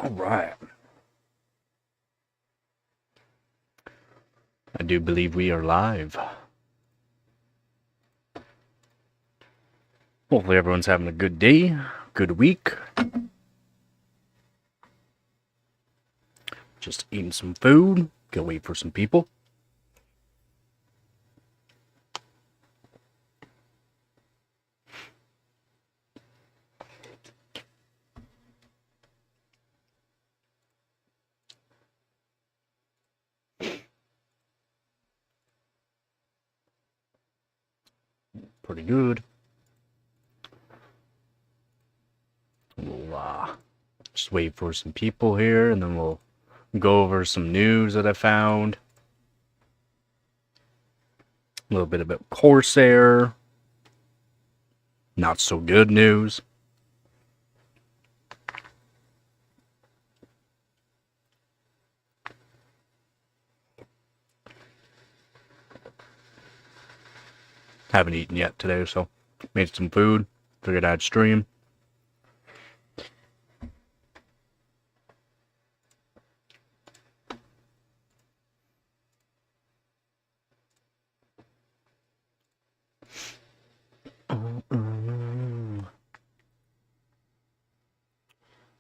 Alright. I do believe we are live. Hopefully everyone's having a good day, good week. Just eating some food. Gonna wait for some people. Pretty good. We'll just wait for some people here, and then we'll go over some news that I found. A little bit about Corsair. Not so good news. Haven't eaten yet today, so made some food. Figured I'd stream.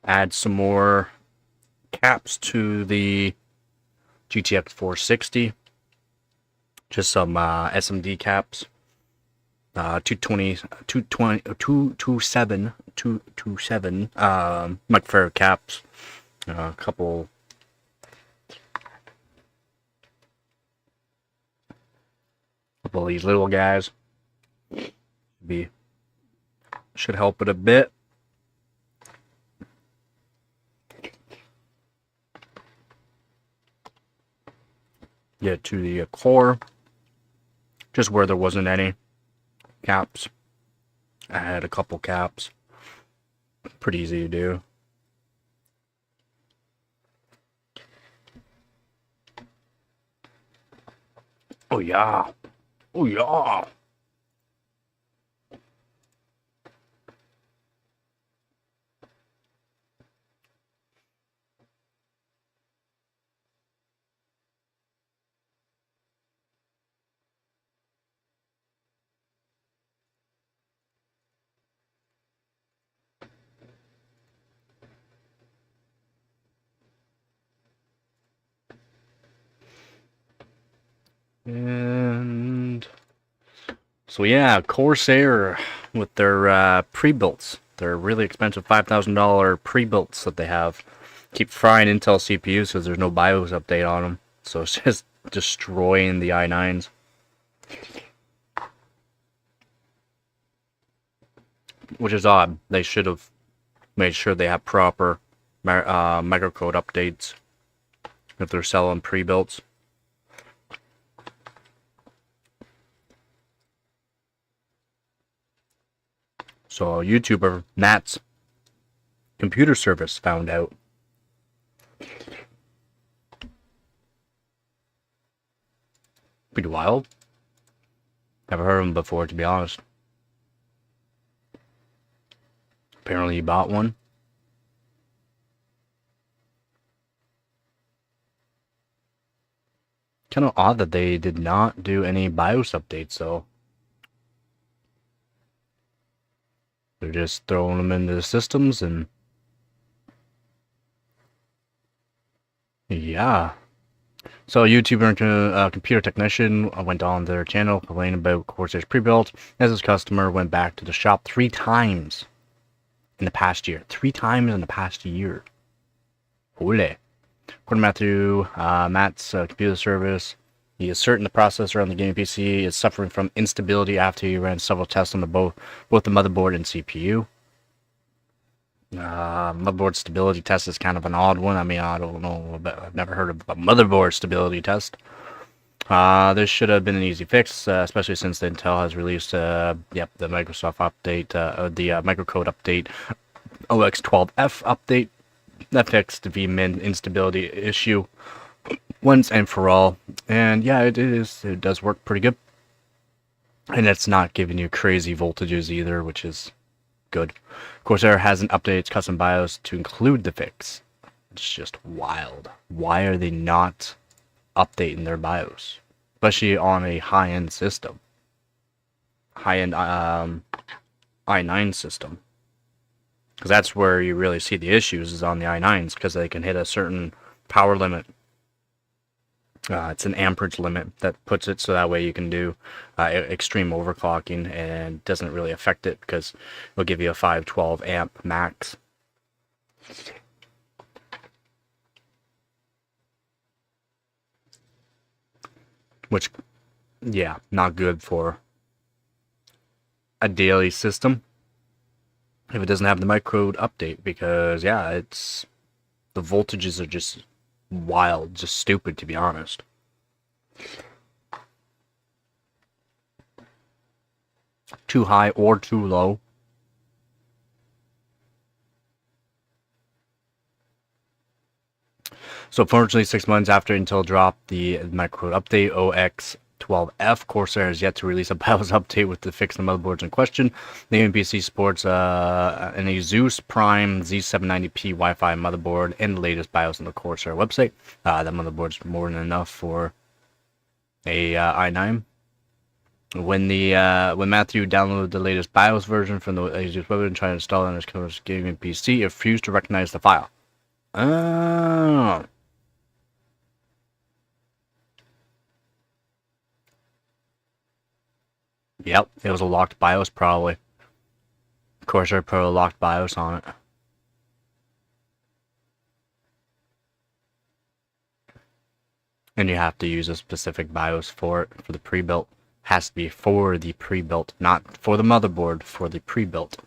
Add some more caps to the GTX 460. Just some SMD caps. 227 microfarad caps. A couple of these little guys. Should help it a bit. Get to the core, just where there wasn't any caps. I had a couple caps. Pretty easy to do. Oh yeah. Oh yeah. And so yeah, Corsair with their pre-builts, their really expensive $5,000 pre-builts that they have, keep frying Intel CPUs because there's no BIOS update on them. So it's just destroying the i9s. Which is odd. They should have made sure they have proper microcode updates if they're selling pre-builts. So a YouTuber, Matt's computer service, found out. Pretty wild. Never heard of him before, to be honest. Apparently he bought one. Kind of odd that they did not do any BIOS updates, though. They're just throwing them into the systems, and yeah. So a YouTuber and computer technician went on their channel complaining about Corsair's pre-built, as his customer went back to the shop 3 times in the past year. 3 times in the past year. Holy. According to Matt's computer service, he is certain the processor on the gaming PC is suffering from instability after he ran several tests on both the motherboard and CPU. Motherboard stability test is kind of an odd one. I mean, I don't know, but I've never heard of a motherboard stability test. This should have been an easy fix, especially since the Intel has released, the Microsoft update, the microcode update, OX12F update that fixed the vmin instability issue once and for all. And yeah, it does work pretty good, and it's not giving you crazy voltages either, which is good. Corsair hasn't updated its custom BIOS to include the fix. It's just wild. Why are they not updating their BIOS? Especially on a high-end system. High-end i9 system. Because that's where you really see the issues, is on the i9s, because they can hit a certain power limit. It's an amperage limit that puts it so that way you can do extreme overclocking, and doesn't really affect it because it'll give you a 512 amp max. Which, yeah, not good for a daily system if it doesn't have the microcode update, because yeah, it's the voltages are just wild, just stupid, to be honest. Too high or too low. So fortunately, 6 months after Intel dropped the microcode update, OX12F, Corsair has yet to release a BIOS update with the fix the motherboards in question. The OCPC supports an Asus Prime Z790P Wi-Fi motherboard and the latest BIOS on the Corsair website. That motherboard's more than enough for a i9. When Matthew downloaded the latest BIOS version from the Asus website and tried to install it on his Corsair gaming PC, it refused to recognize the file. Oh. Yep, it was a locked BIOS probably. Corsair put a locked BIOS on it. And you have to use a specific BIOS for it, for the pre-built. Has to be for the pre-built, not for the motherboard, for the pre-built.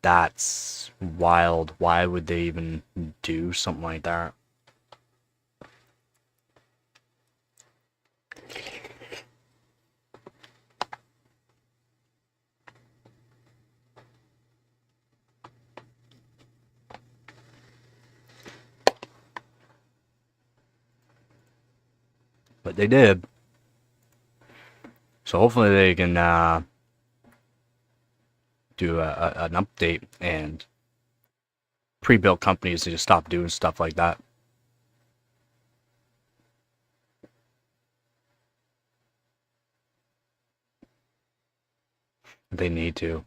That's wild. Why would they even do something like that? But they did. So hopefully they can do an update, and pre-built companies need to stop doing stuff like that. They need to.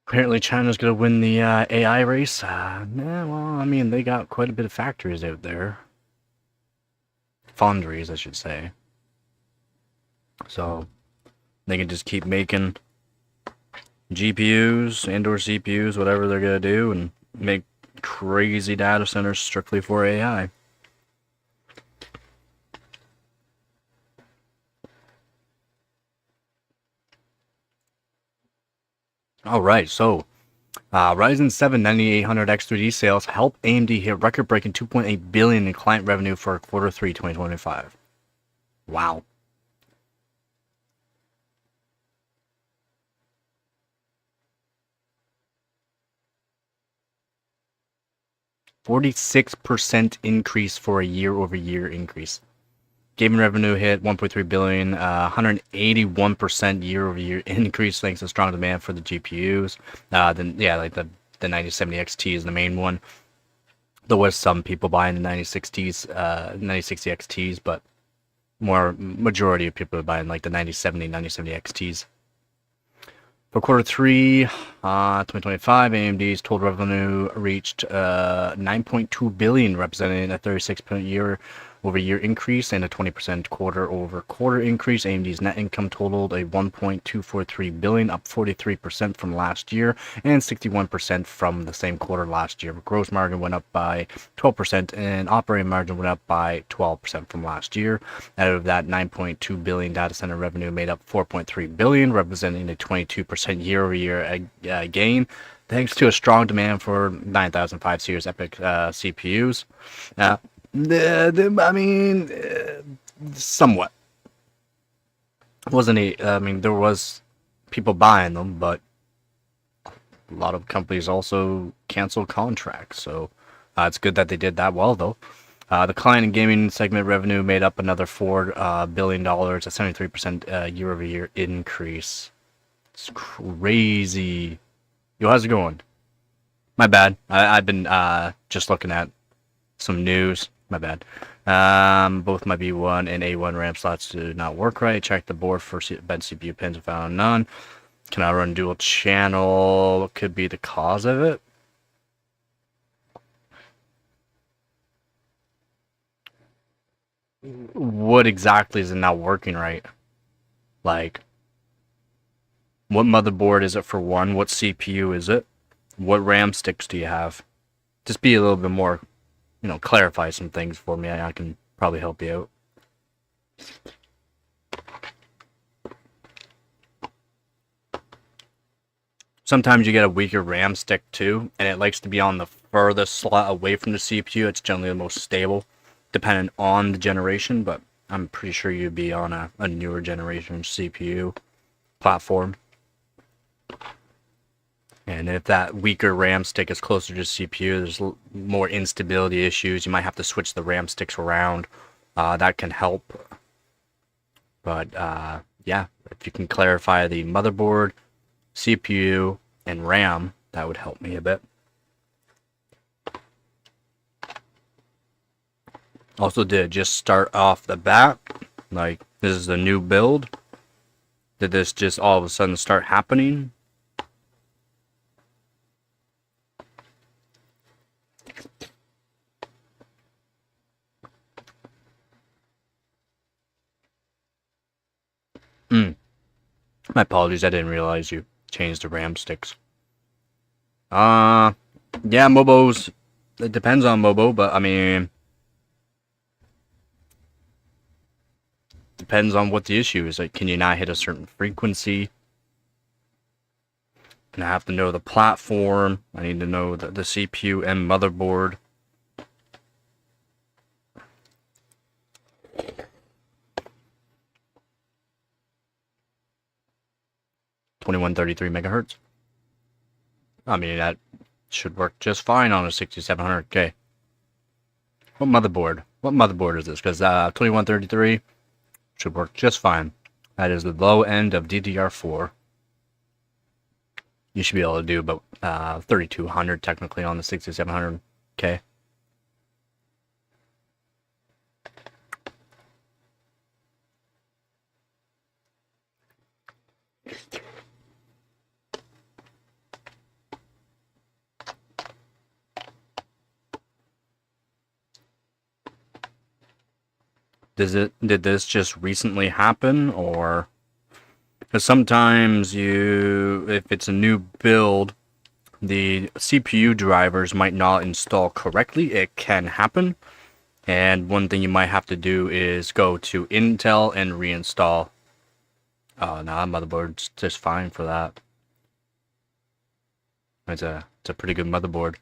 Apparently China's going to win the AI race. Yeah, well, I mean, they got quite a bit of factories out there. Foundries, I should say. So they can just keep making GPUs and/or CPUs, whatever they're going to do, and make crazy data centers strictly for AI. Alright, so Ryzen 7 9800X 3D sales help AMD hit record-breaking $2.8 billion in client revenue for quarter 3 2025. Wow. %46 increase for a year-over-year increase. Gaming revenue hit $1.3 billion, 181% year-over-year increase thanks to strong demand for the GPUs. Then yeah, like the 9070 XT is the main one. There was some people buying the 9060 XTs, but majority of people are buying like the 9070 XTs. For quarter 3, 2025, AMD's total revenue reached $9.2 billion, representing a 36% year-over-year increase and a 20% quarter-over-quarter increase. AMD's net income totaled a $1.243 billion, up 43% from last year and 61% from the same quarter last year. Gross margin went up by 12% and operating margin went up by 12% from last year. Out of that, $9.2 billion data center revenue made up $4.3 billion, representing a 22% year-over-year gain, thanks to a strong demand for 9005 series EPYC CPUs. I mean, somewhat. Wasn't a, I mean, there was people buying them, but a lot of companies also cancel contracts. So it's good that they did that well, though. The client and gaming segment revenue made up another $4 billion, a 73% year-over-year increase. It's crazy. Yo, how's it going? My bad. I've been just looking at some news. My bad. Both my B1 and A1 RAM slots do not work right. Check the board for bent CPU pins and found none. Can I run dual channel? What could be the cause of it? What exactly is it not working right? Like, what motherboard is it for one? What CPU is it? What RAM sticks do you have? Just be a little bit more, clarify some things for me. I can probably help you out. Sometimes you get a weaker RAM stick too, and it likes to be on the furthest slot away from the CPU. It's generally the most stable, depending on the generation, but I'm pretty sure you'd be on a newer generation CPU platform. And if that weaker RAM stick is closer to CPU, there's more instability issues. You might have to switch the RAM sticks around. That can help. But yeah, if you can clarify the motherboard, CPU, and RAM, that would help me a bit. Also, did it just start off the bat? Like, this is a new build? Did this just all of a sudden start happening? My apologies, I didn't realize you changed the RAM sticks. Yeah, Mobos, it depends on Mobo, but I mean, depends on what the issue is. Like, can you not hit a certain frequency? And I have to know the platform. I need to know the CPU and motherboard. $2133 MHz. I mean, that should work just fine on a 6700K. What motherboard? What motherboard is this? Because 2133 should work just fine. That is the low end of DDR4. You should be able to do about 3200 technically on the 6700K. Did this just recently happen, or because sometimes if it's a new build, the CPU drivers might not install correctly. It can happen, and one thing you might have to do is go to Intel and reinstall. Oh, no, that motherboard's just fine for that. It's a pretty good motherboard.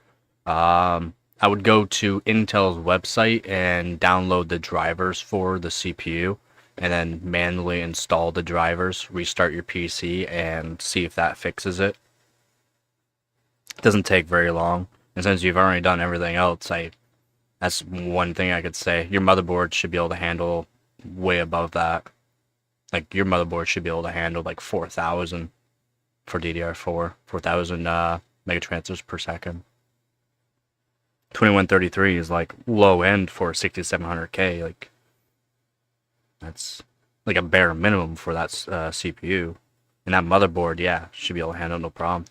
I would go to Intel's website and download the drivers for the CPU, and then manually install the drivers, restart your PC, and see if that fixes it. It doesn't take very long, and since you've already done everything else, that's one thing I could say. Your motherboard should be able to handle way above that. Like, your motherboard should be able to handle like 4,000 for DDR4, 4,000 megatransfers per second. 2133 is like low end for 6700K. Like, that's like a bare minimum for that CPU. And that motherboard, yeah, should be able to handle no problem.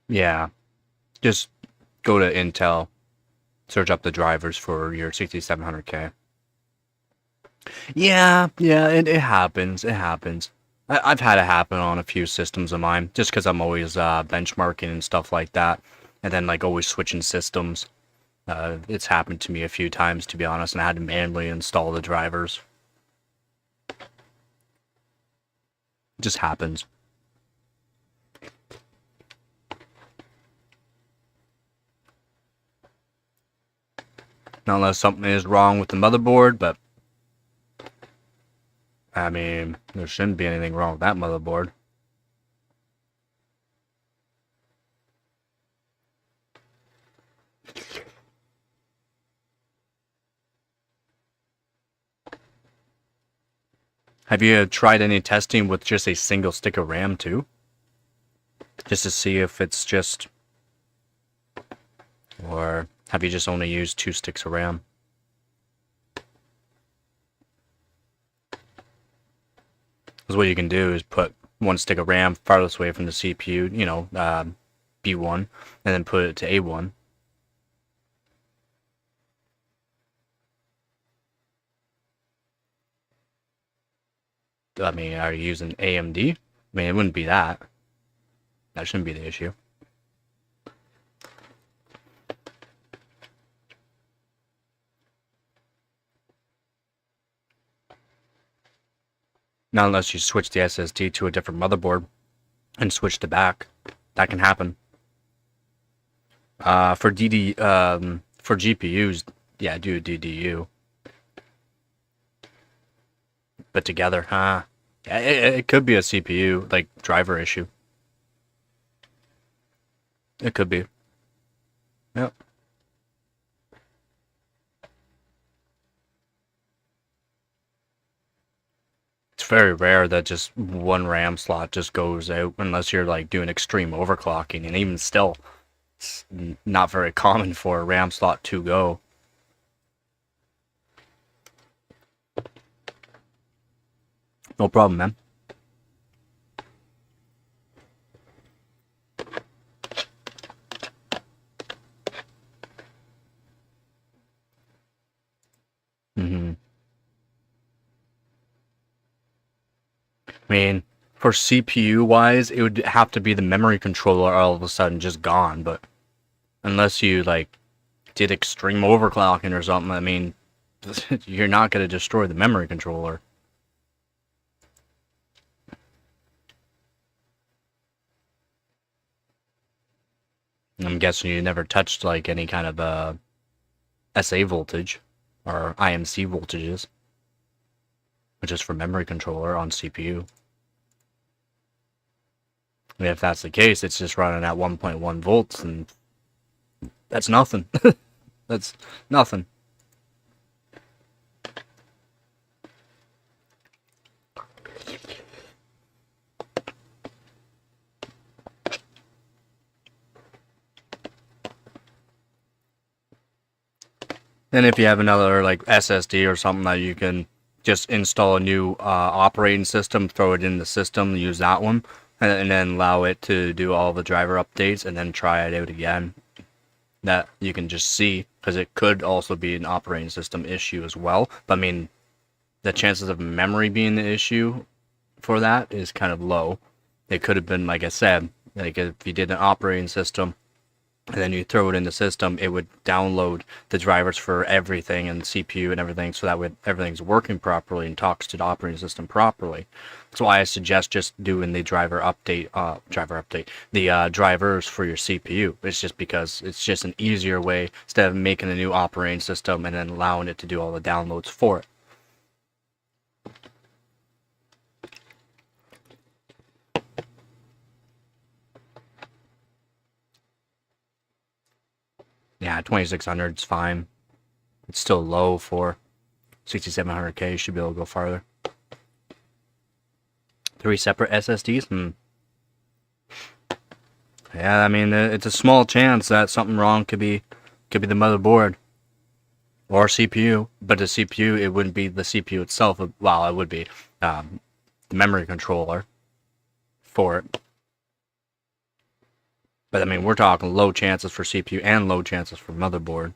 Yeah, just go to Intel, search up the drivers for your 6700K. Yeah, it happens. It happens. I've had it happen on a few systems of mine, just because I'm always benchmarking and stuff like that, and then like always switching systems. It's happened to me a few times, to be honest, and I had to manually install the drivers. It just happens. Not unless something is wrong with the motherboard, but I mean, there shouldn't be anything wrong with that motherboard. Have you tried any testing with just a single stick of RAM too? Just to see if it's just... Or have you just only used 2 sticks of RAM? Because what you can do is put 1 stick of RAM farthest away from the CPU, you know, B1, and then put it to A1. I mean, are you using AMD? I mean, it wouldn't be that. That shouldn't be the issue. Not unless you switch the SSD to a different motherboard and switch it back. That can happen. For GPUs, yeah, do DDU. But together, huh? Yeah, it could be a CPU, like, driver issue. It could be. Yep. It's very rare that just one RAM slot just goes out unless you're like doing extreme overclocking, and even still, it's not very common for a RAM slot to go. No problem, man. I mean, for CPU wise, it would have to be the memory controller all of a sudden just gone, but unless you like did extreme overclocking or something, I mean, you're not going to destroy the memory controller. I'm guessing you never touched like any kind of SA voltage or IMC voltages, which is for memory controller on CPU. I mean, if that's the case, it's just running at 1.1 volts, and that's nothing. That's nothing. And if you have another like SSD or something that you can just install a new operating system, throw it in the system, use that one, and then allow it to do all the driver updates, and then try it out again. That you can just see, because it could also be an operating system issue as well. But I mean, the chances of memory being the issue for that is kind of low. It could have been, like I said, like if you did an operating system and then you throw it in the system, it would download the drivers for everything and CPU and everything, so that way everything's working properly and talks to the operating system properly. That's why I suggest just doing the drivers for your CPU. It's just because it's just an easier way instead of making a new operating system and then allowing it to do all the downloads for it. Yeah, 2600 is fine. It's still low for 6700K. You should be able to go farther. 3 separate SSDs? Yeah, I mean, it's a small chance that something wrong could be the motherboard or CPU. But the CPU, it wouldn't be the CPU itself. Well, it would be the memory controller for it. But I mean, we're talking low chances for CPU and low chances for motherboard.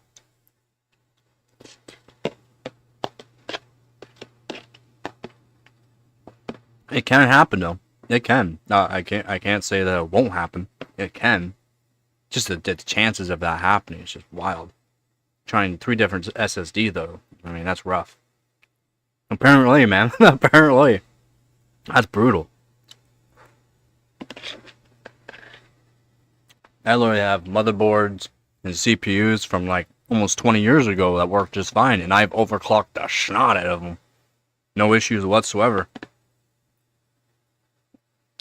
It can happen though. It can. I can't say that it won't happen. It can. Just the chances of that happening is just wild. Trying 3 different SSD though. I mean, that's rough. Apparently, man. Apparently. That's brutal. I literally have motherboards and CPUs from like almost 20 years ago that worked just fine, and I've overclocked the snot out of them. No issues whatsoever.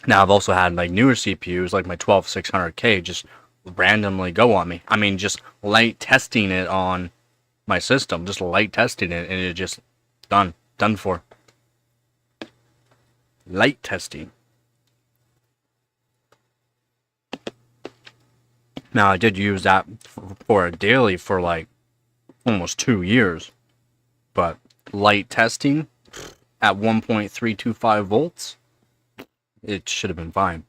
Now, I've also had like newer CPUs, like my 12600K, just randomly go on me. I mean, just light testing it on my system, just light testing it, and it just done for. Light testing. Now, I did use that for a daily for like almost 2 years, but light testing at 1.325 volts, it should have been fine.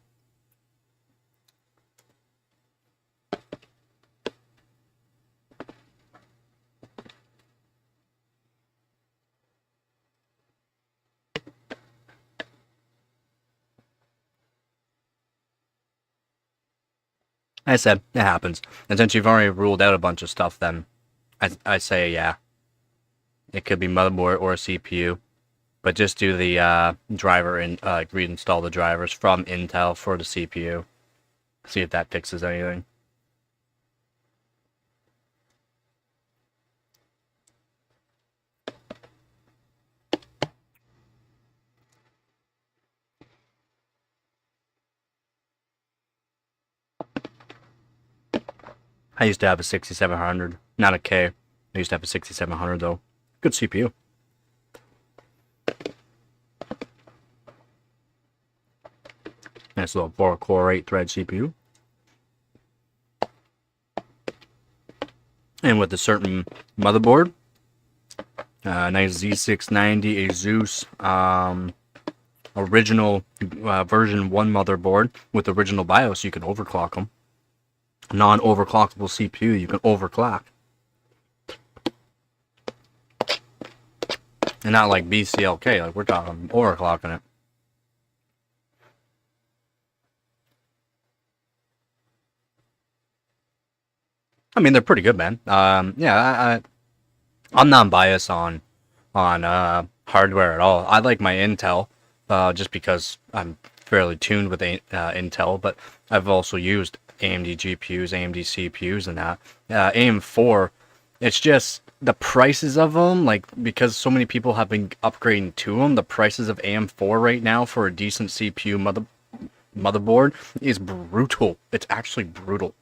I said, it happens. And since you've already ruled out a bunch of stuff, then I say, yeah. It could be motherboard or CPU. But just do the driver and reinstall the drivers from Intel for the CPU. See if that fixes anything. I used to have a 6700, not a K. I used to have a 6700 though. Good CPU. Nice little 4-core 8-thread CPU. And with a certain motherboard, nice Z690 Asus original version 1 motherboard with original BIOS, you can overclock them. Non-overclockable CPU, you can overclock. And not like BCLK, like we're talking overclocking it. I mean, they're pretty good, man. Yeah, I'm non-biased on hardware at all. I like my Intel, just because I'm fairly tuned with Intel, but I've also used AMD GPUs, AMD CPUs, and that. AM4, it's just the prices of them, like, because so many people have been upgrading to them, the prices of AM4 right now for a decent CPU motherboard is brutal. It's actually brutal.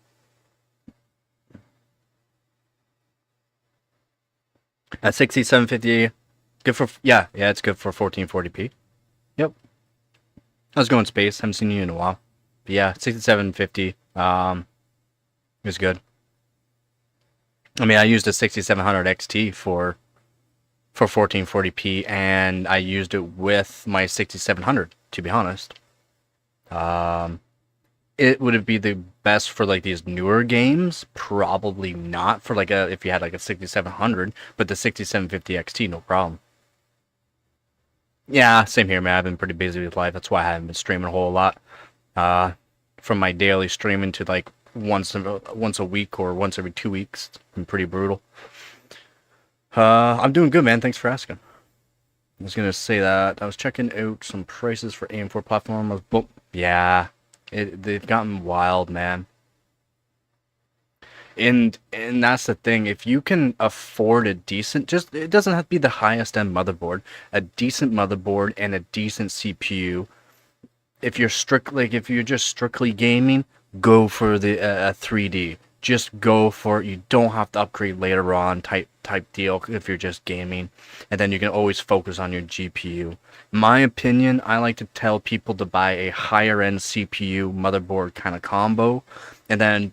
At 6750, good for, yeah, it's good for 1440p. Yep. I was going space, haven't seen you in a while. But yeah, 6750, is good. I mean, I used a 6700 XT for 1440p, and I used it with my 6700, to be honest. It would be the best for like these newer games? Probably not for like if you had like a 6700, but the 6750 XT, no problem. Yeah, same here, man. I've been pretty busy with life. That's why I haven't been streaming a whole lot. From my daily streaming to like once a week or once every 2 weeks. It's been pretty brutal. I'm doing good, man. Thanks for asking. I was gonna say that I was checking out some prices for AM4 platform. Yeah, they've gotten wild, man. And that's the thing. If you can afford a decent, just it doesn't have to be the highest end motherboard, a decent motherboard and a decent CPU. If you're if you're just strictly gaming, go for the 3D. Just go for it. You don't have to upgrade later on type deal if you're just gaming, and then you can always focus on your GPU. In my opinion, I like to tell people to buy a higher end CPU motherboard kind of combo, and then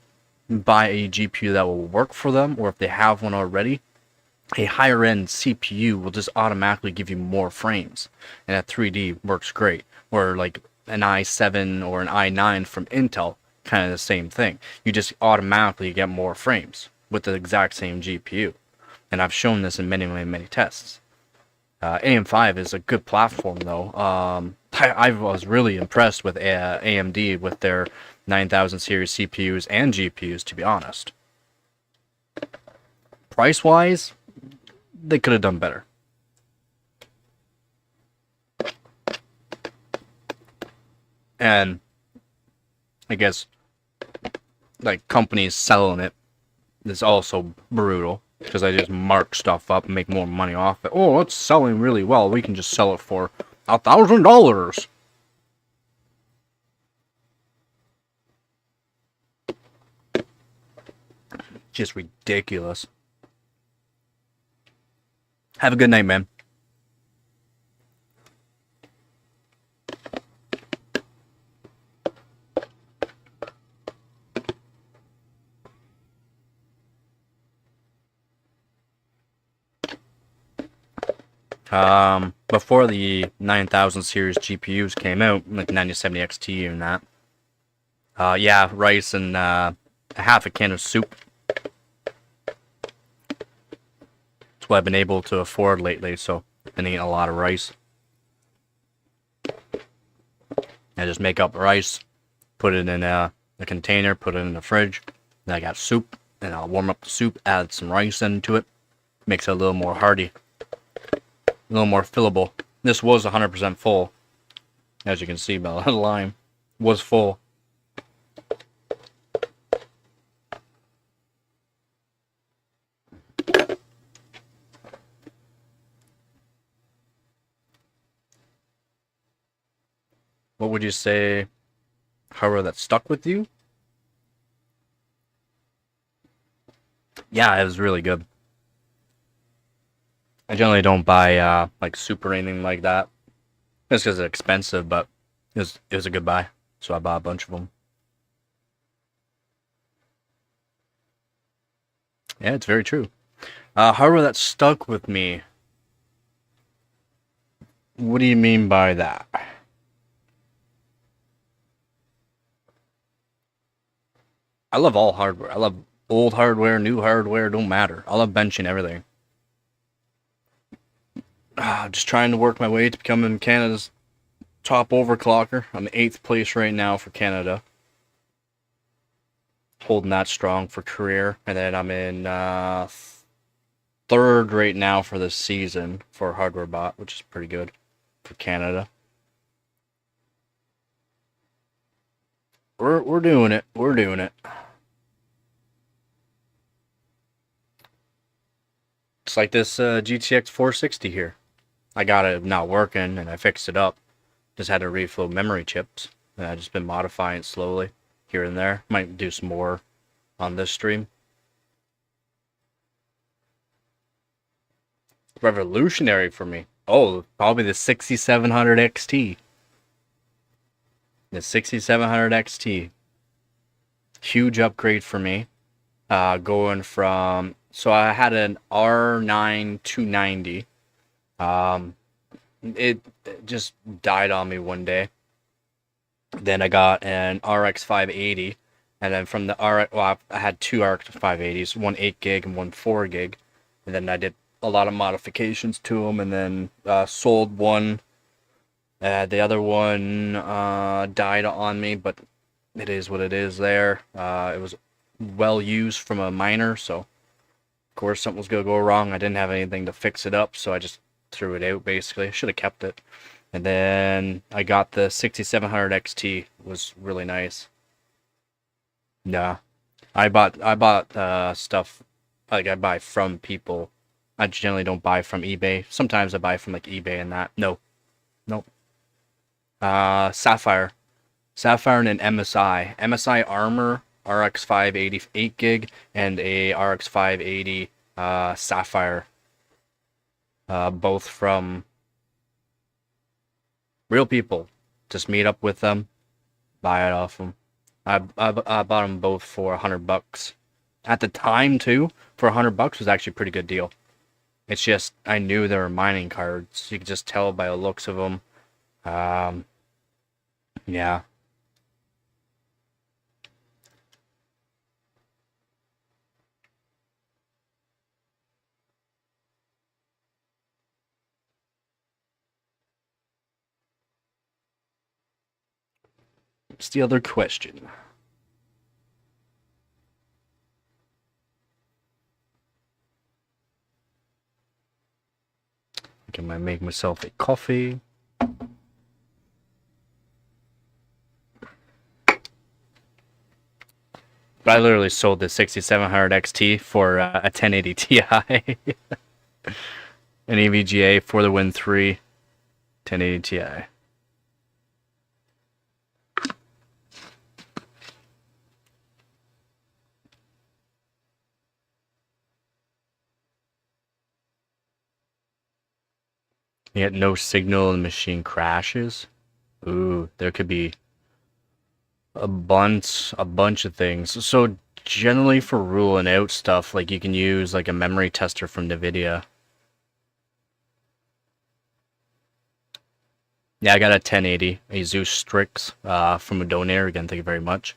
buy a GPU that will work for them, or if they have one already, a higher end CPU will just automatically give you more frames, and that 3D works great. Or like an i7 or an i9 from Intel, kind of the same thing. You just automatically get more frames with the exact same GPU. And I've shown this in many tests. AM5 is a good platform though. I was really impressed with AMD with their 9000 series CPUs and GPUs, to be honest. Price wise, they could have done better. And I guess like companies selling it is also brutal because I just mark stuff up and make more money off it. Oh, it's selling really well. We can just sell it for $1,000. Just ridiculous. Have a good night, man. Before the 9000 series GPUs came out, like 9070 XT and that, yeah, rice and half a can of soup. That's what I've been able to afford lately, so I've been eating a lot of rice. I just make up rice, put it in a container, put it in the fridge. Then I got soup, and I'll warm up the soup, add some rice into it. Makes it a little more hearty, a little more fillable. This was 100% full, as you can see by the line. Was full. What would you say, however, that stuck with you? Yeah, it was really good. I generally don't buy like soup or anything like that. Just because it's expensive, but it was a good buy. So I bought a bunch of them. Yeah, it's very true. However, that stuck with me. What do you mean by that? I love all hardware. I love old hardware, new hardware, don't matter. I love benching everything. Just trying to work my way to becoming Canada's top overclocker. I'm 8th place right now for Canada. Holding that strong for career. And then I'm in 3rd right now for this season for hardware bot, which is pretty good for Canada. We're doing it. We're doing it. It's like this GTX 460 here. I got it not working and I fixed it up. Just had to reflow memory chips. And I've just been modifying it slowly here and there. Might do some more on this stream. Revolutionary for me. Oh, probably the 6700 XT. The 6700 XT. Huge upgrade for me. Going from... So I had an R9 290. It just died on me one day. Then I got an RX 580. And then from the RX... Well, I had two RX 580s. One 8 gig and one 4 gig. And then I did a lot of modifications to them. And then sold one. The other one died on me. But it is what it is there. It was well used from a miner, so of course something was gonna go wrong. I didn't have anything to fix it up, so I just threw it out basically. I should have kept it. And then I got the 6700 XT. It was really nice. Yeah, I bought stuff like I buy from people. I generally don't buy from eBay. Sometimes I buy from like eBay and that. Nope. Sapphire and an MSI Armor RX 580 8 gig and a RX 580 Sapphire. Both from real people. Just meet up with them, buy it off them. I bought them both for $100. At the time too, for $100 was actually a pretty good deal. It's just I knew they were mining cards. You could just tell by the looks of them. Yeah. What's the other question? I might make myself a coffee. But I literally sold the 6700 XT for a 1080 Ti. An EVGA for the Win 3 1080 Ti. Yet no signal and the machine crashes. Ooh, there could be a bunch of things. So generally for ruling out stuff, like you can use like a memory tester from NVIDIA. Yeah, I got a 1080, a Zeus Strix from a donor. Again, thank you very much.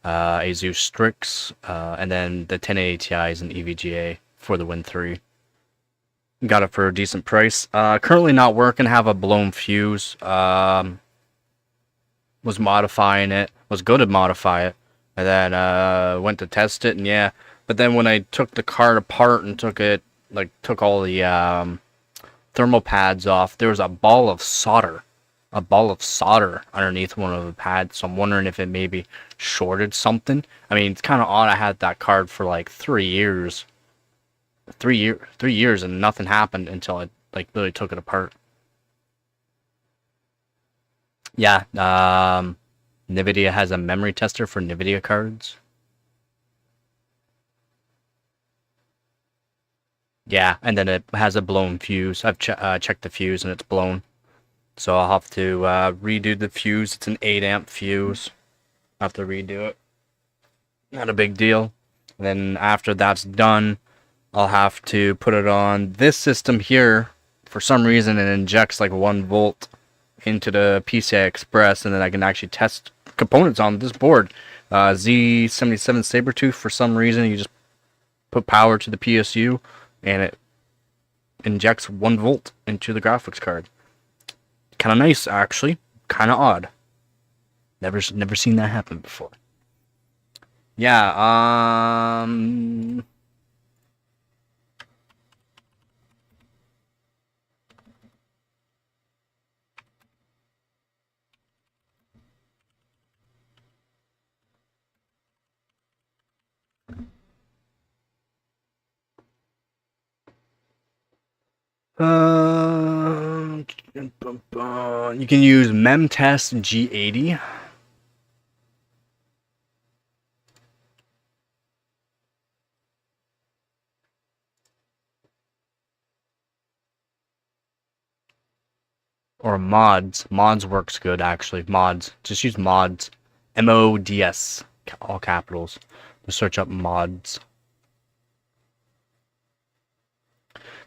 A Zeus Strix, and then the 1080 Ti is an EVGA for the Win 3. Got it for a decent price. Currently not working, have a blown fuse. Was modifying it, was going to modify it, and then went to test it, and yeah. But then when I took the card apart and took all the thermal pads off, there was a ball of solder underneath one of the pads, so I'm wondering if it maybe shorted something. I mean, it's kind of odd. I had that card for like 3 years. 3 years and nothing happened until I like really took it apart. Yeah, NVIDIA has a memory tester for NVIDIA cards. Yeah, and then it has a blown fuse. I've checked the fuse and it's blown. So I'll have to redo the fuse. It's an 8 amp fuse. I'll have to redo it. Not a big deal. And then after that's done, I'll have to put it on this system here. For some reason, it injects like 1 volt into the PCI Express, and then I can actually test components on this board. Z77 Sabertooth, for some reason, you just put power to the PSU, and it injects 1 volt into the graphics card. Kind of nice, actually. Kind of odd. Never seen that happen before. Yeah, you can use memtest G80. Or mods. Mods works good, actually. Mods. Just use mods. MODS. All capitals. Just search up mods.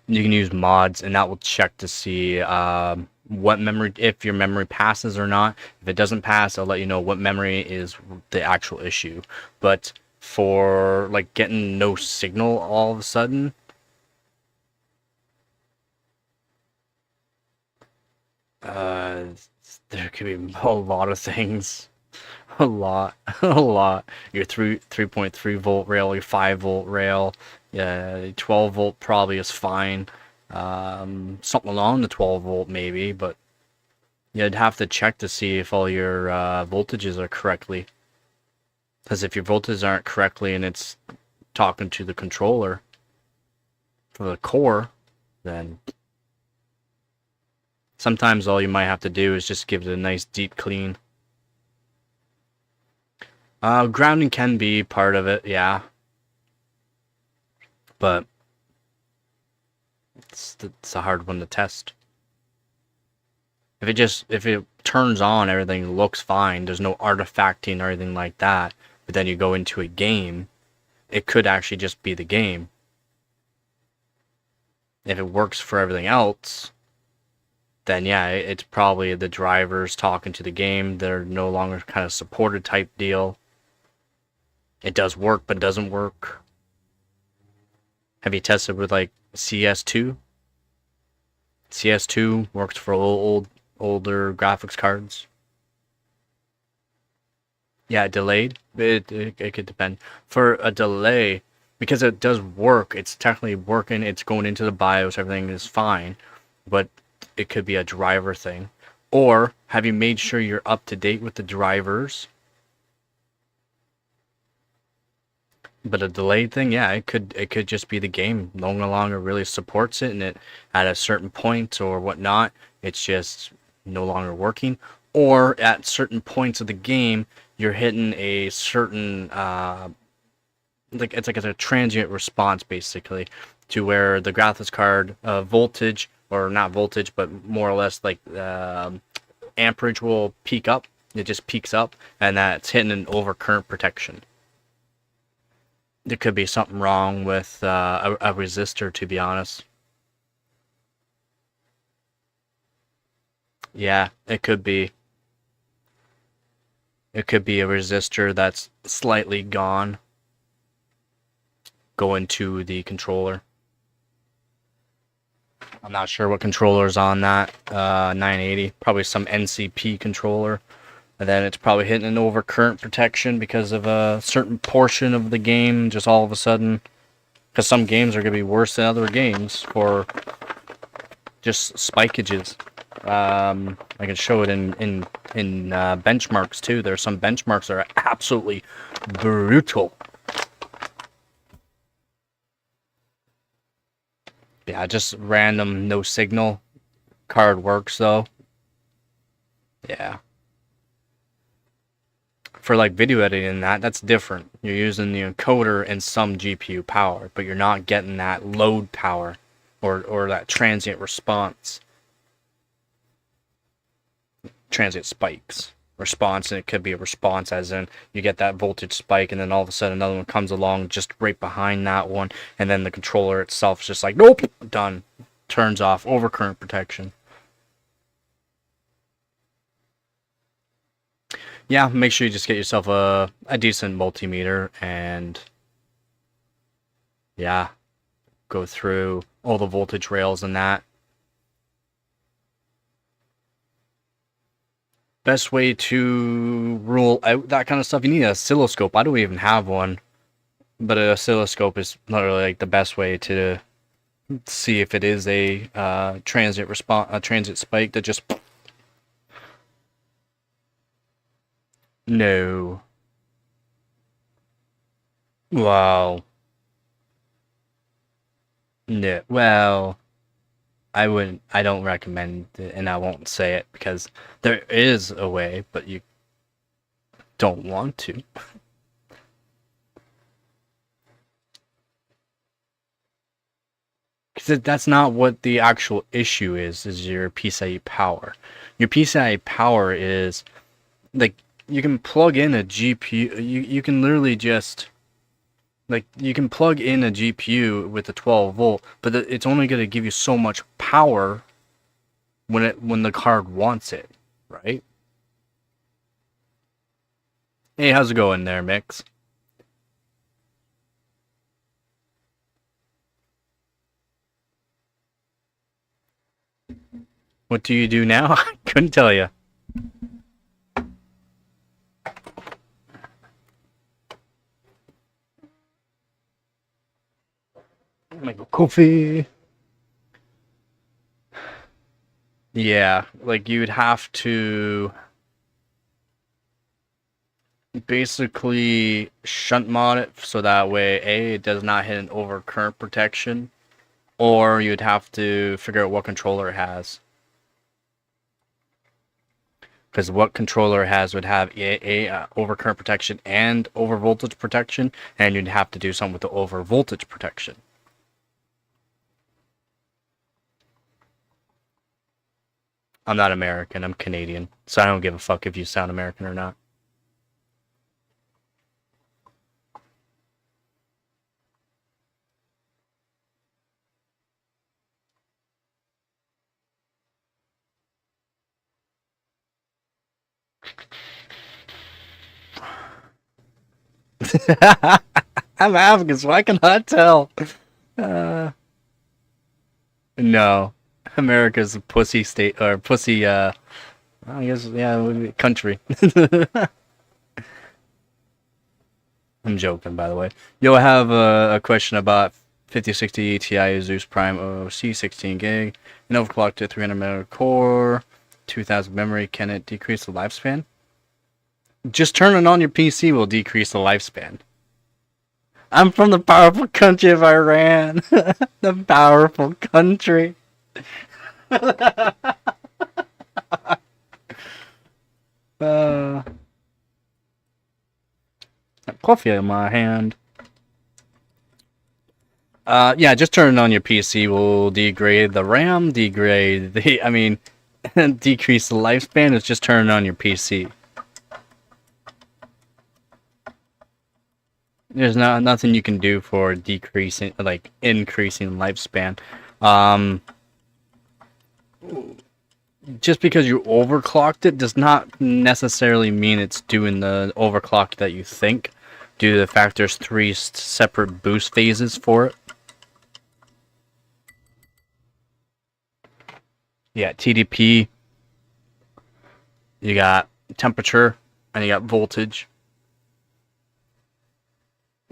You can use mods, and that will check to see what memory, if your memory passes or not. If it doesn't pass, I'll let you know what memory is the actual issue. But for like getting no signal all of a sudden, there could be a lot of things. A lot. Your 3.3 volt rail, your 5 volt rail, 12 volt probably is fine. Something along the 12 volt maybe, but you'd have to check to see if all your voltages are correctly. Because if your voltages aren't correctly and it's talking to the controller for the core, then sometimes all you might have to do is just give it a nice deep clean. Grounding can be part of it, yeah. But it's a hard one to test. If it turns on, everything looks fine, there's no artifacting or anything like that, but then you go into a game, it could actually just be the game. If it works for everything else, then yeah, it's probably the drivers talking to the game. They're no longer kind of supported type deal. It does work, but doesn't work. Have you tested with like CS2? CS2 works for older graphics cards. Yeah, delayed. It could depend. For a delay, because it does work, it's technically working, it's going into the BIOS, everything is fine, but it could be a driver thing. Or have you made sure you're up to date with the drivers? But a delayed thing, yeah, it could just be the game no longer really supports it, and it at a certain point or whatnot, it's just no longer working. Or at certain points of the game, you're hitting a certain like it's like a transient response basically, to where the graphics card voltage, or not voltage, but more or less like amperage will peak up. It just peaks up, and that's hitting an overcurrent protection. There could be something wrong with a resistor, to be honest. Yeah, it could be. It could be a resistor that's slightly gone, going to the controller. I'm not sure what controller's on that 980. Probably some NCP controller. And then it's probably hitting an overcurrent protection because of a certain portion of the game just all of a sudden. Because some games are going to be worse than other games for just spikeages. I can show it in benchmarks too. There are some benchmarks that are absolutely brutal. Yeah, just random no signal. Card works though. Yeah. For like video editing, that's different. You're using the encoder and some GPU power, but you're not getting that load power or that transient response. Transient spikes. Response, and it could be a response as in you get that voltage spike and then all of a sudden another one comes along just right behind that one, and then the controller itself is just like, nope, done. Turns off overcurrent protection. Yeah, make sure you just get yourself a decent multimeter and yeah, go through all the voltage rails and that. Best way to rule out that kind of stuff, you need an oscilloscope. I don't even have one, but an oscilloscope is literally like the best way to see if it is a transient response, a transient spike that just no. Wow. No. Well, I don't recommend it, and I won't say it because there is a way, but you don't want to. Because that's not what the actual issue is your PCIe power. Your PCIe power is, like, you can plug in a GPU, you can literally just, like, you can plug in a GPU with a 12 volt, but it's only going to give you so much power when the card wants it, right? Hey, how's it going there, Mix? What do you do now? I couldn't tell you. Make a coffee. Yeah, like you'd have to basically shunt mod it so that way A, it does not hit an overcurrent protection, or you'd have to figure out what controller it has. Because what controller it has would have a overcurrent protection and over voltage protection, and you'd have to do something with the over voltage protection. I'm not American, I'm Canadian, so I don't give a fuck if you sound American or not. I'm African, so I cannot tell. No. America's a pussy state, or pussy, I guess, yeah, country. I'm joking, by the way. Yo, I have a question about 5060 Ti Zeus Prime OC 16 gig, and overclocked to 300 core, 2000 memory. Can it decrease the lifespan? Just turning on your PC will decrease the lifespan. I'm from the powerful country of Iran. The powerful country. uh, Coffee in my hand. Yeah, just turning on your PC will degrade the RAM, degrade the, I mean, decrease the lifespan. It's just turning on your PC. There's nothing you can do for decreasing, like, increasing lifespan. Just because you overclocked it does not necessarily mean it's doing the overclock that you think, due to the fact there's 3 separate boost phases for it. Yeah, TDP, you got temperature, and you got voltage.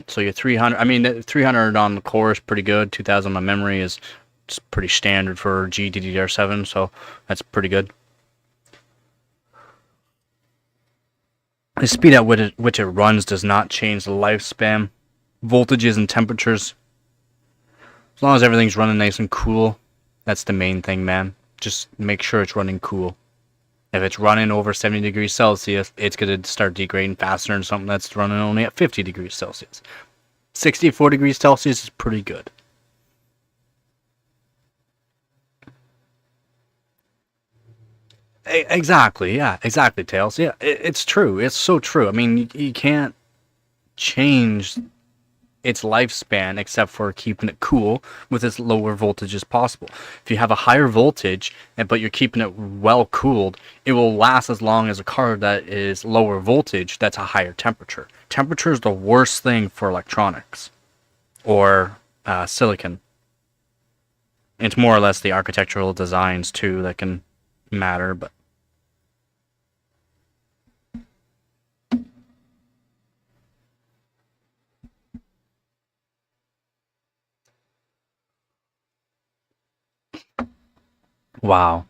So your 300, I mean, 300 on the core is pretty good. 2000 on memory is pretty standard for GDDR7, so that's pretty good. The speed at which it runs does not change the lifespan. Voltages and temperatures, as long as everything's running nice and cool, that's the main thing, man. Just make sure it's running cool. If it's running over 70 degrees Celsius, it's going to start degrading faster than something that's running only at 50 degrees Celsius. 64 degrees Celsius is pretty good. Exactly, yeah, exactly, Tails. Yeah, it's true. It's so true. I mean, you can't change its lifespan except for keeping it cool with as lower voltage as possible. If you have a higher voltage but you're keeping it well cooled, it will last as long as a card that is lower voltage that's a higher temperature. Temperature is the worst thing for electronics or silicon. It's more or less the architectural designs too that can matter, but wow.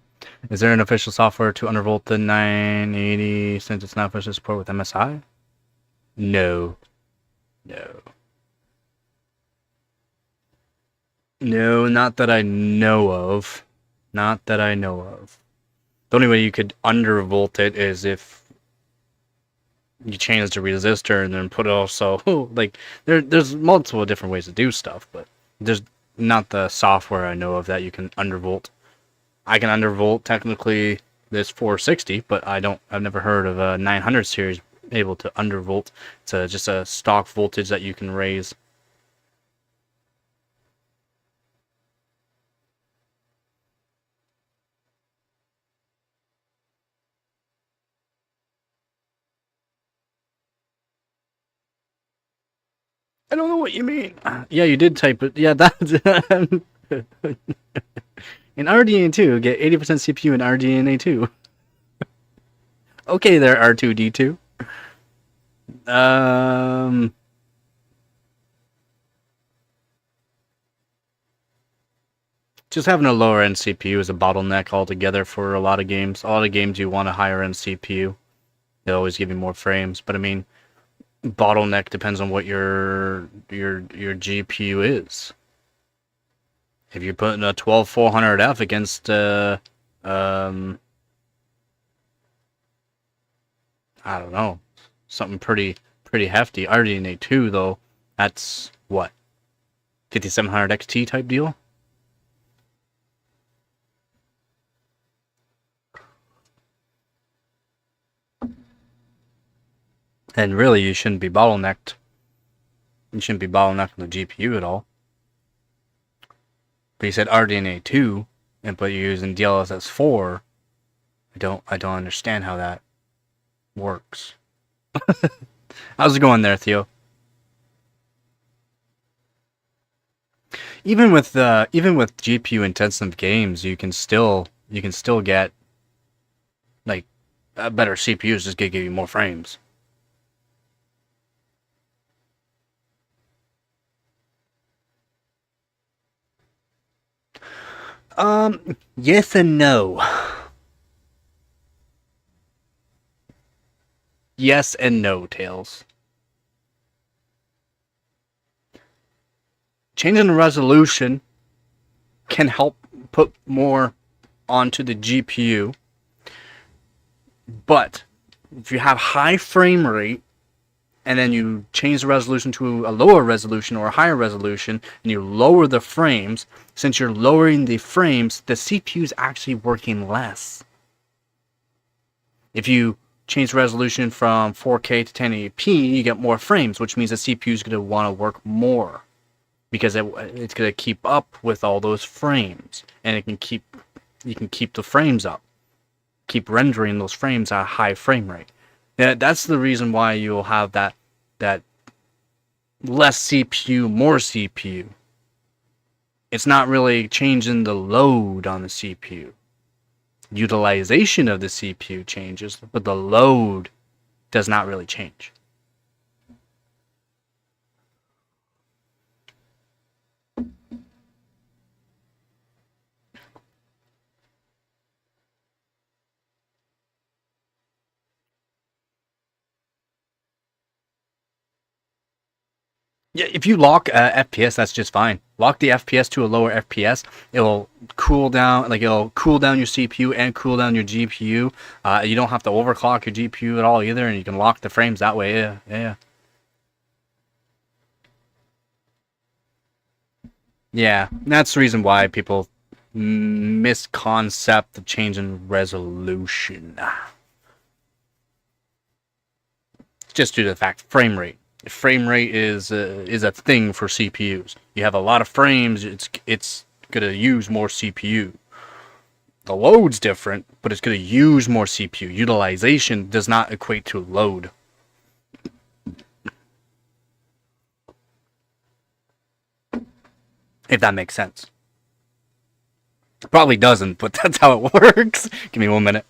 Is there an official software to undervolt the 980 since it's not officially support with MSI? No. No. No, not that I know of. Not that I know of. The only way you could undervolt it is if you change the resistor and then put it also like there's multiple different ways to do stuff, but there's not the software I know of that you can undervolt. I can undervolt technically this 460, but I've never heard of a 900 series able to undervolt. It's just a stock voltage that you can raise. I don't know what you mean. Yeah, you did type it. Yeah, that's in RDNA 2, get 80% CPU in RDNA 2. Okay there, R2D2. Just having a lower end CPU is a bottleneck altogether for a lot of games. A lot of games you want a higher end CPU. They always give you more frames, but I mean, bottleneck depends on what your GPU is. If you're putting a 12400F against I don't know, something pretty hefty. RDNA 2 though, that's what, 5700 XT type deal. And really, you shouldn't be bottlenecked. You shouldn't be bottlenecked on the GPU at all. But you said RDNA 2, but you're using DLSS 4. I don't understand how that works. How's it going there, Theo? Even with GPU intensive games, you can still get like better CPUs just give you more frames. Yes and no. Yes and no, Tails. changing the resolution can help put more onto the GPU, but if you have high frame rate and then you change the resolution to a lower resolution or a higher resolution and you lower the frames, since you're lowering the frames, the CPU is actually working less. If you change the resolution from 4K to 1080p, you get more frames, which means the CPU is going to want to work more because it's going to keep up with all those frames, and you can keep the frames up, keep rendering those frames at a high frame rate. That's the reason why you'll have that less CPU, more CPU. It's not really changing the load on the CPU. Utilization of the CPU changes, but the load does not really change. Yeah, if you lock FPS, that's just fine. Lock the FPS to a lower FPS. It'll cool down, it'll cool down your CPU and cool down your GPU. You don't have to overclock your GPU at all either, and you can lock the frames that way. Yeah. Yeah, that's the reason why people misconcept the change in resolution. Just due to the fact frame rate. Frame rate is a thing for CPUs. You have a lot of frames, it's gonna use more CPU. The load's different, but it's gonna use more CPU. Utilization does not equate to load. If that makes sense. Probably doesn't, but that's how it works. Give me 1 minute.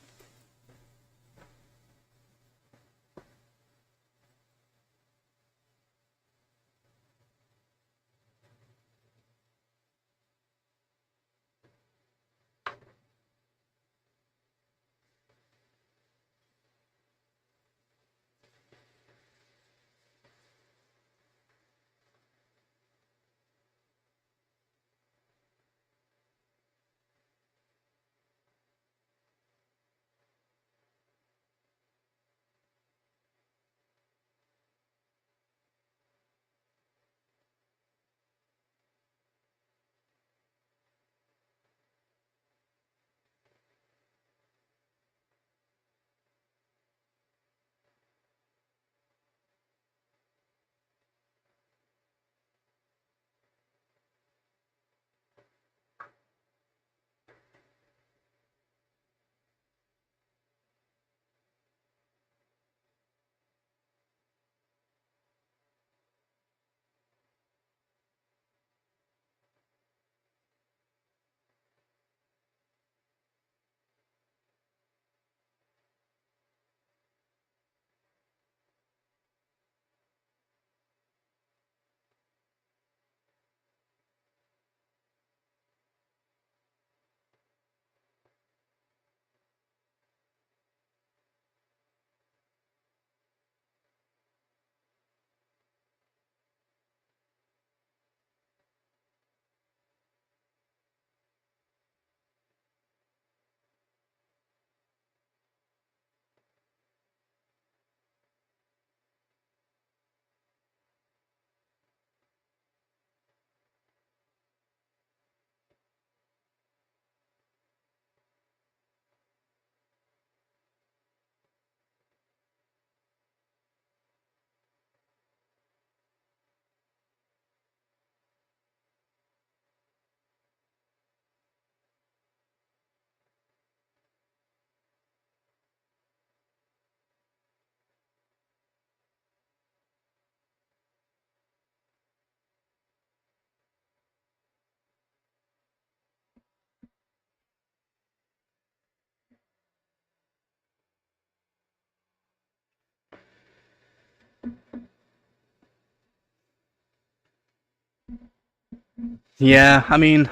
Yeah, I mean,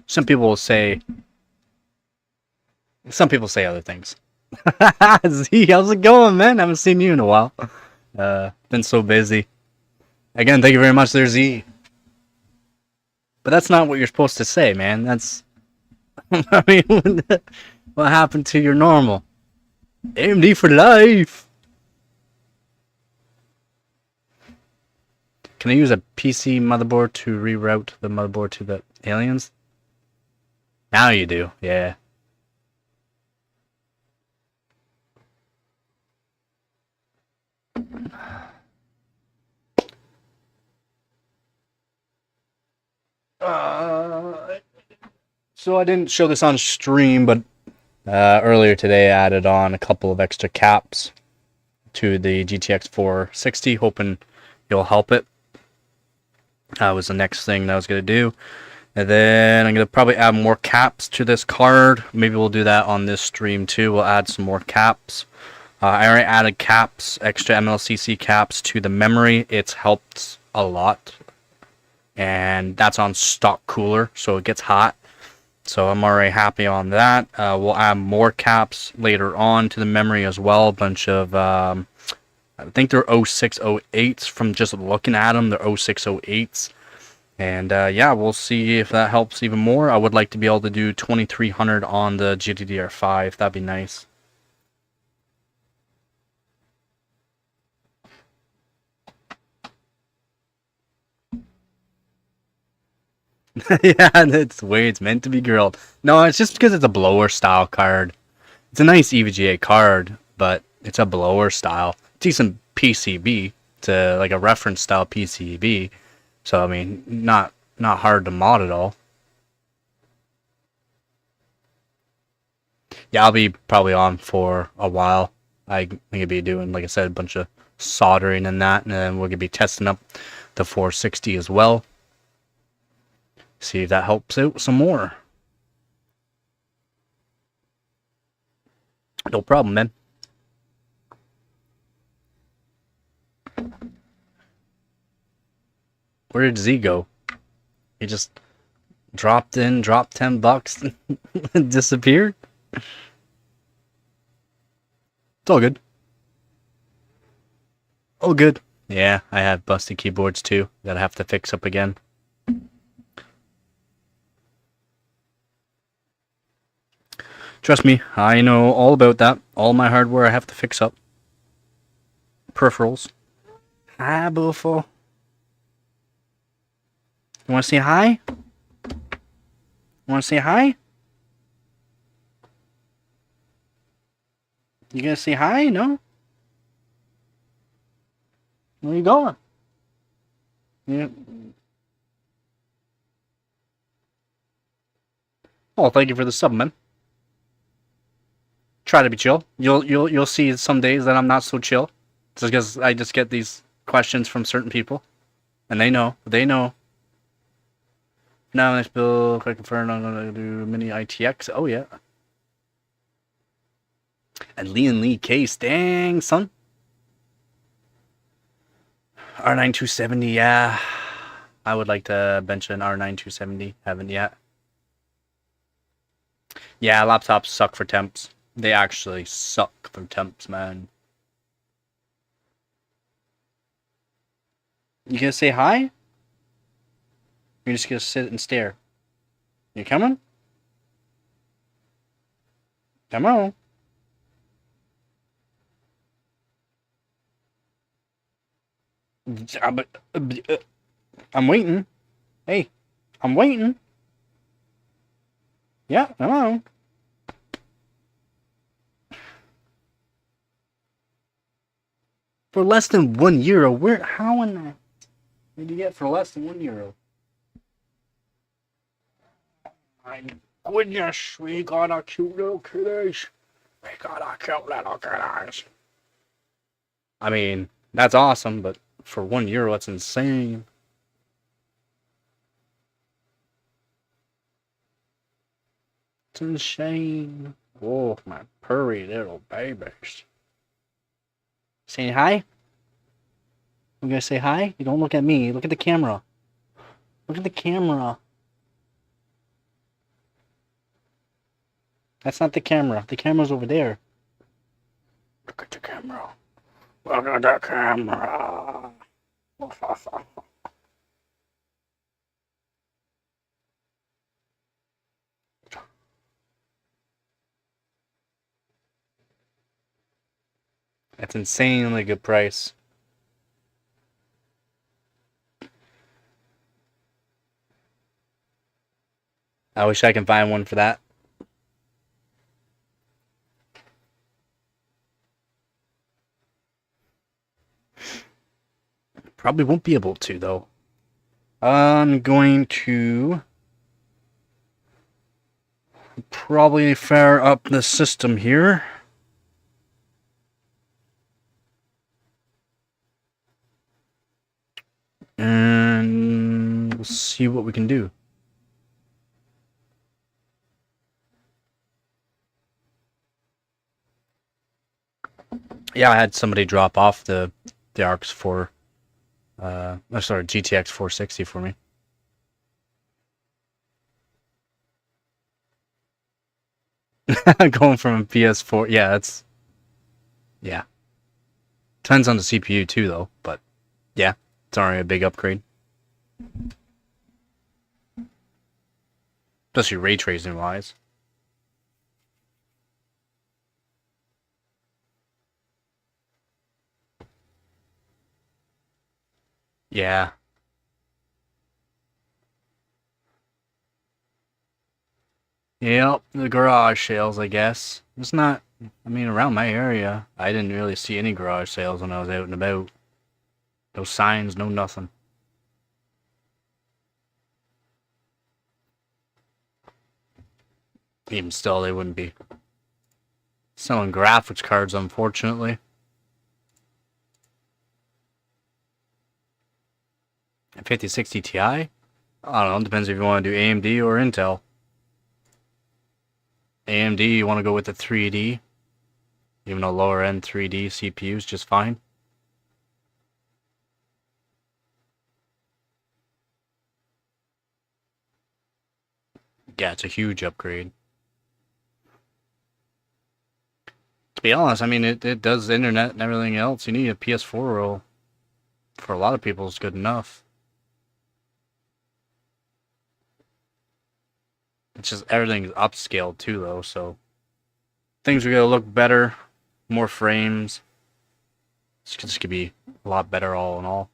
some people say other things. Z, how's it going, man? I haven't seen you in a while. Been so busy. Again, thank you very much there, Z. But that's not what you're supposed to say, man. That's... I mean, what happened to your normal? AMD for life! Can I use a PC motherboard to reroute the motherboard to the aliens? Now you do, yeah. So I didn't show this on stream, but earlier today I added on a couple of extra caps to the GTX 460, hoping you'll help it. That was the next thing that I was going to do. And then I'm going to probably add more caps to this card. Maybe we'll do that on this stream too. We'll add some more caps. I already added caps, extra MLCC caps to the memory. It's helped a lot. And that's on stock cooler, so it gets hot. So I'm already happy on that. We'll add more caps later on to the memory as well. A bunch of, I think they're 0608s from just looking at them. They're 0608s. And yeah, we'll see if that helps even more. I would like to be able to do 2300 on the GDDR5. That'd be nice. Yeah, that's the way it's meant to be grilled. No, it's just because it's a blower style card. It's a nice EVGA card, but it's a blower style. Decent PCB. It's like a reference style PCB. So I mean, not hard to mod at all. Yeah, I'll be probably on for a while. I'm gonna be doing, like I said, a bunch of soldering and that, and then we're gonna be testing up the 460 as well. See if that helps out some more. No problem, man. Where did Z go? He just dropped in, dropped $10 and disappeared? It's all good. All good. Yeah, I have busted keyboards too that I have to fix up again. Trust me, I know all about that. All my hardware I have to fix up. Peripherals. Hi, Buffo. You want to say hi? You want to say hi? You gonna say hi? No? Where you going? Yeah. Oh, thank you for the sub, man. Try to be chill. You'll see some days that I'm not so chill. Just because I just get these questions from certain people. And they know. Now next build, I confirm I'm gonna do mini ITX. Oh yeah. And Lee case, dang son. R9 270, yeah. I would like to bench an R9 270. Haven't yet. Yeah, laptops suck for temps. They actually suck for temps, man. You gonna say hi? You're just gonna sit and stare. You coming? Come on. I'm waiting. Hey, I'm waiting. Yeah, come on. For less than €1, where? How in that? What did you get for less than €1? My goodness, we got a cute little kiddies. We got a cute little kiddies. I mean, that's awesome, but for €1, that's insane. It's insane. Oh, my purry little babies. Saying hi? I'm gonna say hi? You don't look at me. Look at the camera. Look at the camera. That's not the camera. The camera's over there. Look at the camera. Look at the camera. That's insanely good price. I wish I can find one for that. Probably won't be able to, though. I'm going to probably fire up the system here. And we'll see what we can do. Yeah, I had somebody drop off the ARCs for GTX 460 for me. Going from a PS4, yeah, depends on the CPU too, though. But yeah, it's already a big upgrade, especially ray tracing wise. Yeah. Yep, the garage sales, I guess. It's not, I mean, around my area, I didn't really see any garage sales when I was out and about. No signs, no nothing. Even still, they wouldn't be selling graphics cards, unfortunately. 5060 Ti? I don't know, depends if you want to do AMD or Intel. AMD, you want to go with the 3D, even though lower end 3D CPU is just fine. Yeah, it's a huge upgrade. To be honest, I mean, it does the internet and everything else. You need a PS4 roll. For a lot of people, it's good enough. It's just everything's upscaled too, though, so things are gonna look better, more frames. This could be a lot better all in all.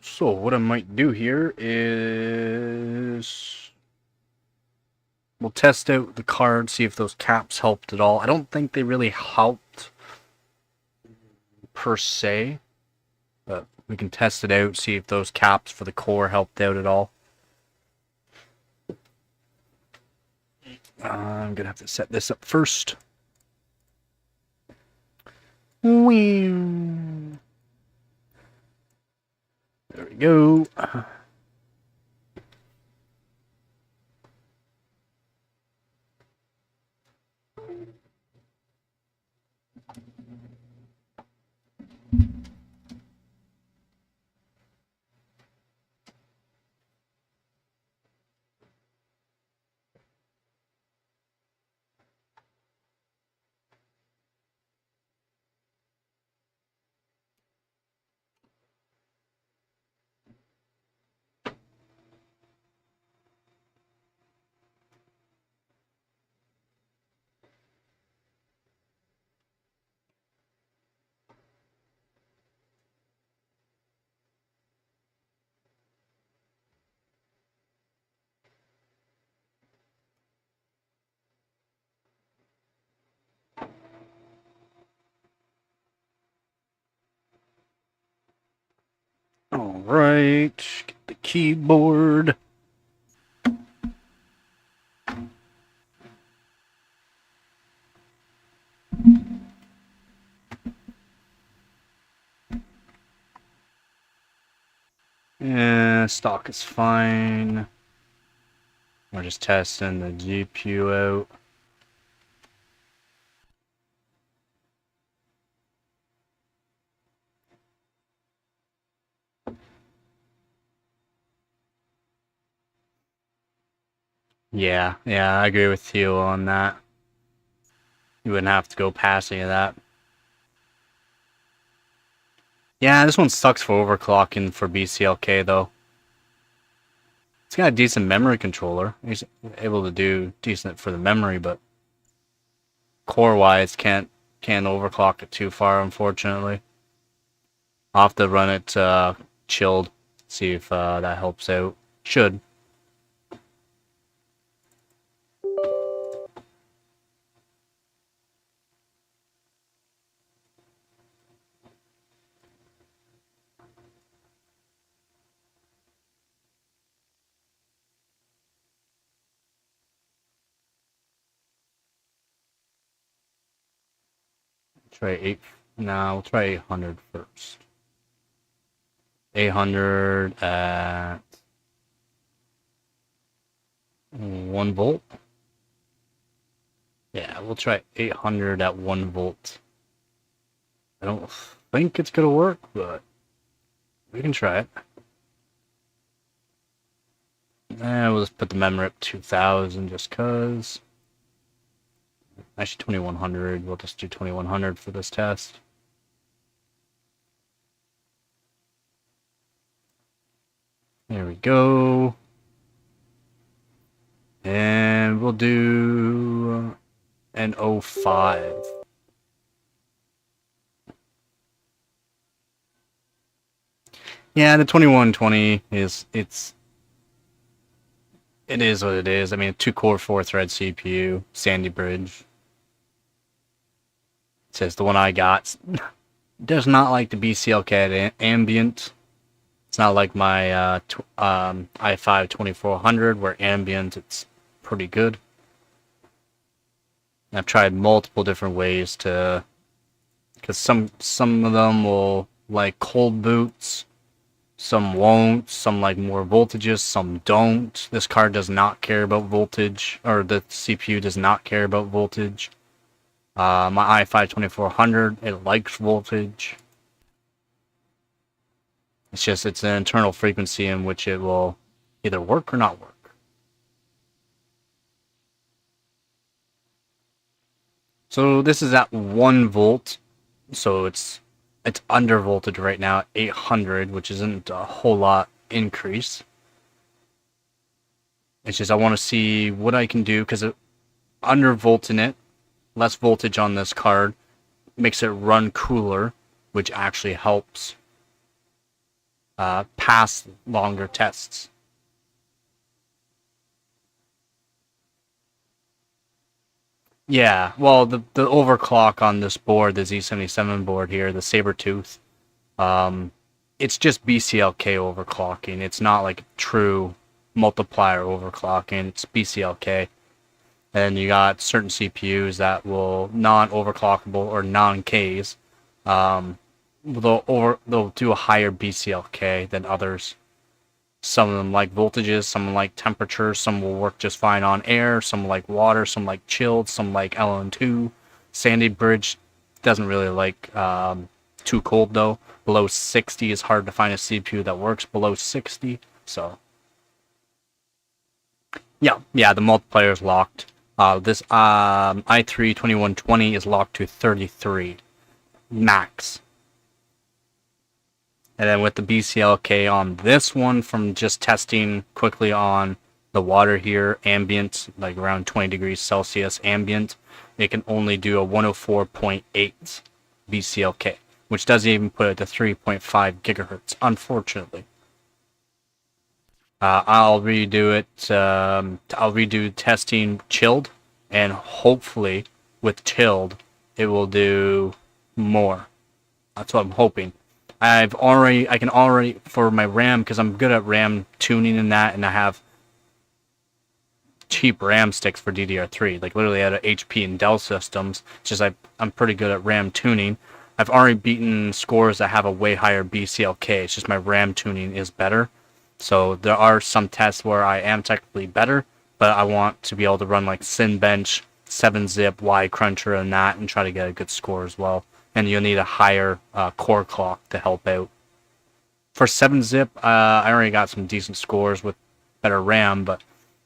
So what I might do here is we'll test out the card, see if those caps helped at all. I don't think they really helped per se, but we can test it out, see if those caps for the core helped out at all. I'm gonna have to set this up first. There we go. All right, get the keyboard. Yeah, stock is fine. We're just testing the GPU out. Yeah, I agree with you on that. You wouldn't have to go past any of that. Yeah, this one sucks for overclocking for BCLK though. It's got a decent memory controller. He's able to do decent for the memory, but core-wise can't overclock it too far, unfortunately. I'll have to run it chilled, see if that helps out. Should. Try 8. No, we'll try 800 first. 800 at 1 volt. Yeah, we'll try 800 at 1 volt. I don't think it's gonna work, but we can try it. And we'll just put the memory up 2000 just cause. Actually 2100, we'll just do 2100 for this test. There we go. And we'll do an 05. Yeah, the 2120 it is what it is. I mean, 2-core 4-thread CPU, Sandy Bridge. It says the one I got does not like the BCLK at ambient. It's not like my i5 2400 where ambient it's pretty good. I've tried multiple different ways to, because some of them will like cold boots, some won't, some like more voltages, some don't. This card does not care about voltage, or the CPU does not care about voltage. My i5 2400, it likes voltage. It's an internal frequency in which it will either work or not work. So this is at 1 volt, so it's under voltage right now at 800, which isn't a whole lot increase. It's just I want to see what I can do, because under volting it, less voltage on this card, makes it run cooler, which actually helps pass longer tests. Yeah, well, the overclock on this board, the Z77 board here, the Sabertooth, it's just BCLK overclocking. It's not like true multiplier overclocking. It's BCLK. And you got certain CPUs that will non-overclockable or non-Ks. They'll do a higher BCLK than others. Some of them like voltages, some like temperatures, some will work just fine on air, some like water, some like chilled, some like LN2. Sandy Bridge doesn't really like too cold though. Below 60 is hard to find a CPU that works below 60. So yeah, the multiplier is locked. This i3 2120 is locked to 33 max. And then with the BCLK on this one, from just testing quickly on the water here, ambient, like around 20 degrees Celsius ambient, it can only do a 104.8 BCLK, which doesn't even put it to 3.5 gigahertz, unfortunately. I'll redo it. I'll redo testing chilled, and hopefully with chilled, it will do more. That's what I'm hoping. I can already, for my RAM, because I'm good at RAM tuning and that, and I have cheap RAM sticks for DDR3, like literally out of HP and Dell systems. It's just I'm pretty good at RAM tuning. I've already beaten scores that have a way higher BCLK. It's just my RAM tuning is better. So there are some tests where I am technically better, but I want to be able to run like Cinebench, 7-zip, Y Cruncher, and that, and try to get a good score as well. And you'll need a higher core clock to help out. For 7-zip, I already got some decent scores with better RAM, but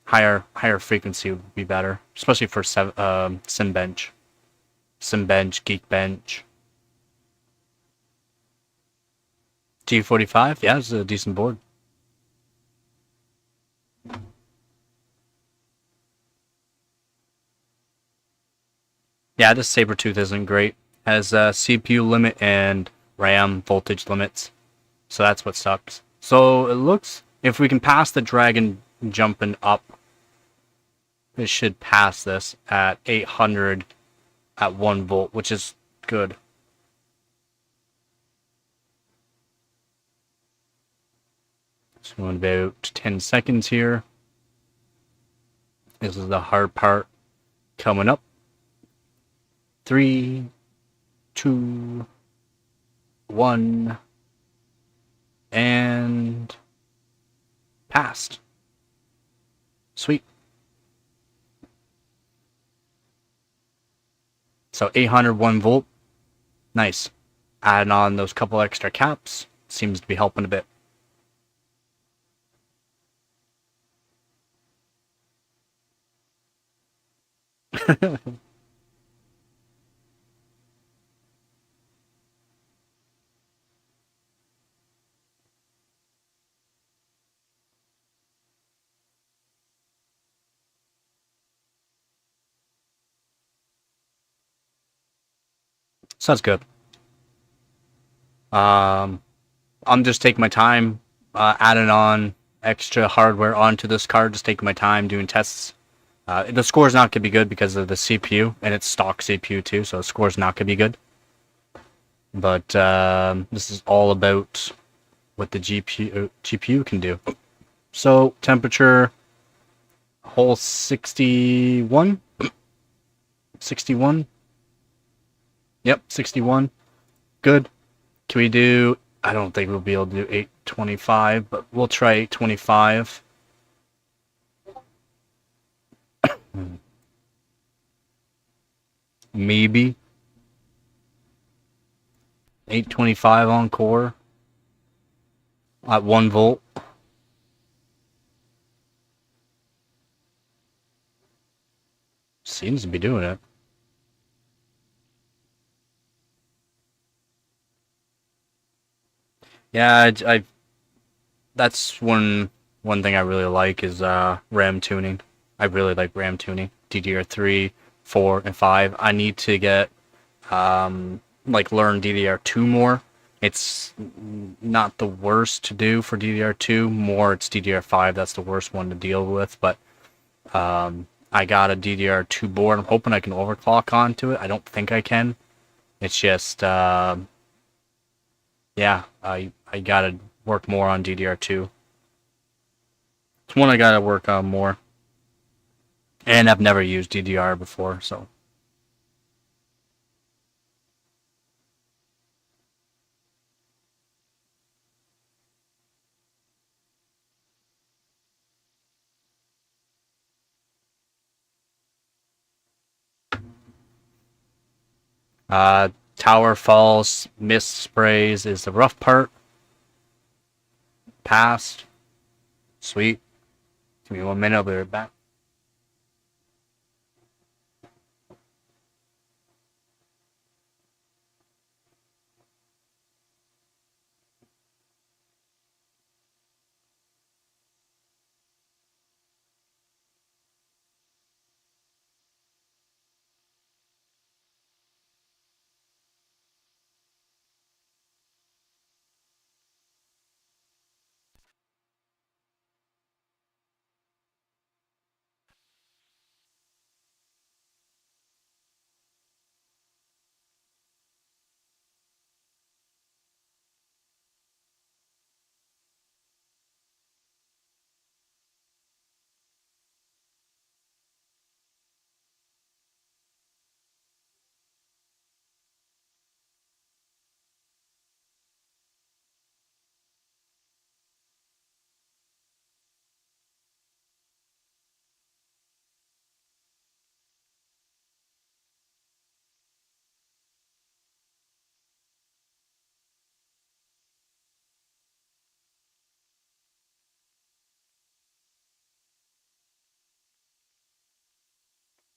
higher frequency would be better, especially for Cinebench. Simbench, Geekbench. G45, yeah, it's a decent board. Yeah, this Sabertooth isn't great. Has a CPU limit and RAM voltage limits, so that's what sucks. So it looks, if we can pass the dragon jumping up, it should pass this at 800 at 1 volt, which is good. So in about 10 seconds here. This is the hard part coming up. 3, 2, 1, and passed. Sweet. So 801 volt. Nice. Adding on those couple extra caps seems to be helping a bit. So that's good. I'm just taking my time, adding on extra hardware onto this card. Just taking my time doing tests. The score's not gonna be good because of the CPU, and it's stock CPU too, so the score's not gonna be good. But this is all about what the GPU can do. So temperature, hole 61, 61. Yep, 61. Good. Can we do? I don't think we'll be able to do 825, but we'll try 825. Maybe 825 on core at 1 volt. Seems to be doing it. Yeah, that's one thing I really like is RAM tuning. I really like RAM tuning. DDR3, 4, and 5. I need to get learn DDR2 more. It's not the worst to do for DDR2. More it's DDR5. That's the worst one to deal with. But I got a DDR2 board. I'm hoping I can overclock onto it. I don't think I can. It's just yeah. I gotta work more on DDR2. It's one I gotta work on more. And I've never used DDR before, so. Tower falls, mist sprays is the rough part. Passed. Sweet. Give me 1 minute, I'll be right back.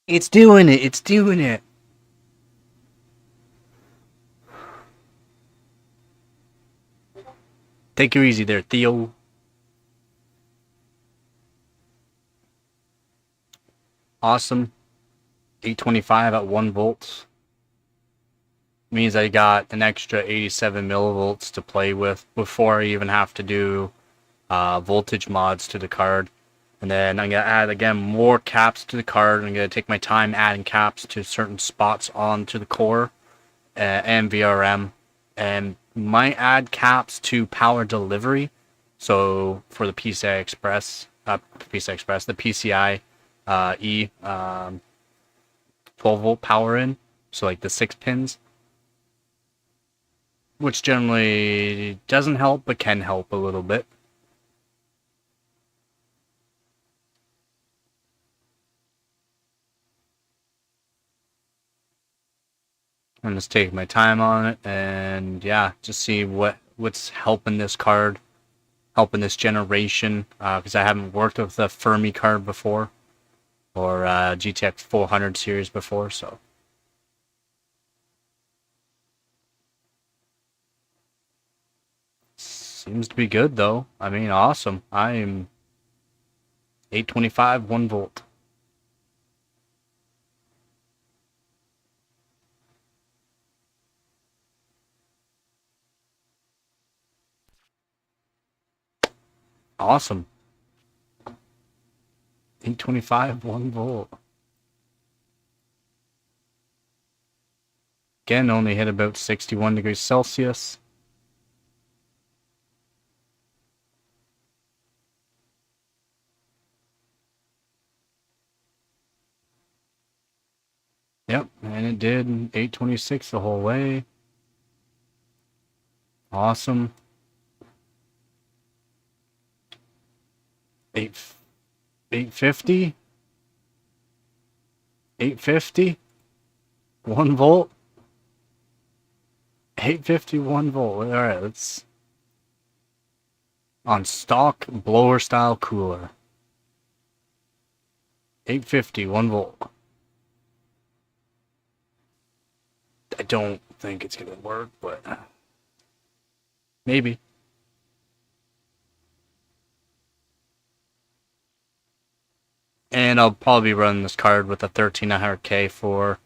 It's doing it. It's doing it. Take it easy there, Theo. Awesome. 825 at 1 volt. Means I got an extra 87 millivolts to play with before I even have to do voltage mods to the card. And then I'm going to add, again, more caps to the card. I'm going to take my time adding caps to certain spots onto the core and VRM. And might add caps to power delivery. So for the PCI Express, the PCI E 12 volt power in. So like the 6 pins. Which generally doesn't help, but can help a little bit. I'm just taking my time on it, and yeah, just see what's helping this card, helping this generation, because I haven't worked with the Fermi card before, or GTX 400 series before, so. Seems to be good, though. I mean, awesome. I'm 825, 1 volt. Awesome. 825, 1 volt. Again, only hit about 61 degrees Celsius. Yep, and it did 826 the whole way. Awesome. 850. 850. 1 volt. 850, 1 volt. Alright, let's... On stock blower style cooler. 850, 1 volt. I don't think it's gonna work, but maybe. And I'll probably run this card with a 1300K for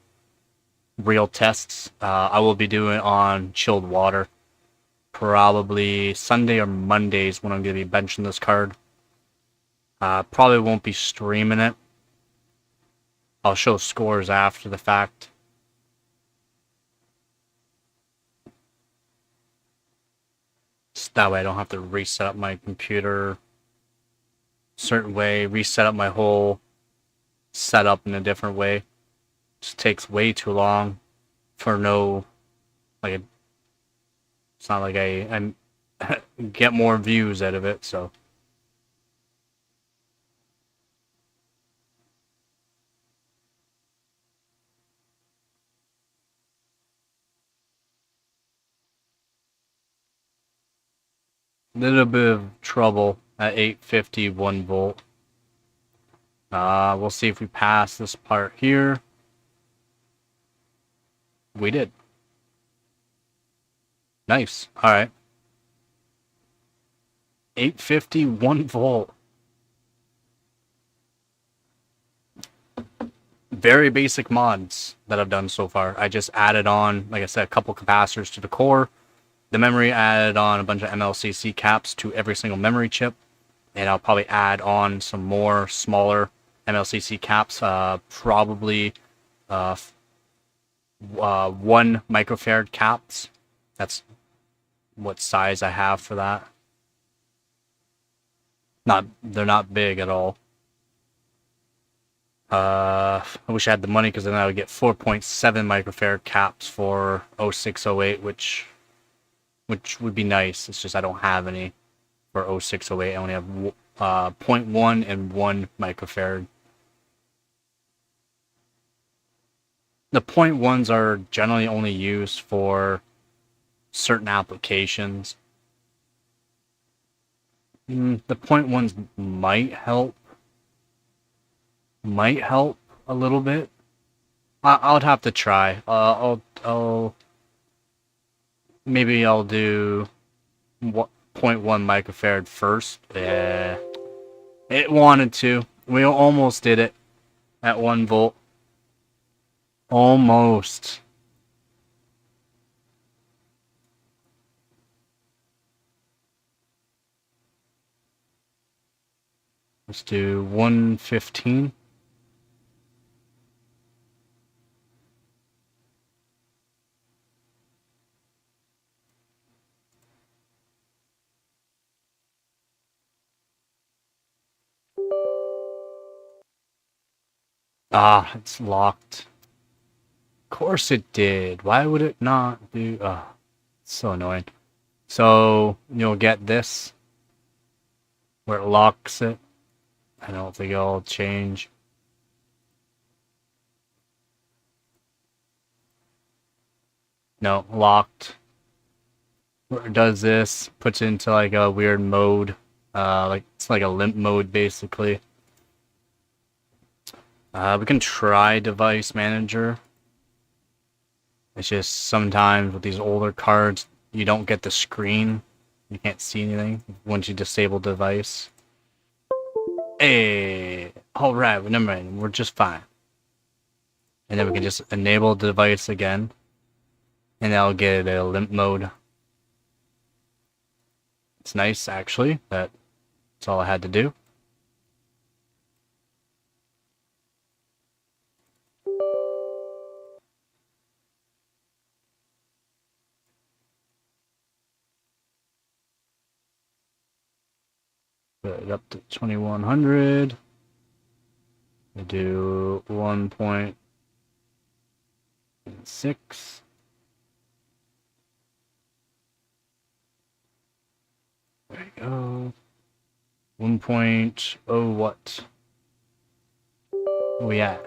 real tests. I will be doing it on chilled water. Probably Sunday or Mondays when I'm going to be benching this card. Probably won't be streaming it. I'll show scores after the fact. Just that way I don't have to reset up my computer a certain way, reset up my whole setup in a different way. Just takes way too long for no, like, it's not like I get more views out of it, so. Little bit of trouble at 850, 1 volt. We'll see if we pass this part here. We did. Nice. Alright. 850, 1 volt. Very basic mods that I've done so far. I just added on, like I said, a couple capacitors to the core. The memory, added on a bunch of MLCC caps to every single memory chip. And I'll probably add on some more smaller MLCC caps, probably 1 microfarad caps. That's what size I have for that. They're not big at all. I wish I had the money, because then I would get 4.7 microfarad caps for 0608, which would be nice. It's just I don't have any for 0608. I only have 0.1 and 1 microfarad. The 0.1s are generally only used for certain applications. The 0.1s might help a little bit. I'll have to try. Maybe I'll do 0.1 microfarad first. Yeah, it wanted to. We almost did it at 1 volt. Almost. Let's do 115. Ah, it's locked. Of course it did. Why would it not do? Ah, it's so annoying. So you'll get this where it locks it. I don't think it'll change. No, locked. Where it does this, puts it into like a weird mode. Like it's like a limp mode basically. We can try device manager. It's just sometimes with these older cards, you don't get the screen. You can't see anything once you disable device. Hey, alright, never mind, we're just fine. And then we can just enable the device again. And that'll get a limp mode. It's nice, actually. That's all I had to do. Put it up to 2100. We do 1.6. There you go. 1.0 what? Oh yeah.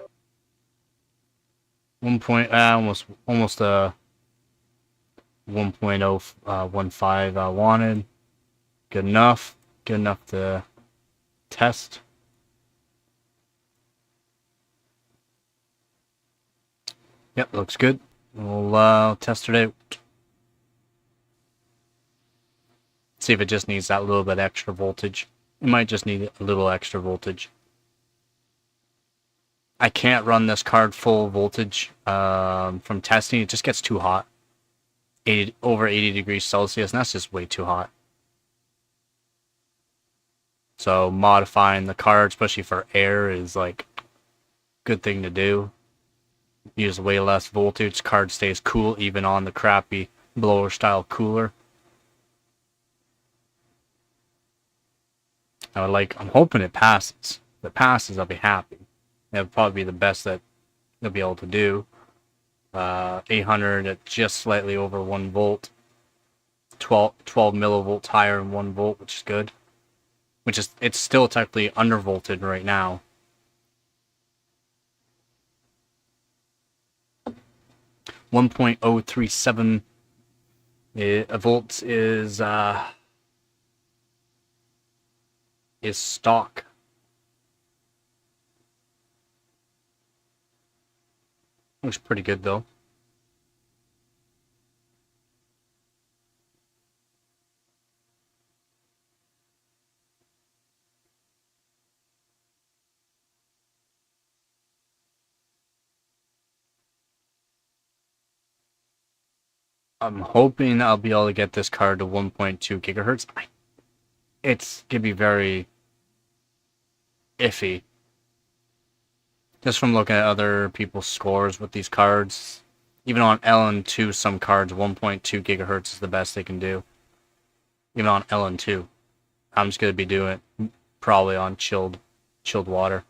1 point, almost 1.015 I wanted. Good enough to test. Yep, looks good. We'll test it out. See if it just needs that little bit extra voltage. It might just need a little extra voltage. I can't run this card full voltage from testing. It just gets too hot. Over 80 degrees Celsius, and that's just way too hot. So modifying the card, especially for air, is like a good thing to do. Use way less voltage. Card stays cool even on the crappy blower style cooler. I'm hoping it passes. If it passes, I'll be happy. That'll probably be the best that they'll be able to do. 800 at just slightly over 1 volt. 12 millivolts higher than 1 volt, which is good. It's still technically undervolted right now. 1.037 volts is stock. Looks pretty good though. I'm hoping I'll be able to get this card to 1.2 gigahertz. It's gonna be very iffy. Just from looking at other people's scores with these cards. Even on LN2, some cards, 1.2 gigahertz is the best they can do. Even on LN2. I'm just gonna be doing it probably on chilled water.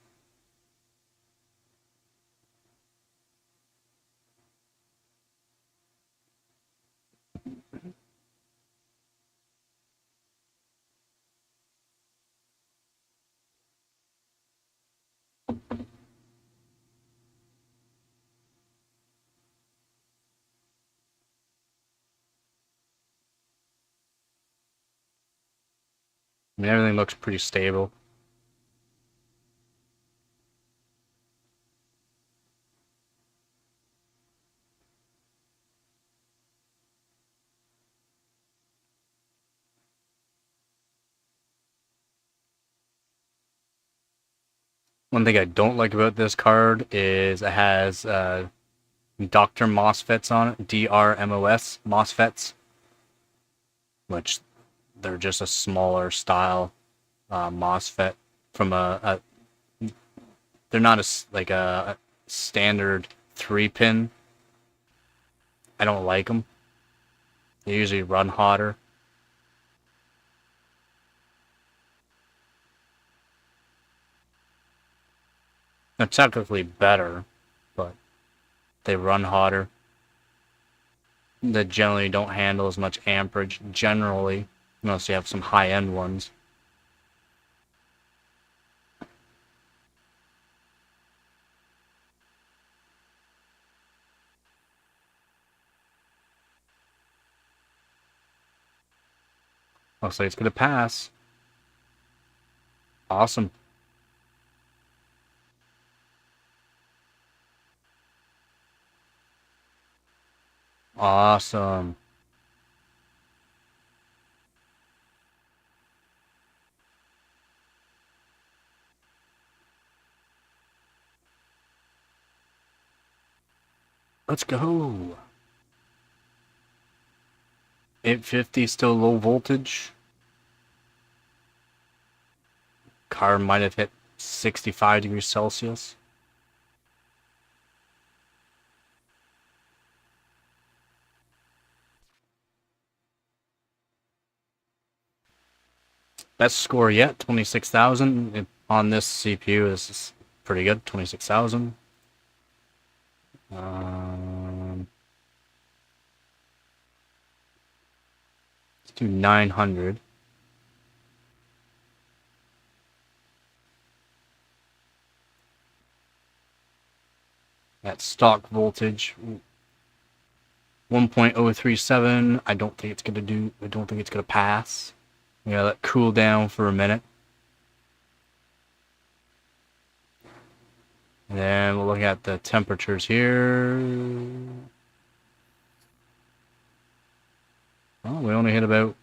I mean, everything looks pretty stable. One thing I don't like about this card is it has Dr. MOSFETs on it, DRMOS MOSFETs, which they're just a smaller style MOSFET from they're not like a standard 3-pin. I don't like them. They usually run hotter. They're technically better, but they run hotter. They generally don't handle as much amperage, generally, unless you have some high-end ones. Looks like it's gonna pass. Awesome. Awesome. Let's go. 850 still low voltage. Car might have hit 65 degrees Celsius. Best score yet, 26,000 on this CPU is pretty good, 26,000. Let's do 900. At stock voltage, 1.037. I don't think it's gonna pass. We gotta let it cool down for a minute. And then we'll look at the temperatures here. Oh, we only hit about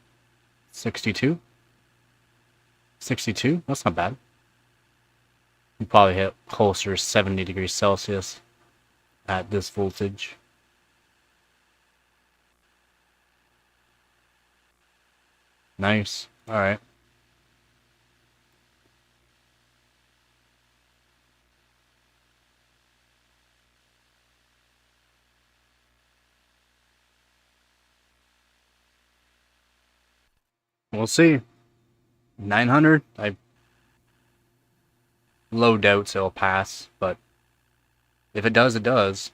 62. 62? That's not bad. We probably hit closer to 70 degrees Celsius at this voltage. Nice. Alright. We'll see. 900? I low doubts it'll pass, but if it does, it does.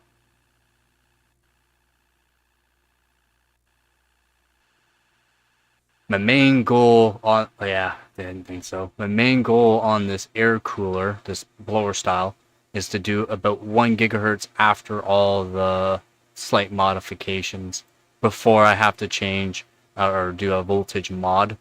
My main goal on, oh yeah, I didn't think so. My main goal on this air cooler, this blower style, is to do about 1 gigahertz after all the slight modifications before I have to change or do a voltage mod.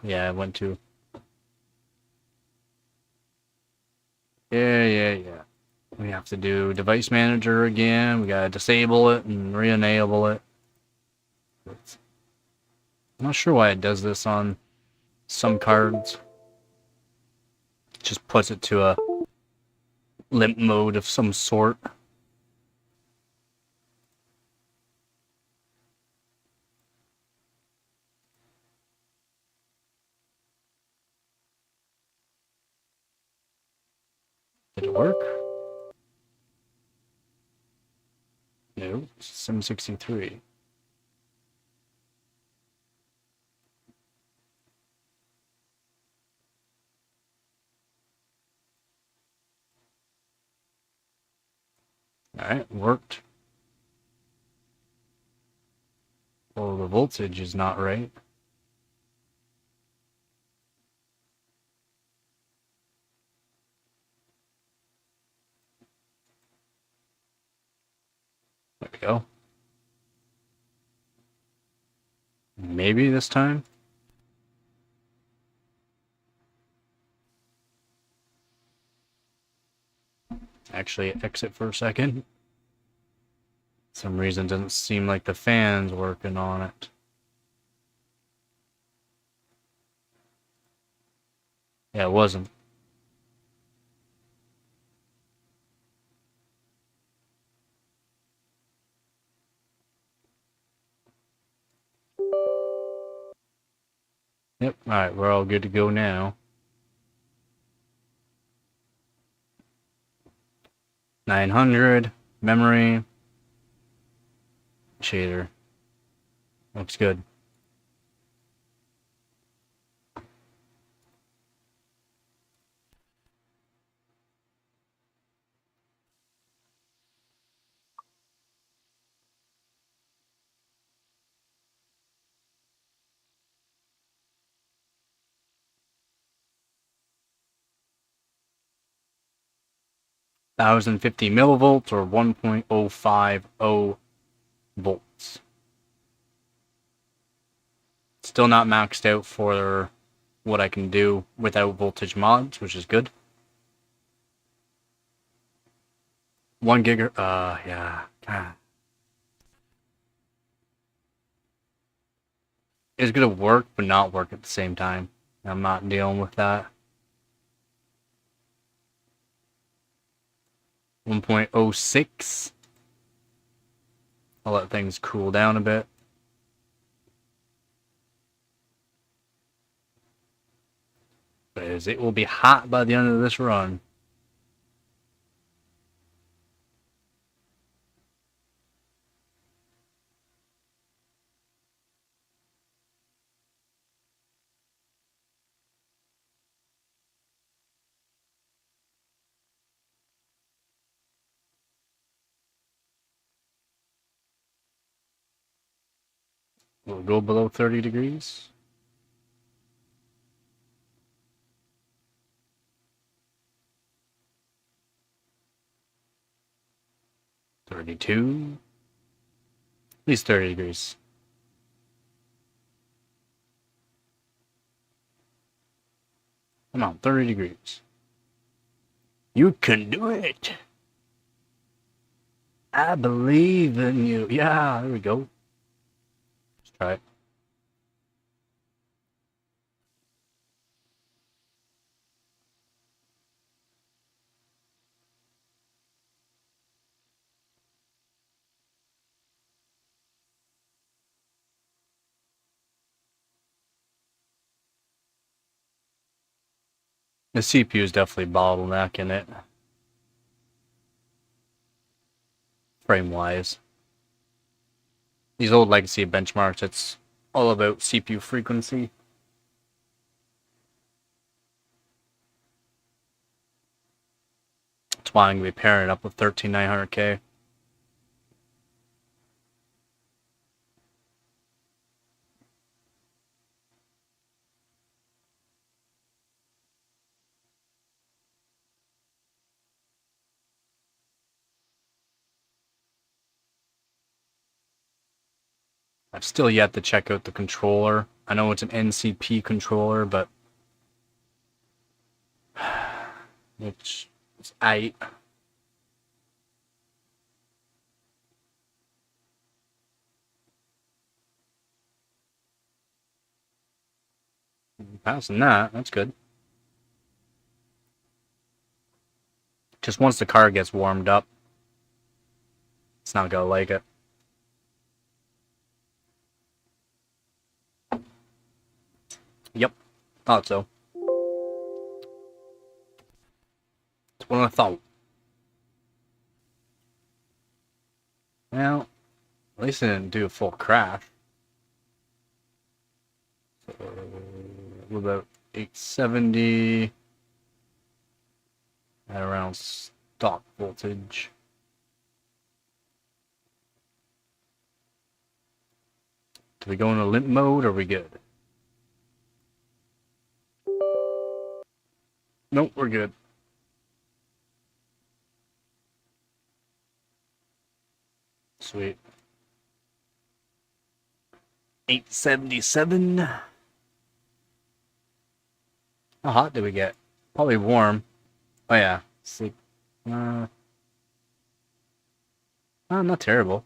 Yeah, I went to. Yeah. We have to do device manager again. We gotta disable it and re-enable it. I'm not sure why it does this on some cards. It just puts it to a limp mode of some sort. Did it work? No, 763. Alright, worked. Well, the voltage is not right. There we go. Maybe this time? Actually, exit for a second. Some reason doesn't seem like the fan's working on it. Yeah, it wasn't. Yep, alright, we're all good to go now. 900, memory, shader. Looks good. Thousand 50 millivolts or 1.050 volts. Still not maxed out for what I can do without voltage mods, which is good. 1 gig, yeah. It's gonna work, but not work at the same time. I'm not dealing with that. 1.06. I'll let things cool down a bit. Because it will be hot by the end of this run. We'll go below 30 degrees. .32. At least 30 degrees. Come on, 30 degrees. You can do it. I believe in you. Yeah, there we go. Let's try it. The CPU is definitely bottlenecking it. Frame-wise. These old legacy benchmarks, it's all about CPU frequency. That's why I'm going to be pairing it up with 13900K. I've still yet to check out the controller. I know it's an NCP controller, but it's 8. Passing that, that's good. Just once the car gets warmed up, it's not gonna like it. Yep, thought so. That's what I thought. Well, at least it didn't do a full crash. So, about 870 at around stock voltage. Do we go into limp mode or are we good? Nope, we're good. Sweet. 877. How hot did we get? Probably warm. Oh yeah. Sleep. Not terrible.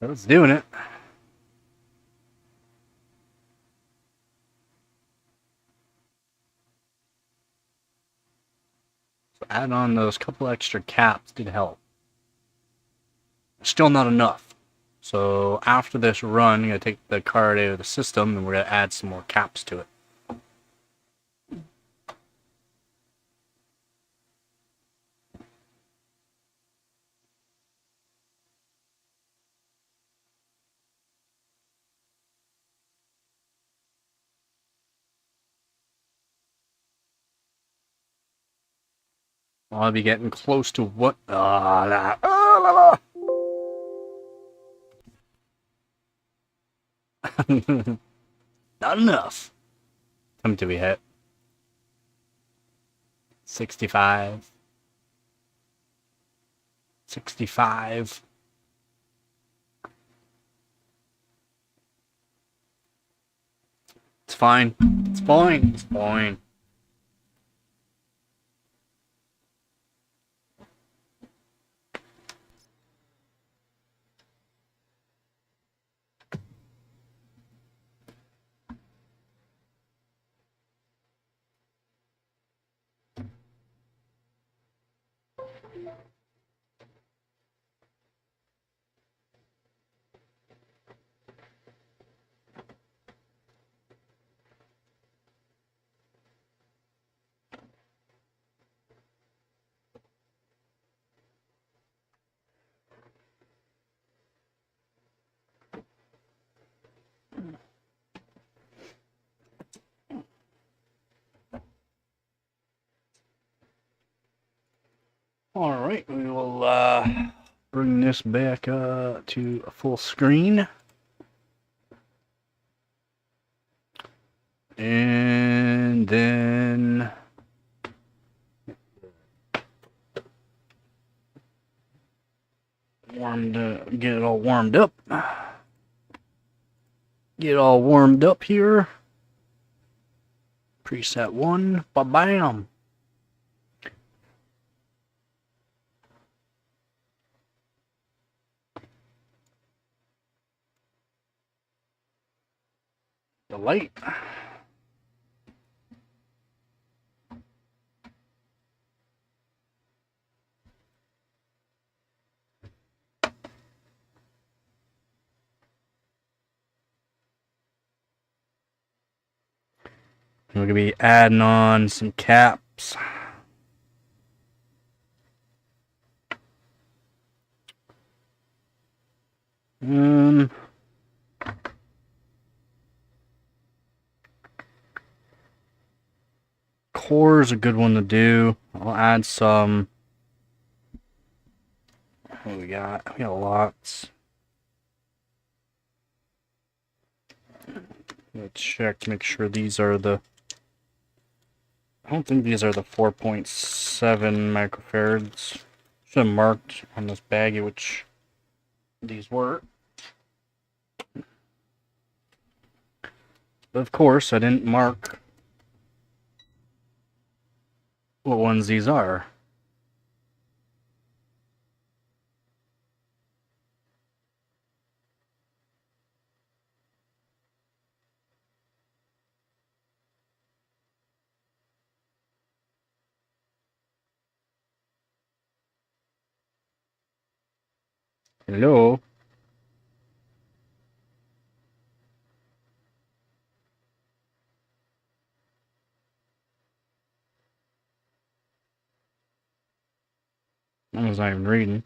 It's doing it. So add on those couple extra caps did help. Still not enough. So after this run, I'm going to take the card out of the system and we're going to add some more caps to it. I'll be getting close to what? Not enough. How much do we hit? 65. 65. It's fine. It's fine. It's fine. Alright, we will bring this back to a full screen. And then get it all warmed up. Get it all warmed up here. Preset 1, ba-bam. The light. We're going to be adding on some caps. Core is a good one to do. I'll add some. What do we got? We got lots. Let's check to make sure these are the. I don't think these are the 4.7 microfarads. Should have marked on this baggie which these were. But of course, I didn't mark what ones these are. Hello? I was not even reading.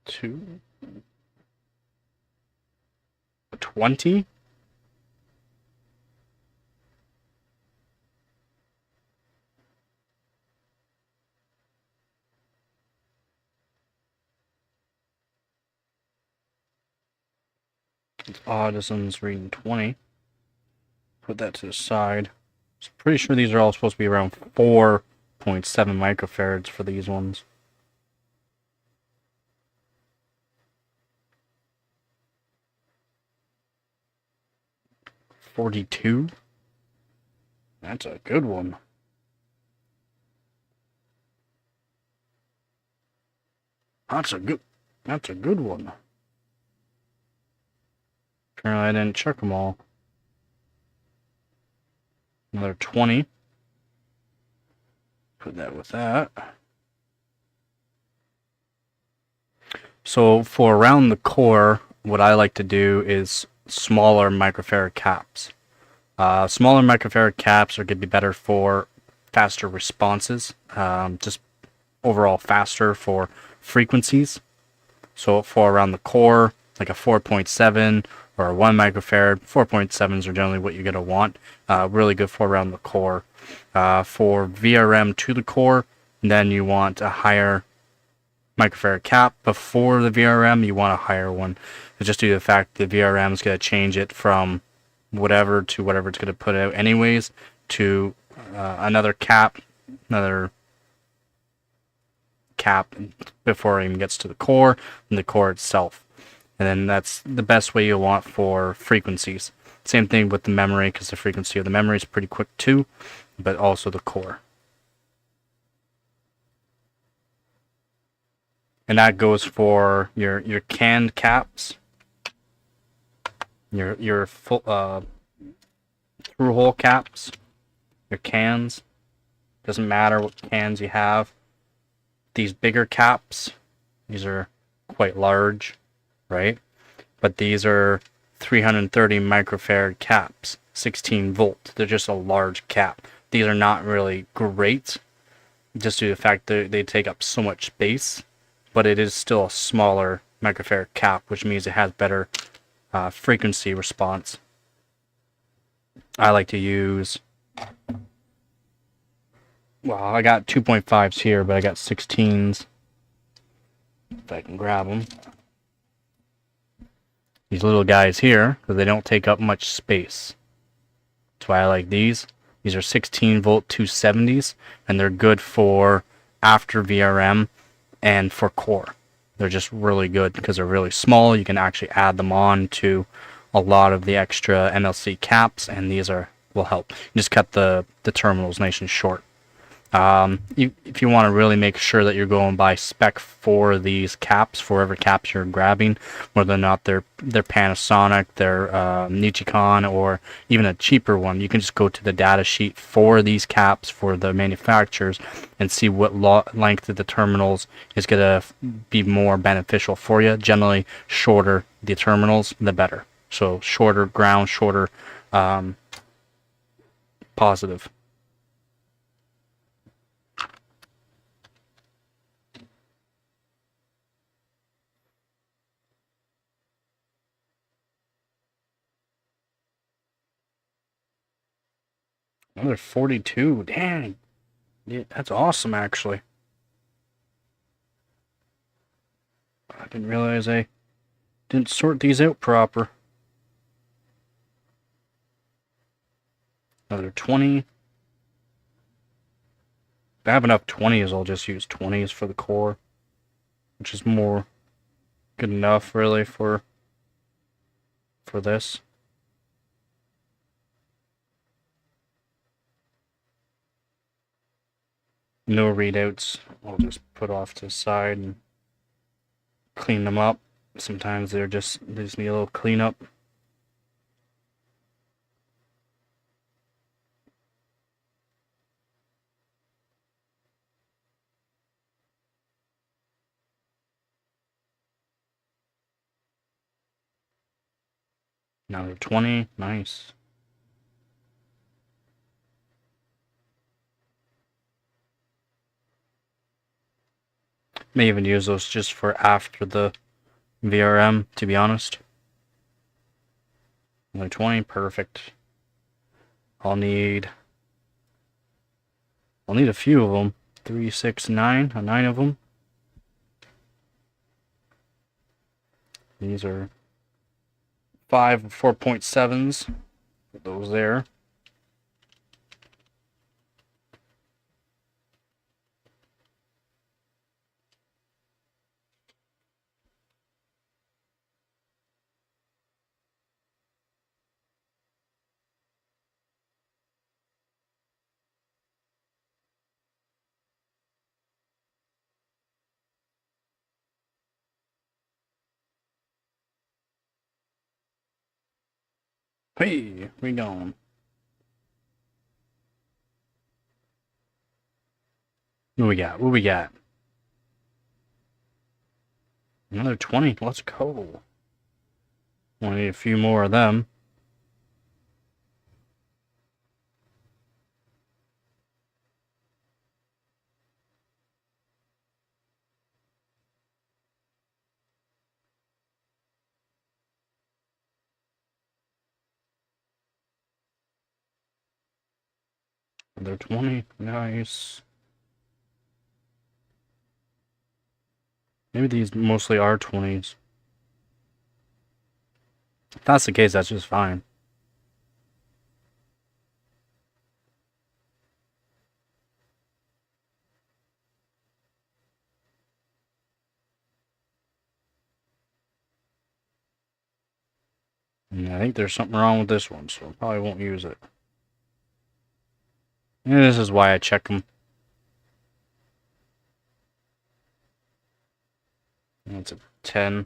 Two. 20? It's odd this one's reading 20. Put that to the side. So pretty sure these are all supposed to be around 4.7 microfarads for these ones. $42. That's a good one. That's a good one. Apparently I didn't check them all. Another 20. Put that with that. So for around the core, what I like to do is smaller microfarad caps. Smaller microfarad caps are going to be better for faster responses, just overall faster for frequencies. So for around the core, like a 4.7 or a 1 microfarad, 4.7s are generally what you're going to want. Really good for around the core. For VRM to the core, then you want a higher microfarad cap. Before the VRM, you want a higher one. Just due to the fact the VRM is going to change it from whatever to whatever it's going to put out anyways to another cap before it even gets to the core and the core itself. And then that's the best way you want for frequencies. Same thing with the memory, because the frequency of the memory is pretty quick too, but also the core. And that goes for your canned caps, your full through hole caps, your cans. Doesn't matter what cans you have. These bigger caps, these are quite large, right? But these are 330 microfarad caps, 16 volt. They're just a large cap. These are not really great, just due to the fact that they take up so much space, but it is still a smaller microfarad cap, which means it has better frequency response. I like to use, well, I got 2.5s here, but I got 16s. If I can grab them. These little guys here, because they don't take up much space. That's why I like these. These are 16 volt 270s, and they're good for after VRM and for core. They're just really good because they're really small. You can actually add them on to a lot of the extra MLC caps, and these will help. You just cut the terminals nice and short. If you want to really make sure that you're going by spec for these caps, for whatever caps you're grabbing, whether or not they're Panasonic, they're Nichicon, or even a cheaper one, you can just go to the data sheet for these caps for the manufacturers and see what length of the terminals is going to be more beneficial for you. Generally, shorter the terminals, the better. So shorter ground, shorter positive. Another 42. Dang. Yeah, that's awesome, actually. I didn't realize I didn't sort these out proper. Another 20. If I have enough 20s, I'll just use 20s for the core, which is more good enough, really, for this. No readouts. I'll just put off to the side and clean them up. Sometimes they just need a little cleanup. Another 20. Nice. May even use those just for after the VRM, to be honest. Another 20, perfect. I'll need a few of them. 3, 6, 9, 9 of them. These are 5 4.7s. Put those there. Hey, we gone. What we got? What we got? Another 20. Let's go. Only need a few more of them. Another 20. Nice. Maybe these mostly are 20s. If that's the case, that's just fine. And I think there's something wrong with this one, so I probably won't use it. And this is why I check them. That's a 10.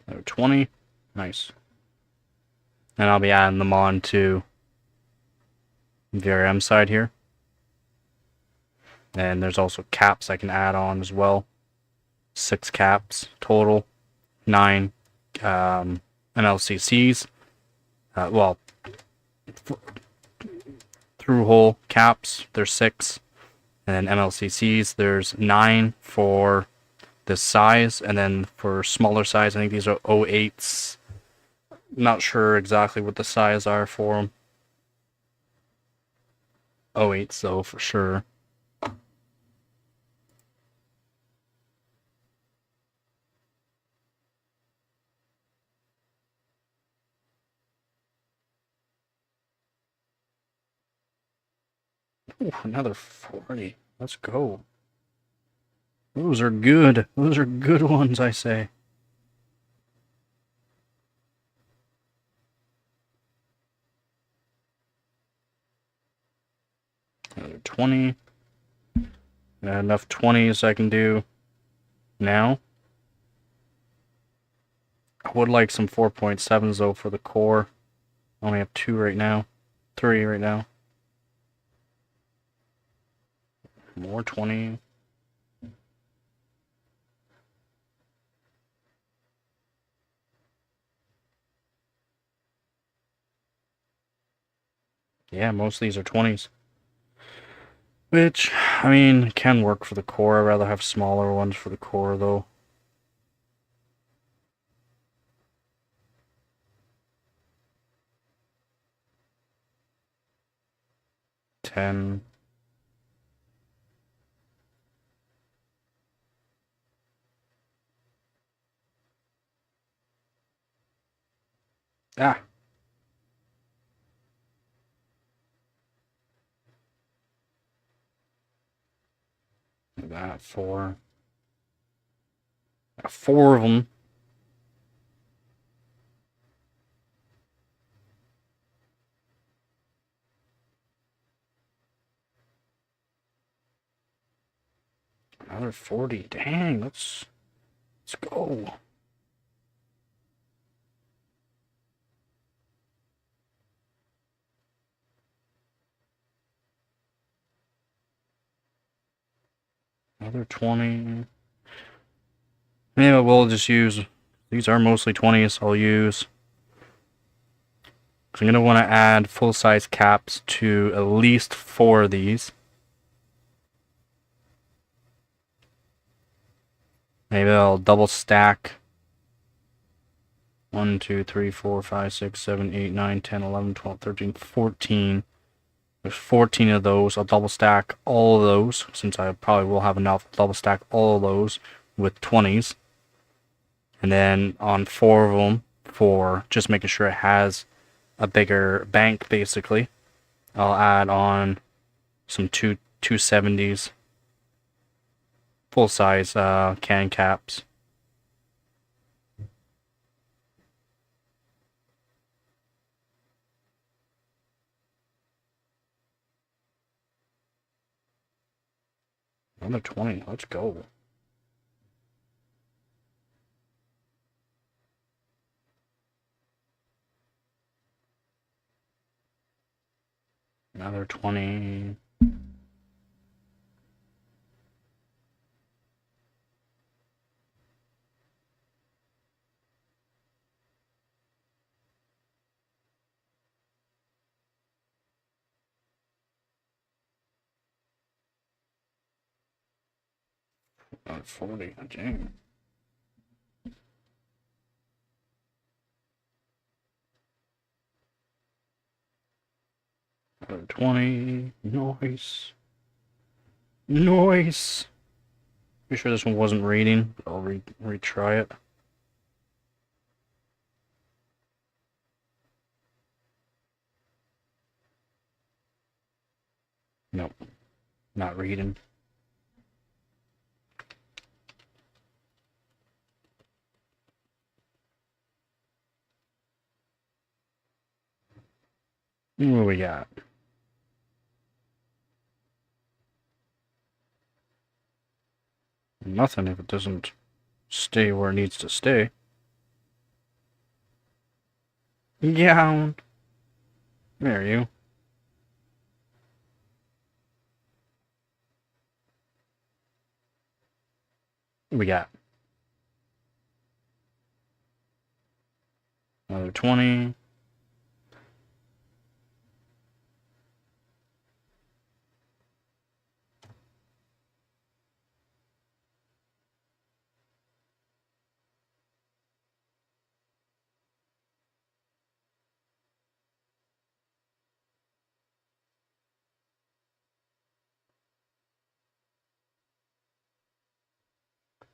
Another 20. Nice. And I'll be adding them on to the VRM side here. And there's also caps I can add on as well. 6 caps total. 9 MLCCs. Well, through hole caps, there's 6. And then MLCCs, there's 9 for this size. And then for smaller size, I think these are 08s. Not sure exactly what the size are for them. 08s though, for sure. Ooh, another 40. Let's go. Those are good. Those are good ones, I say. Another 20. Enough 20s I can do now. I would like some 4.7s though for the core. I only have 2 right now. 3 right now. More 20. Yeah, most of these are 20s. Which, I mean, can work for the core. I'd rather have smaller ones for the core though. $10. Ah. That 4. 4 of them. Another 40. Dang, let's go. Another 20. Maybe we'll just use, these are mostly 20s, I'll use. So I'm going to want to add full-size caps to at least 4 of these. Maybe I'll double stack 1, 2, 3, 4, 5, 6, 7, 8, 9, 10, 11, 12, 13, 14. There's 14 of those. I'll double stack all of those, since I probably will have enough. Double stack all of those with 20s. And then on 4 of them, for just making sure it has a bigger bank, basically, I'll add on some 270s. Full-size can caps. Another 20. Let's go. Another 20. Another 40. Dang. Another 20. Nice. Nice. Pretty sure this one wasn't reading, but I'll retry it. Nope. Not reading. What we got? Nothing if it doesn't stay where it needs to stay. Yeah. There you. What we got? Another 20.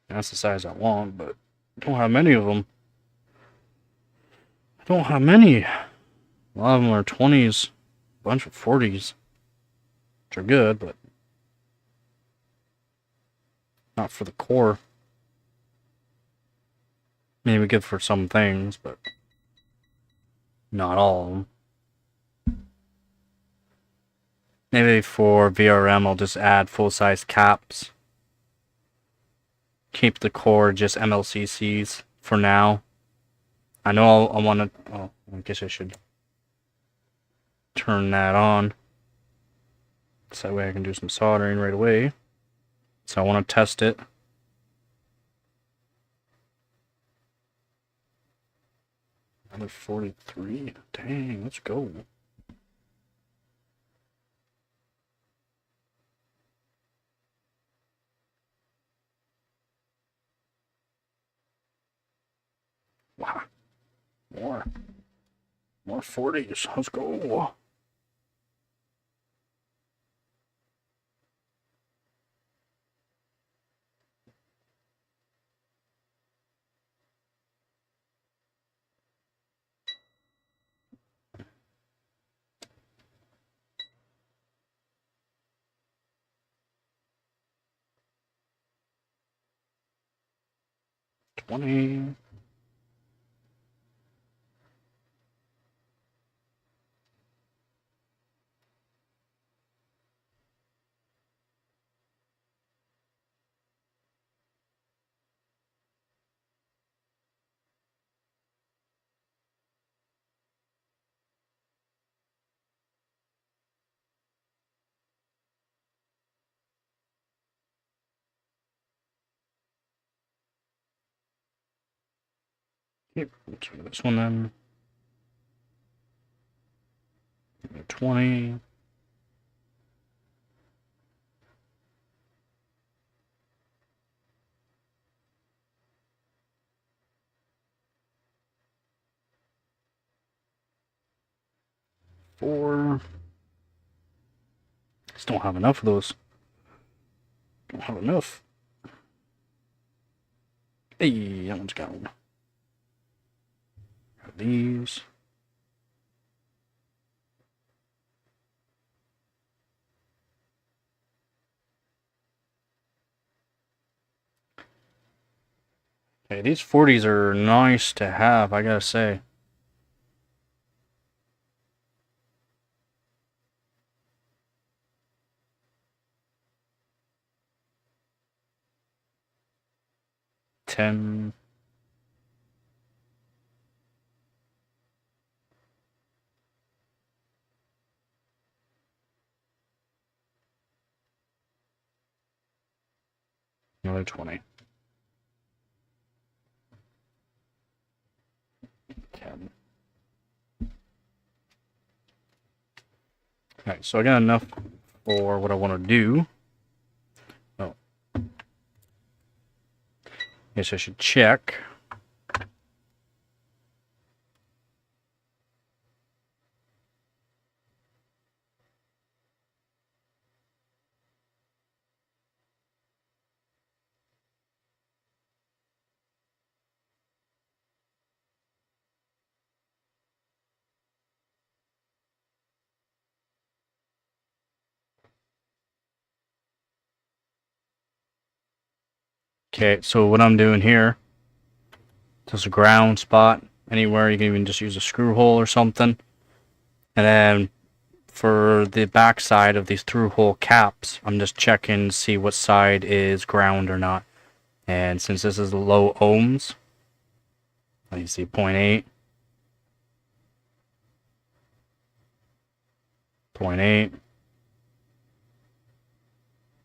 That's the size I want, but I don't have many of them. I don't have many. A lot of them are 20s, a bunch of 40s, which are good, but not for the core. Maybe good for some things, but not all of them. Maybe for VRM, I'll just add full-size caps. Keep the core just MLCCs for now. I know I want to... Oh, I guess I should turn that on. So that way I can do some soldering right away. So I want to test it. Another 43. Dang, let's go. Wow. More 40s. Let's go. $20. Yep, let's do this one then. 20. Four. Just don't have enough of those. Don't have enough. Hey, that one's got one. Got these. Hey, these 40s are nice to have, I gotta say. 10. Another 20. 10. Alright, so I got enough for what I want to do. Oh. Guess I should check. Okay, so what I'm doing here, there's a ground spot anywhere. You can even just use a screw hole or something. And then for the back side of these through hole caps, I'm just checking to see what side is ground or not. And since this is low ohms, you see 0.8, 0.8,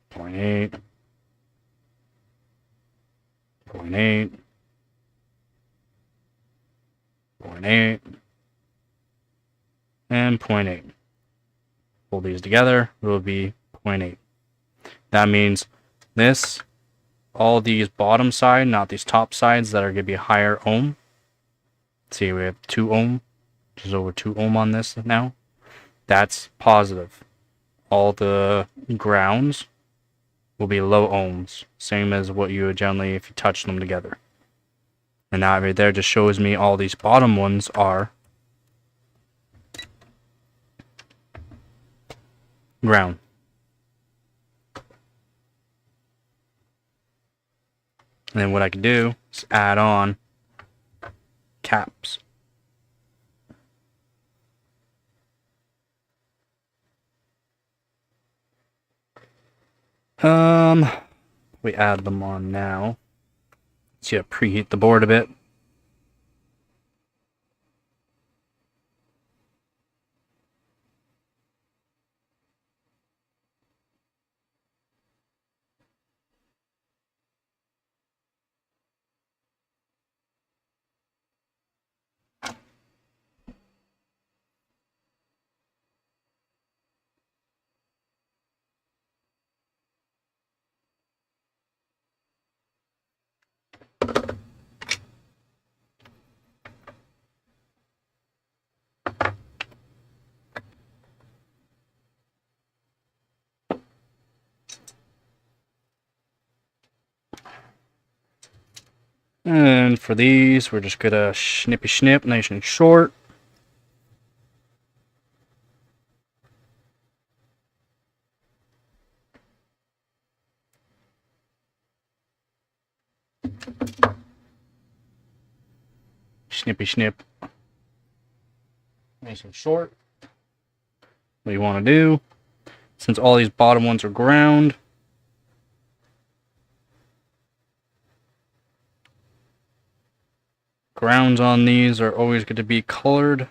0.8, 0.8, 0.8, and 0.8. Pull these together, it will be 0.8. That means this, all these bottom side, not these top sides that are going to be higher ohm. See, we have 2 ohm, which is over 2 ohm on this now. That's positive. All the grounds will be low ohms, same as what you would generally if you touch them together. And that right there just shows me all these bottom ones are ground. And then what I can do is add on caps. We add them on now. So you preheat the board a bit. And for these, we're just gonna snippy snip, nice and short. Snippy snip, nice and short. What you want to do, since all these bottom ones are ground, grounds on these are always going to be colored.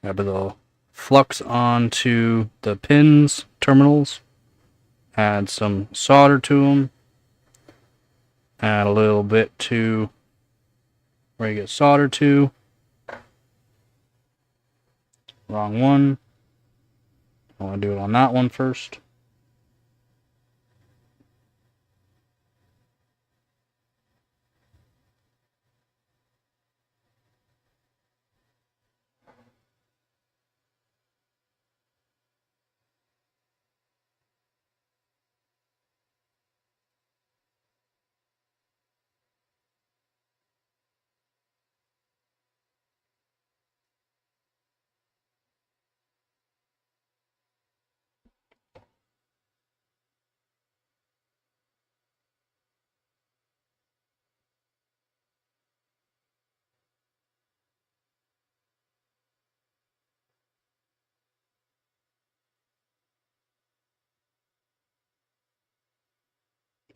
Add a little flux onto the pins, terminals. Add some solder to them. Add a little bit to where you get soldered to. Wrong one. I want to do it on that one first.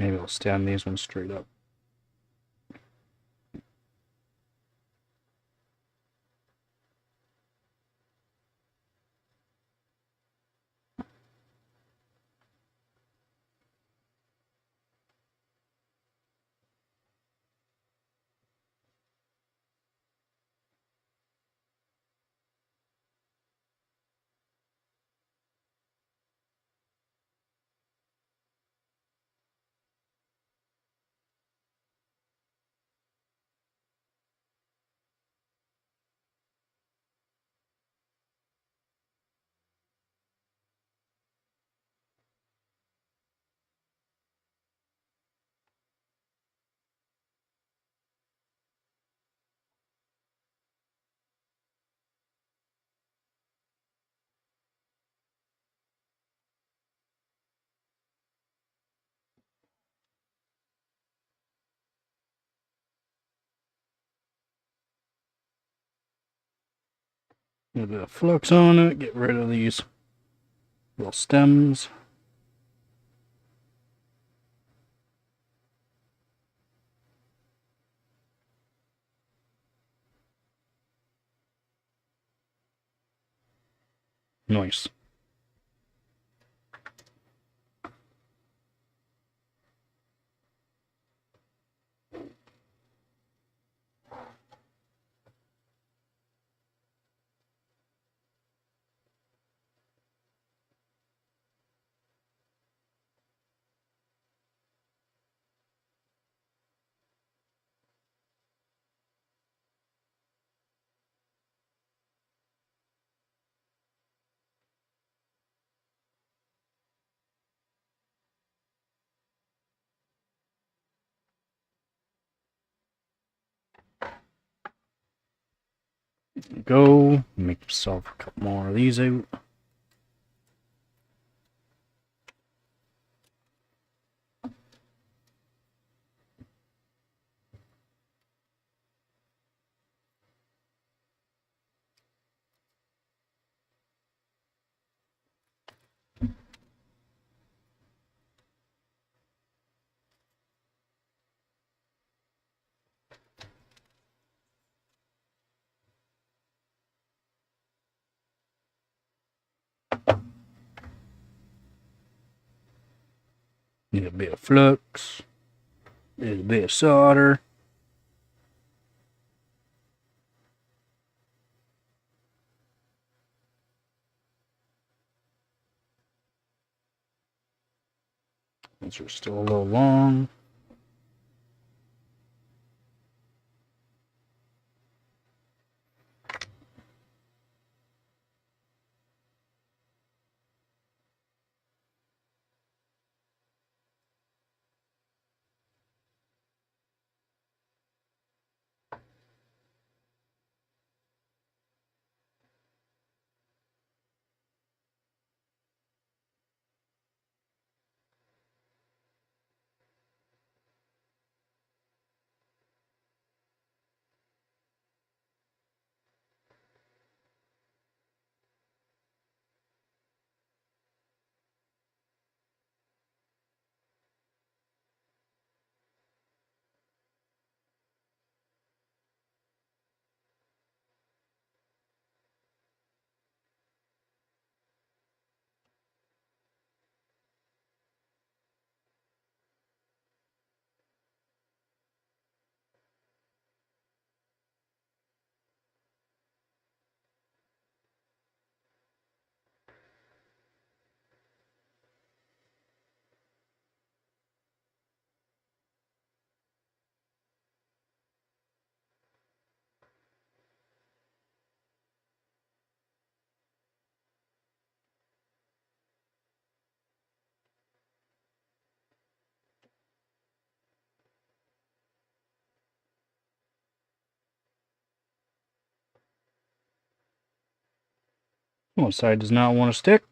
Maybe I'll stem these ones straight up. A little bit of flux on it, get rid of these little stems. Nice. Go make yourself a couple more of these out. Need a bit of flux, a little bit of solder. These are still a little long. One side does not want to stick.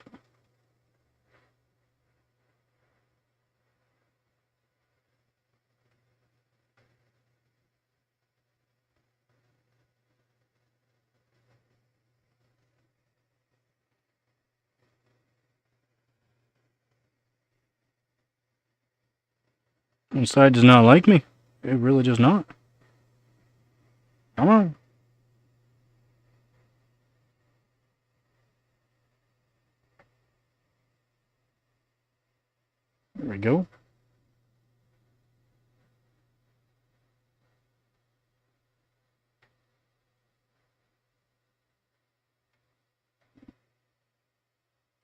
One side does not like me. It really does not. Come on. There we go.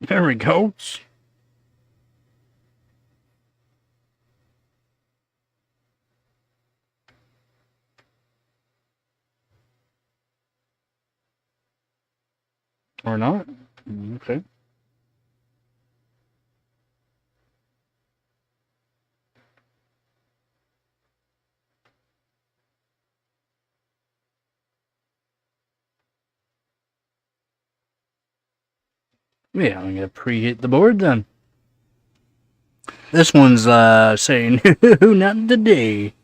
There we go. Or not. Okay. Yeah, I'm gonna preheat the board then. This one's saying, not today.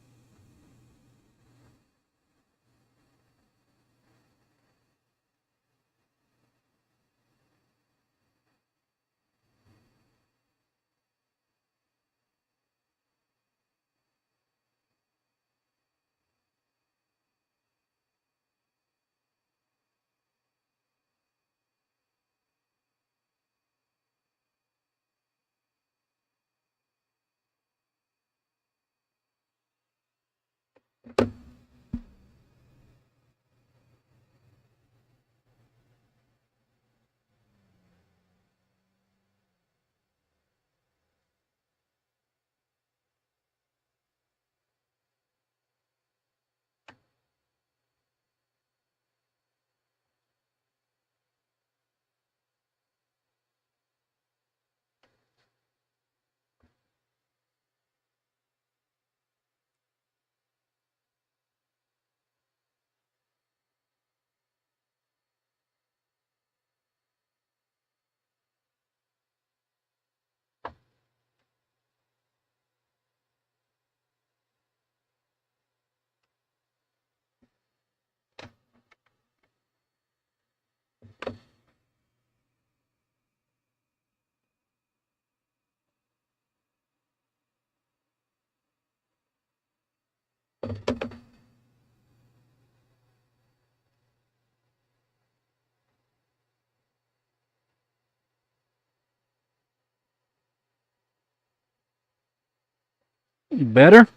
Better.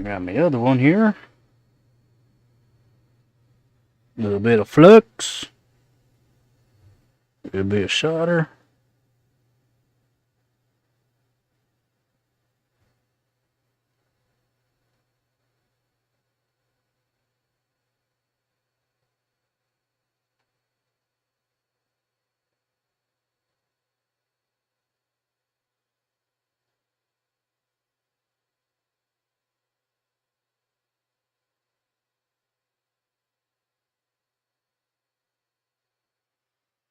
Got my other one here. A little bit of flux. A little bit of solder.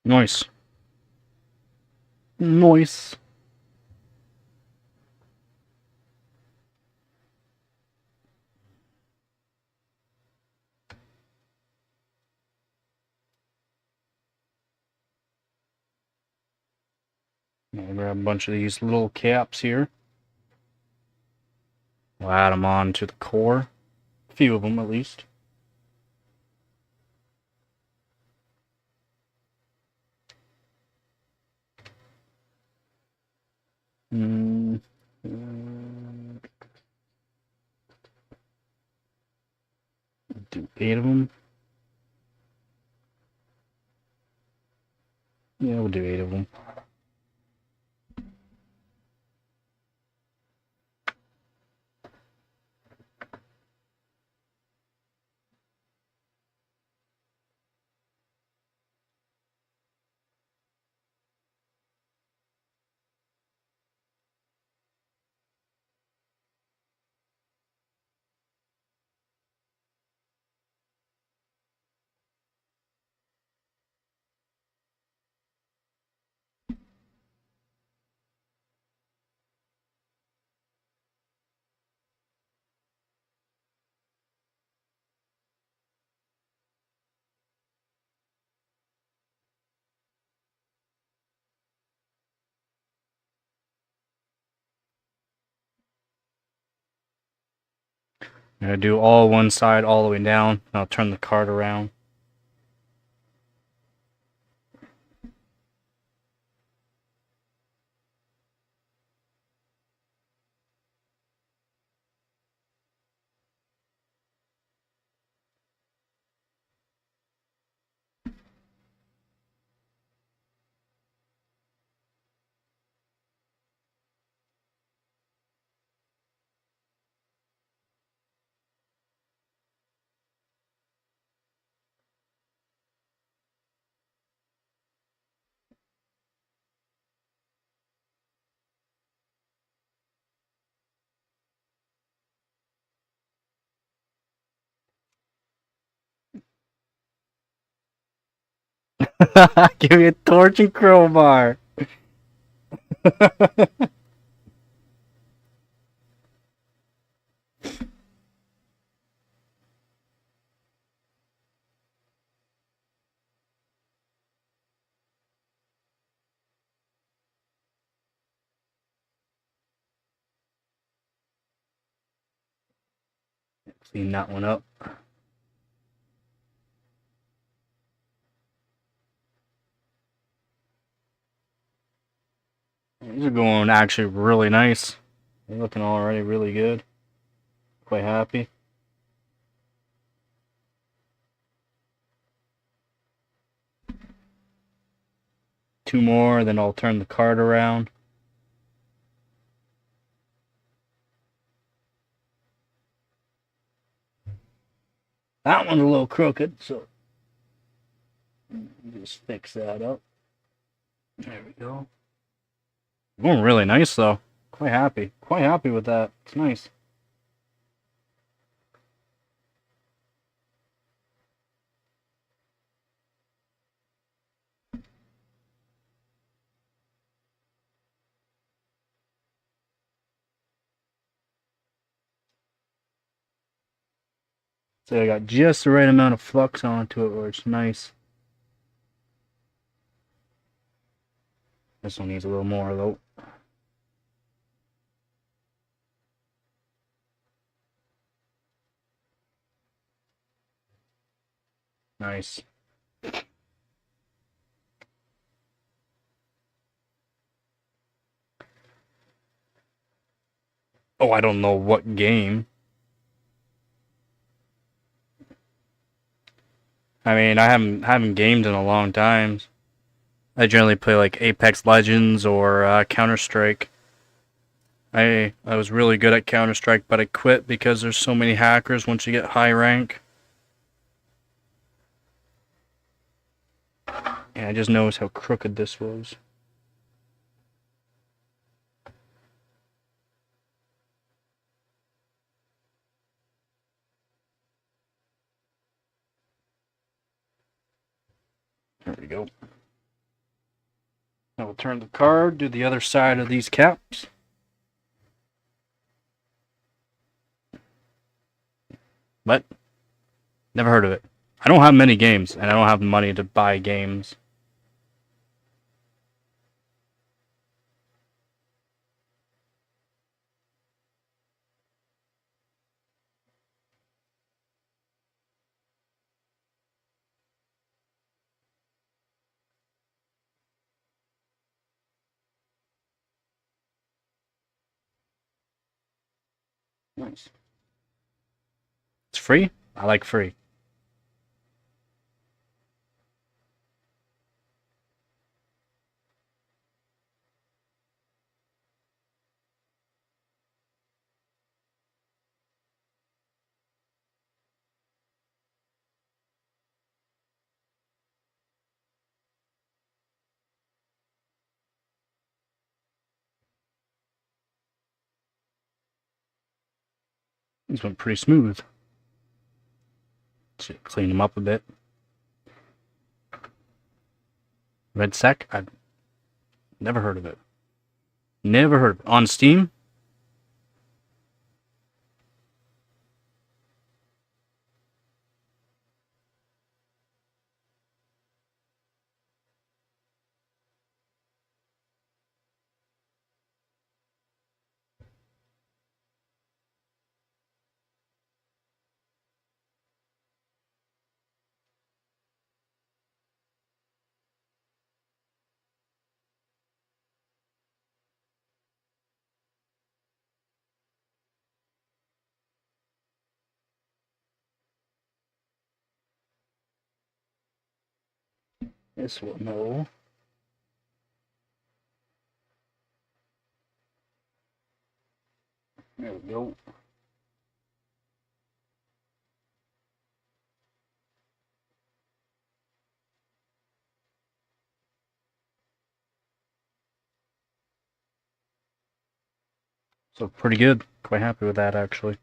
Nice. Nice. I'll grab a bunch of these little caps here. We'll add them on to the core. A few of them at least. Do 8 of them. Yeah, we'll do 8 of them. I'm gonna do all one side all the way down. I'll turn the card around. Give me a torch and crowbar. Clean that one up. These are going actually really nice. They're looking already really good. Quite happy. Two more, then I'll turn the card around. That one's a little crooked, so just fix that up. There we go. Going really nice though. Quite happy. Quite happy with that. It's nice. So I got just the right amount of flux onto it where it's nice. This one needs a little more though. Nice. Oh, I don't know what game. I mean, I haven't gamed in a long time. I generally play like Apex Legends or Counter-Strike. I was really good at Counter-Strike, but I quit because there's so many hackers once you get high rank. And I just noticed how crooked this was. There we go. Now we'll turn the card, do the other side of these caps. But never heard of it. I don't have many games, and I don't have money to buy games. Nice. It's free? I like free. These went pretty smooth. Should clean them up a bit. Red Sec? I've never heard of it. Never heard of it. On Steam? This will know. There we go. So pretty good. Quite happy with that, actually.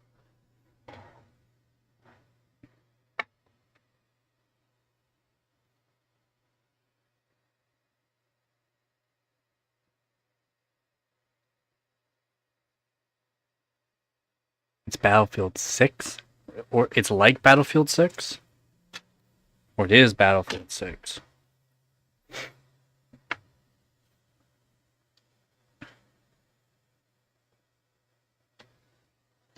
It's Battlefield 6? Or it's like Battlefield 6? Or it is Battlefield 6?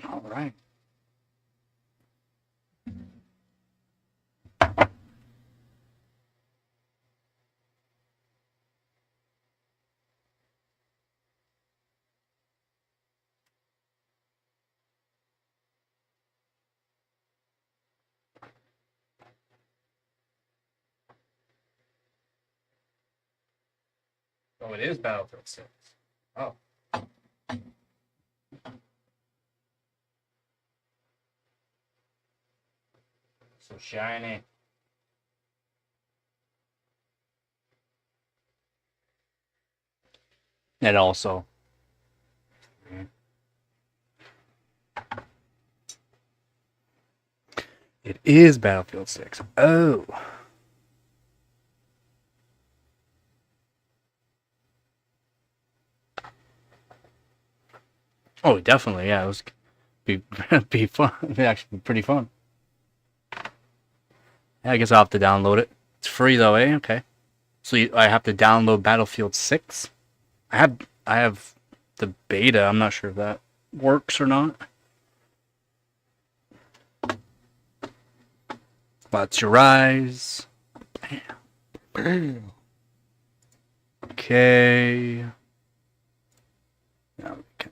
Alright. Oh, it is Battlefield 6. Oh. So shiny. And also. It is Battlefield 6. Oh. Oh, definitely. Yeah, it was be fun. It'd actually be pretty fun. Yeah, I guess I'll have to download it. It's free though, eh? Okay. So I have to download Battlefield 6. I have the beta. I'm not sure if that works or not. Watch your eyes. Bam. Okay. Now we can.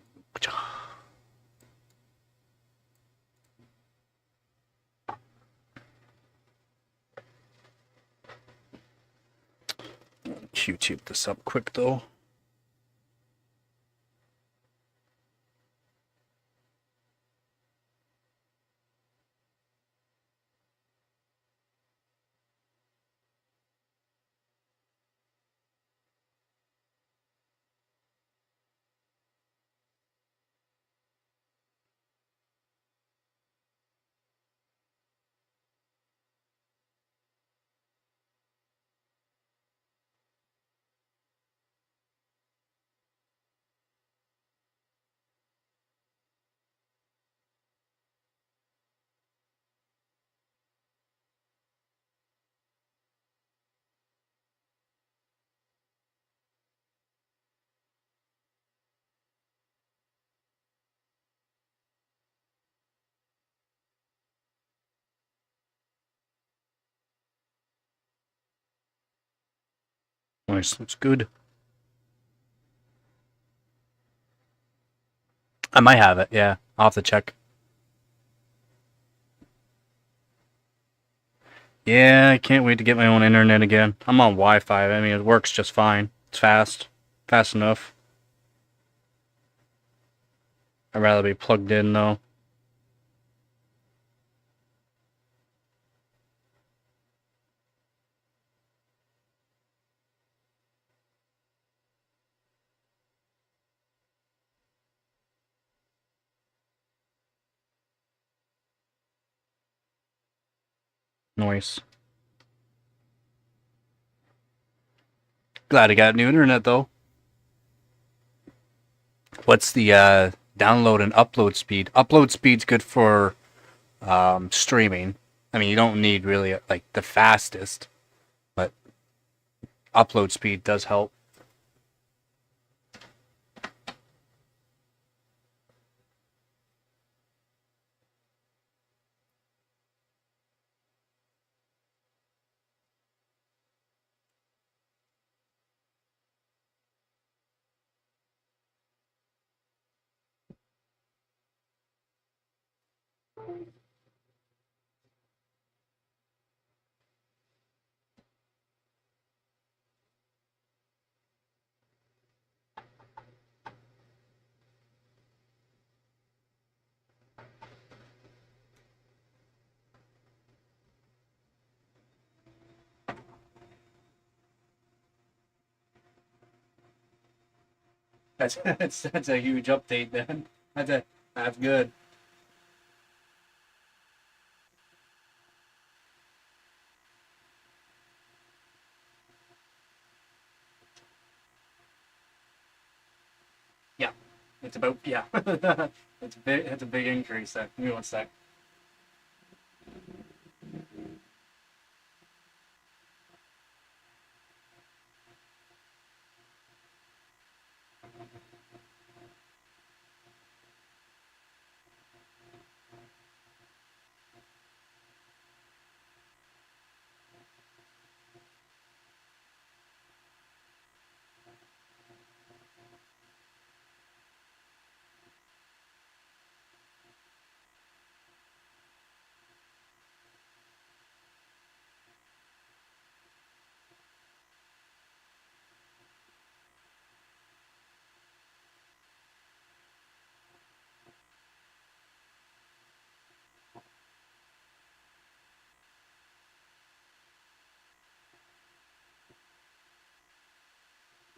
YouTube this up quick though. Nice, looks good. I might have it, yeah. I'll have to check. Yeah, I can't wait to get my own internet again. I'm on Wi-Fi. I mean, it works just fine. It's fast. Fast enough. I'd rather be plugged in, though. Nice. Glad I got new internet, though. What's the download and upload speed? Upload speed's good for streaming. I mean, you don't need really like the fastest, but upload speed does help. That's a huge update then. That's good. Yeah, it's about yeah. It's a big. It's a big increase. Give me one sec.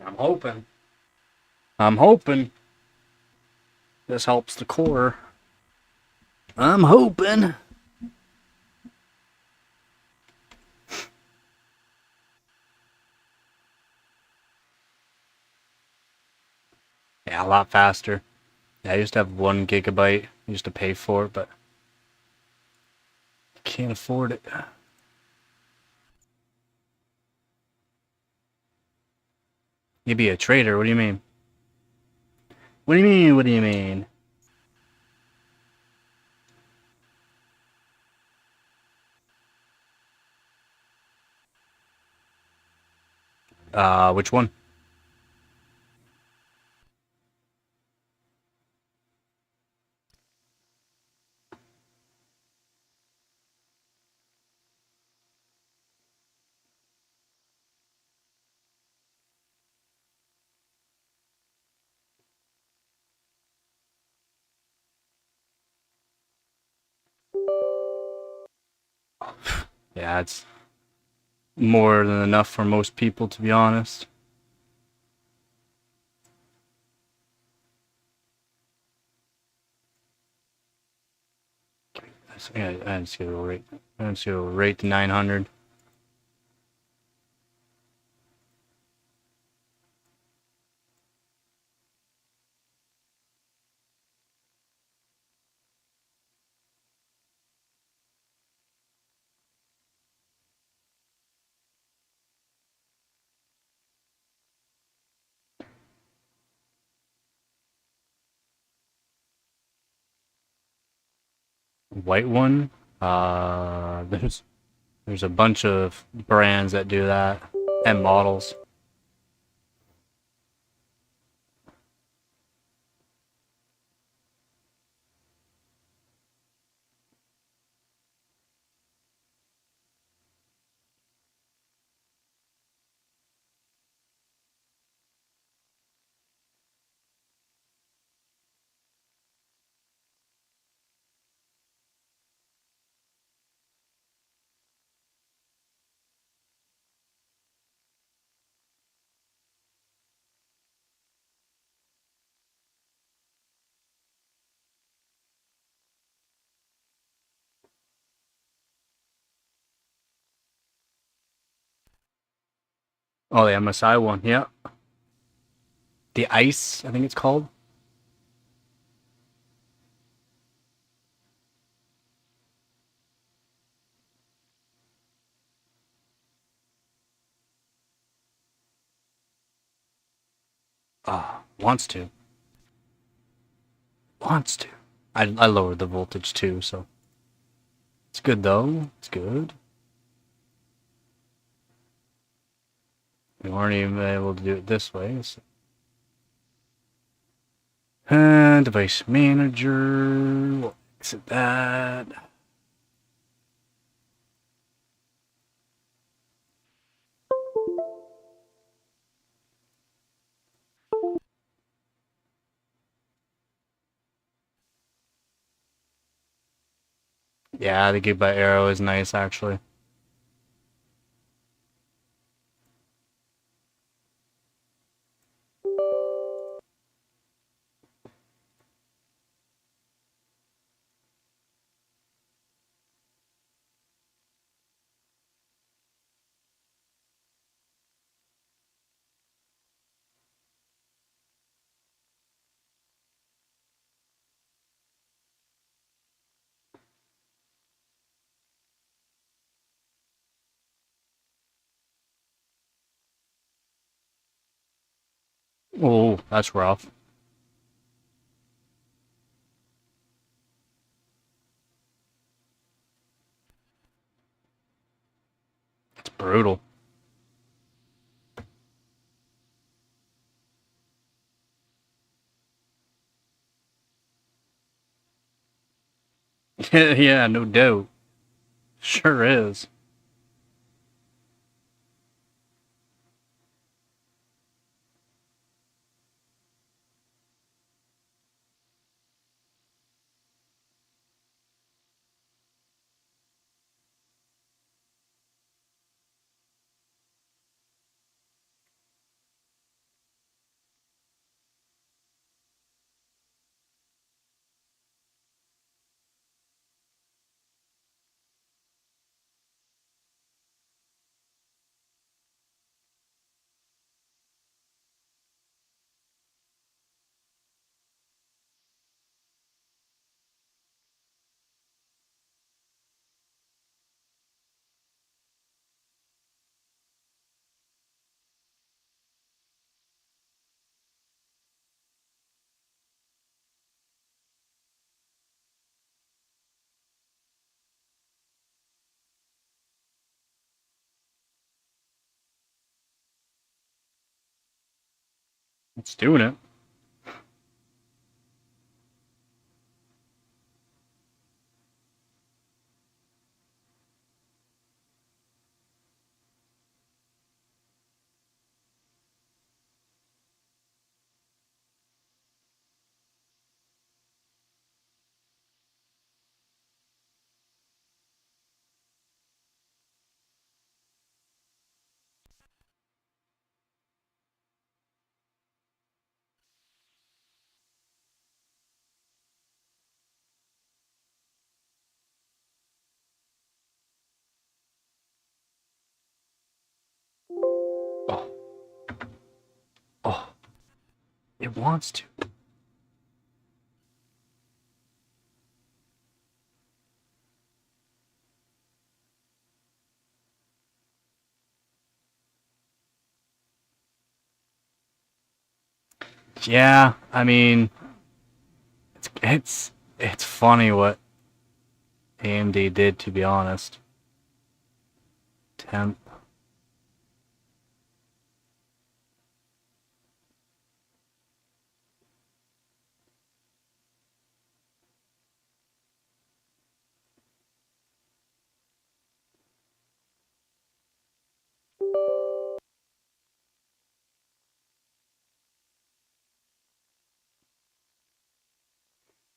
I'm hoping. I'm hoping this helps the core. I'm hoping. Yeah, a lot faster. Yeah, I used to have 1 GB. I used to pay for it, but can't afford it. You'd be a trader. What do you mean? What do you mean? What do you mean? Which one? Yeah, it's more than enough for most people, to be honest. Yeah, I just go rate. I just go rate to 900. White one. There's a bunch of brands that do that and models. Oh, the MSI one. Yeah, the Ice. I think it's called. Wants to. Wants to. I lowered the voltage too, so it's good though. It's good. We weren't even able to do it this way. So. Device manager. Exit that. Yeah, the Gigabyte Arrow is nice actually. Oh, that's rough. It's brutal. Yeah, no doubt. Sure is. It's doing it. Oh, oh, it wants to. Yeah, I mean, it's funny what AMD did, to be honest. Temp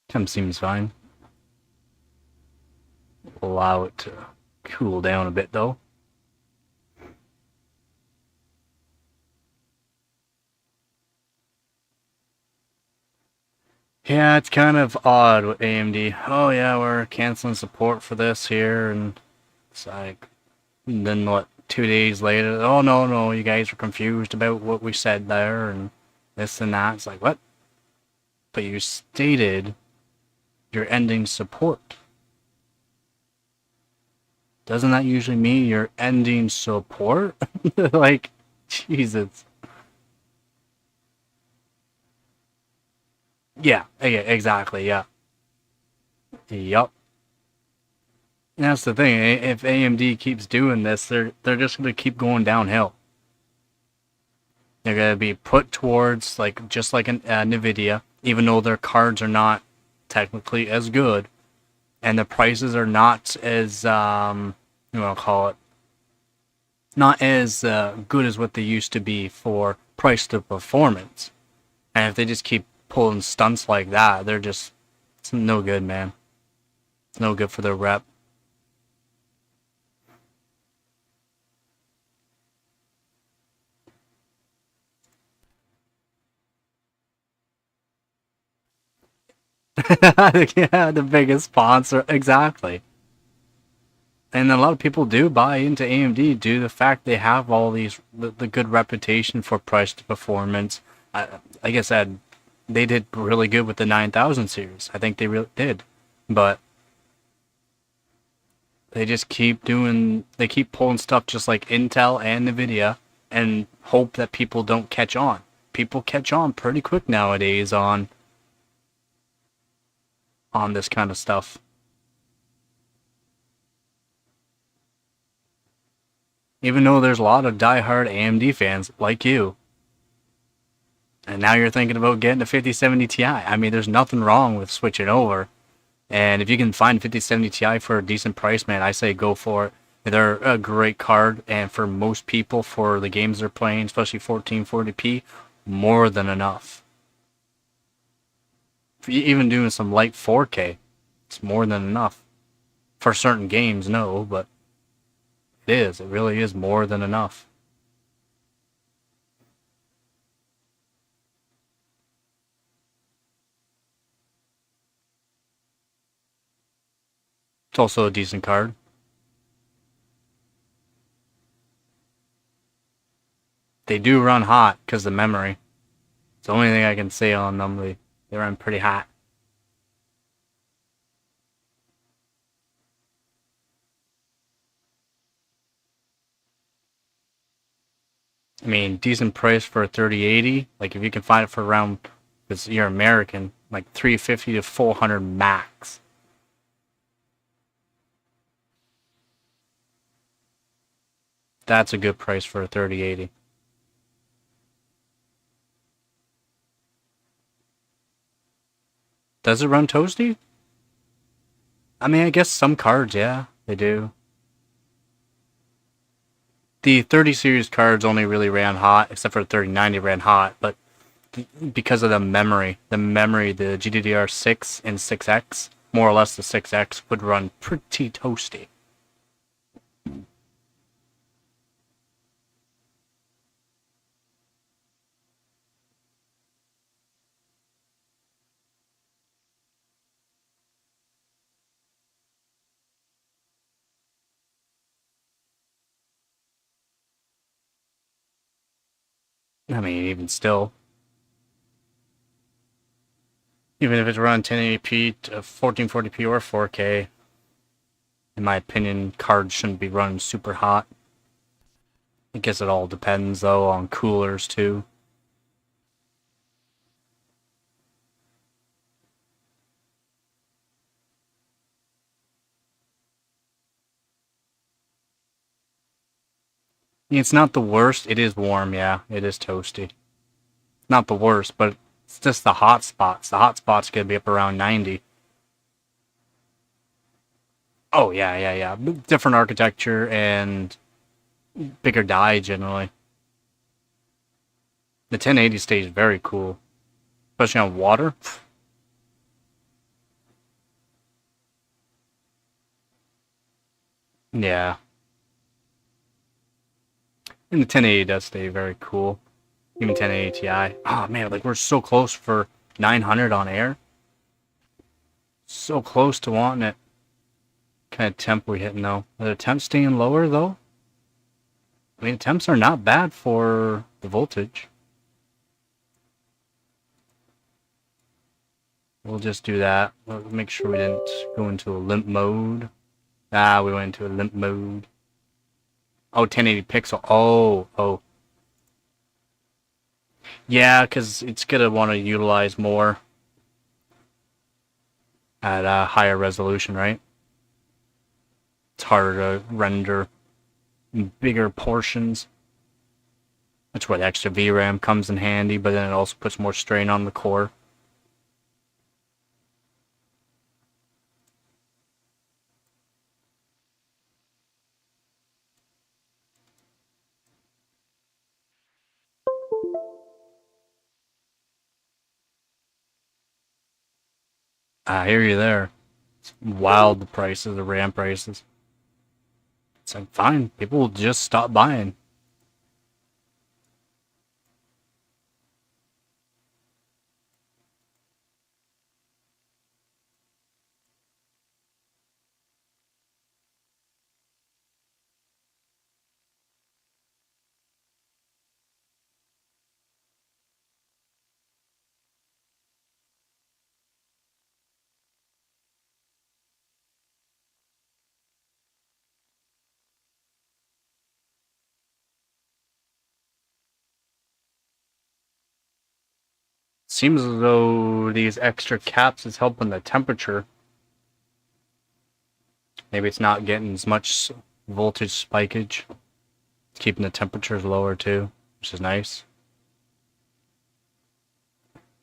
temp seems fine. Allow it to cool down a bit though. Yeah, it's kind of odd with AMD. Oh yeah, we're canceling support for this here, and it's like, and then what? 2 days later, oh no, no, you guys were confused about what we said there, and this and that. It's like what? But you stated you're ending support. Doesn't that usually mean you're ending support? Like, Jesus. Yeah, yeah, exactly. Yeah, yup. And that's the thing. If AMD keeps doing this, they're just gonna keep going downhill. They're gonna be put towards like just like an Nvidia, even though their cards are not technically as good, and the prices are not as you want to call it, not as good as what they used to be for price to performance. And if they just keep pulling stunts like that, they're just it's no good, man. It's no good for their rep. Yeah, the biggest sponsor, exactly. And a lot of people do buy into AMD due to the fact they have all these the good reputation for price to performance. Like I said, they did really good with the 9000 series. I think they really did, but they just keep doing they keep pulling stuff just like Intel and Nvidia and hope that people don't catch on. people catch on pretty quick nowadays on this kind of stuff. Even though there's a lot of diehard AMD fans like you, and now you're thinking about getting a 5070 Ti. I mean, there's nothing wrong with switching over. And if you can find 5070 Ti for a decent price, man, I say go for it. They're a great card, and for most people, for the games they're playing, especially 1440p, more than enough. Even doing some light 4K, it's more than enough. For certain games, no, but it is. It really is more than enough. It's also a decent card. They do run hot because of the memory. It's the only thing I can say on them. They run pretty hot. I mean, decent price for a 3080. Like, if you can find it for around, because you're American, like 350 to 400 max. That's a good price for a 3080. Does it run toasty? I mean, I guess some cards, yeah, they do. The 30 series cards only really ran hot, except for the 3090 ran hot, but because of the GDDR6 and 6X, more or less the 6X would run pretty toasty. I mean, even still, even if it's run 1080p to 1440p or 4K, in my opinion, cards shouldn't be running super hot. I guess it all depends, though, on coolers, too. It's not the worst. It is warm, yeah. It is toasty. Not the worst, but it's just the hot spots. The hot spots could be up around 90. Oh, yeah, yeah, yeah. Different architecture and bigger die, generally. The 1080 stays very cool, especially on water. Yeah. And the 1080 does stay very cool. Even 1080 Ti. Oh, man, like, we're so close for 900 on air. So close to wanting it. Kind of temp we hitting, though. Are the temps staying lower, though? I mean, temps are not bad for the voltage. We'll just do that. We'll make sure we didn't go into a limp mode. Ah, we went into a limp mode. Oh, 1080 pixel. Oh. Yeah, because it's going to want to utilize more at a higher resolution, right? It's harder to render bigger portions. That's where the extra VRAM comes in handy, but then it also puts more strain on the core. I hear you there. It's wild, the prices, the RAM prices. It's like, fine, people will just stop buying. seems as though these extra caps is helping the temperature. Maybe it's not getting as much voltage spikage. It's keeping the temperatures lower too, which is nice.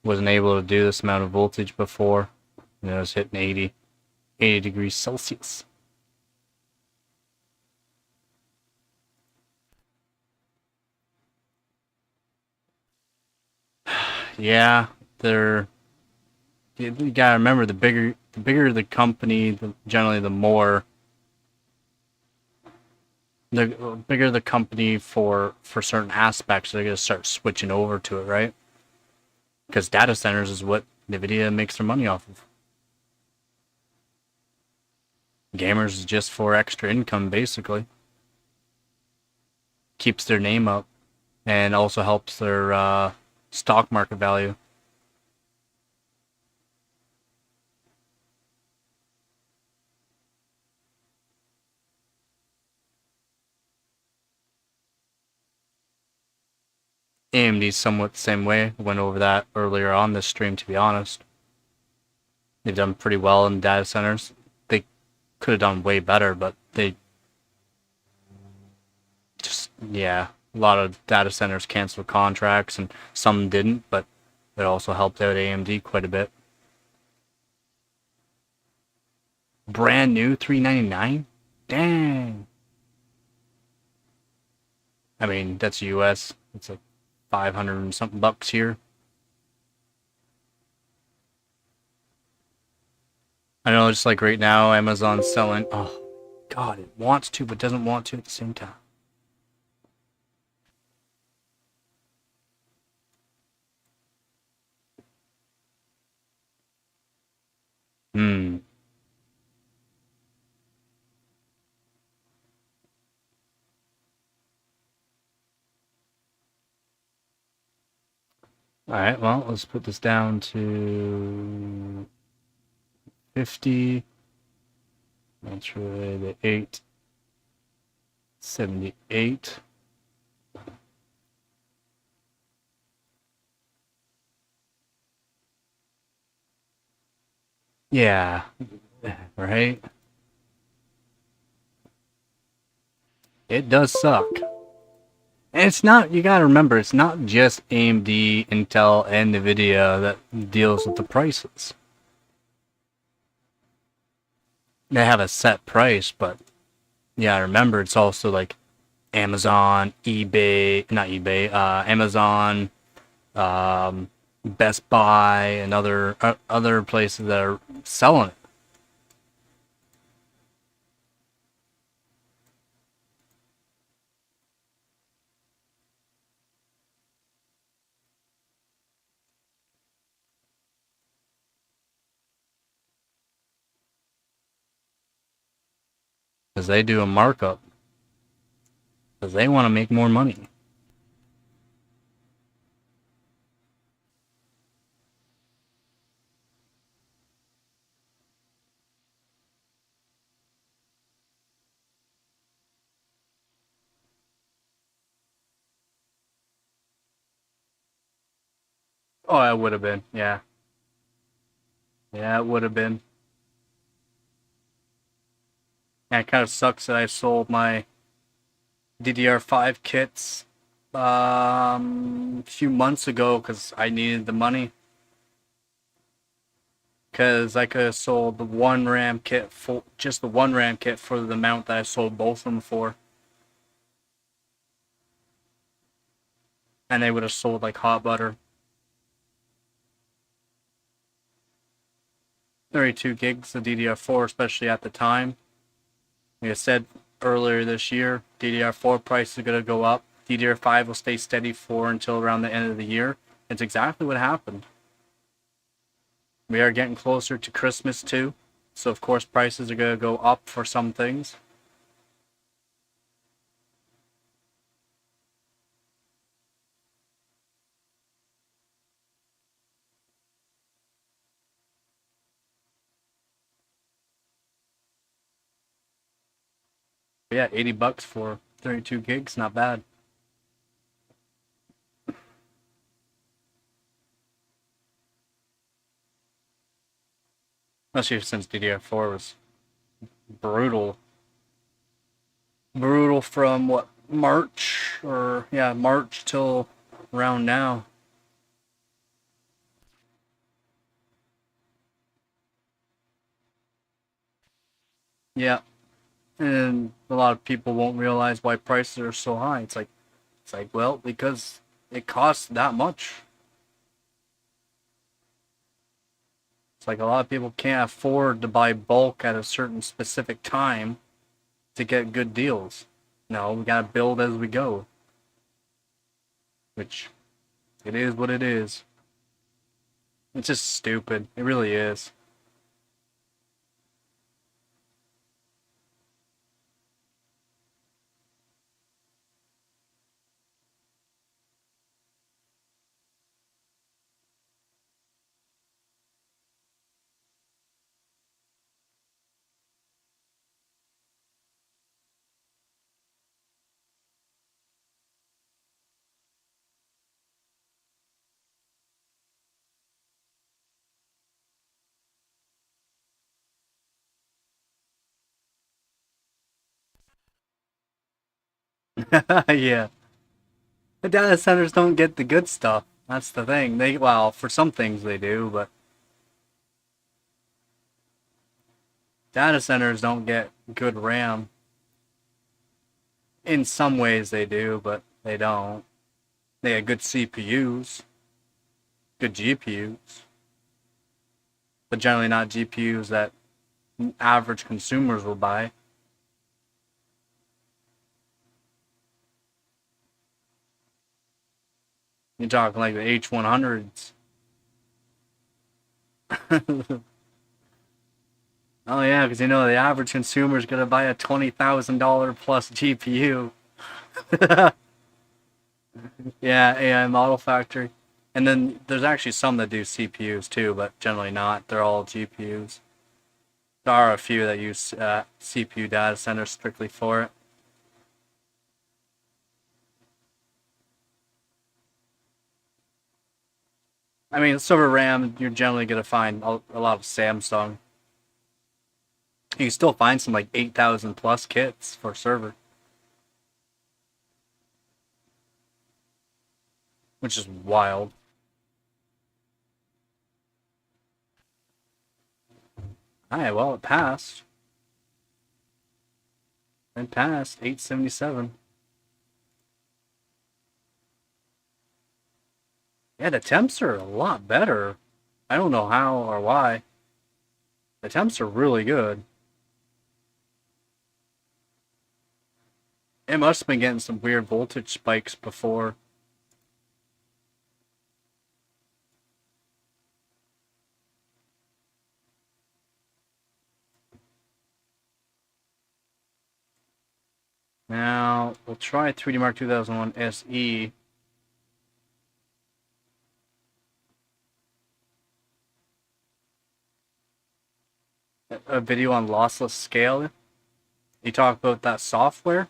Wasn't able to do this amount of voltage before. You know, it was hitting 80 degrees Celsius. Yeah, they're. You gotta remember, the bigger the company, generally the more. The bigger the company for certain aspects, they're gonna start switching over to it, right? Because data centers is what NVIDIA makes their money off of. Gamers is just for extra income, basically. Keeps their name up, and also helps their stock market value. AMD's somewhat the same way. Went over that earlier on this stream, to be honest. They've done pretty well in data centers. They could have done way better, but they just, yeah, a lot of data centers canceled contracts, and some didn't, but it also helped out AMD quite a bit. Brand new $399? Dang. I mean, that's US. It's like 500 and something bucks here. I know, just like right now, Amazon's selling. Oh, God, it wants to, but doesn't want to at the same time. Hmm. Alright, well, let's put this down to 50. That's really the 878. Yeah, right? It does suck. And it's not, you gotta remember, it's not just AMD, Intel, and NVIDIA that deals with the prices. They have a set price, but yeah, remember, it's also like Amazon, eBay, not eBay, Amazon, Best Buy, and other places that are selling it. Because they do a markup. Because they want to make more money. Oh, it would have been, yeah. Yeah, it would have been. Yeah, it kind of sucks that I sold my DDR5 kits a few months ago because I needed the money. Because I could have sold the one RAM kit for just the one RAM kit for the amount that I sold both of them for, and they would have sold like hot butter. 32 gigs of DDR4, especially at the time. Like I said earlier this year, DDR4 price is going to go up. DDR5 will stay steady for until around the end of the year. It's exactly what happened. We are getting closer to Christmas too, so of course prices are going to go up for some things. But yeah, 80 bucks for 32 gigs, not bad. Especially since DDR4 was brutal. Brutal from what, March? Or, yeah, March till around now. Yeah. And a lot of people won't realize why prices are so high. It's like, well, because it costs that much. It's like a lot of people can't afford to buy bulk at a certain specific time to get good deals. No, we gotta build as we go. Which, it is what it is. It's just stupid. It really is. Yeah. The data centers don't get the good stuff. That's the thing. Well, for some things they do, but data centers don't get good RAM. In some ways they do, but they don't. They have good CPUs, good GPUs, but generally not GPUs that average consumers will buy. You're talking like the H100s. Oh yeah, because the average consumer is gonna buy a $20,000 plus GPU. Yeah, AI model factory. And then there's actually some that do CPUs too, but generally not. They're all GPUs. There are a few that use CPU data centers strictly for it. I mean, server RAM, you're generally going to find a lot of Samsung. You can still find some like 8,000 plus kits for server, which is wild. Alright, well, it passed. It passed 877. Yeah, the temps are a lot better. I don't know how or why. The temps are really good. It must have been getting some weird voltage spikes before. Now, we'll try 3D Mark 2001 SE. A video on lossless scale. You talk about that software?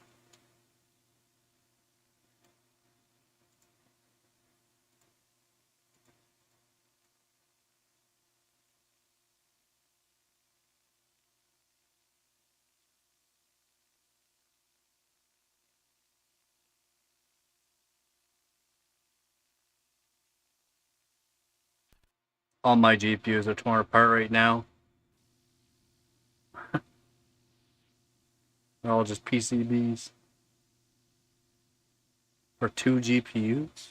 All my GPUs are torn apart right now. They're all just PCBs. For 2 GPUs?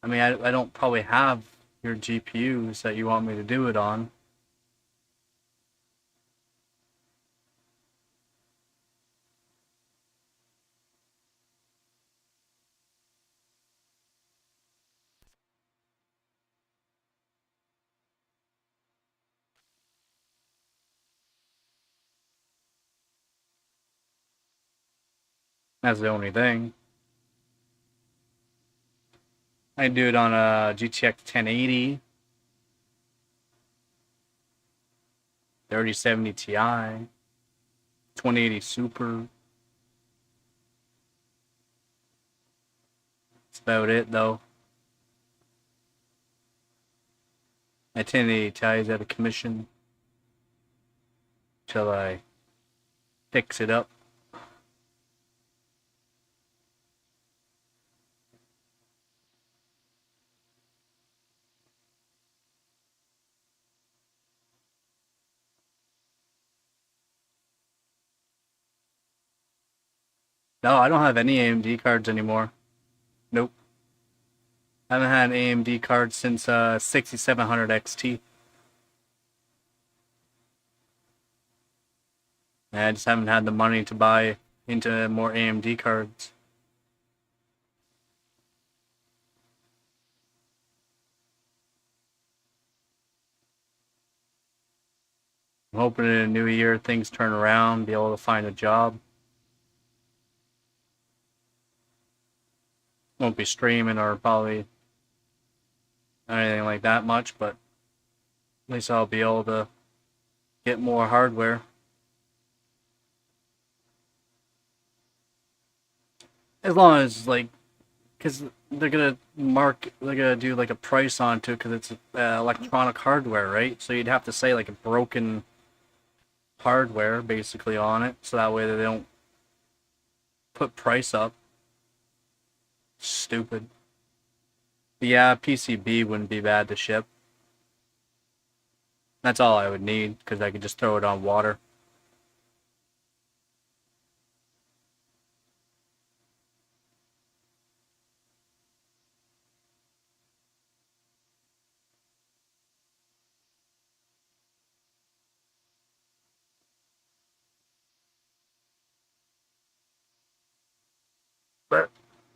I mean, I don't probably have your GPUs that you want me to do it on. That's the only thing. I do it on a GTX 1080, 3070 Ti, 2080 Super. That's about it, though. My 1080 Ti is out of commission till I fix it up. No, I don't have any AMD cards anymore. Nope. I haven't had an AMD card since 6700 XT. And I just haven't had the money to buy into more AMD cards. I'm hoping in a new year things turn around, be able to find a job. Won't be streaming or probably anything like that much, but at least I'll be able to get more hardware. As long as, like, because they're gonna do like a price onto it because it's electronic hardware, right? So you'd have to say like a broken hardware basically on it, so that way they don't put price up. Stupid. But yeah, PCB wouldn't be bad to ship. That's all I would need because I could just throw it on water. But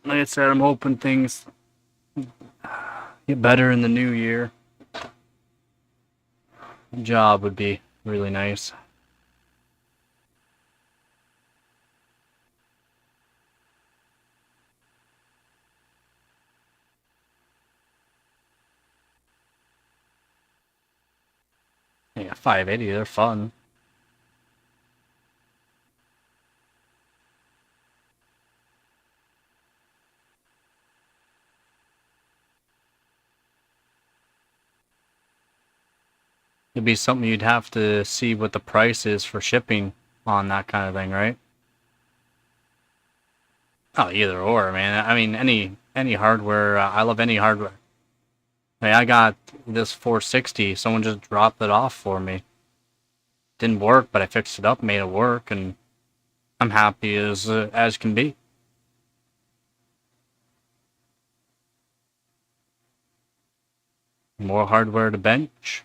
like I said, I'm hoping things get better in the new year. Job would be really nice. Yeah, 580, they're fun. It'd be something you'd have to see what the price is for shipping on that kind of thing, right? Oh, either or, man. I mean, any hardware. I love any hardware. Hey, I got this 460. Someone just dropped it off for me. Didn't work, but I fixed it up, made it work, and I'm happy as can be. More hardware to bench.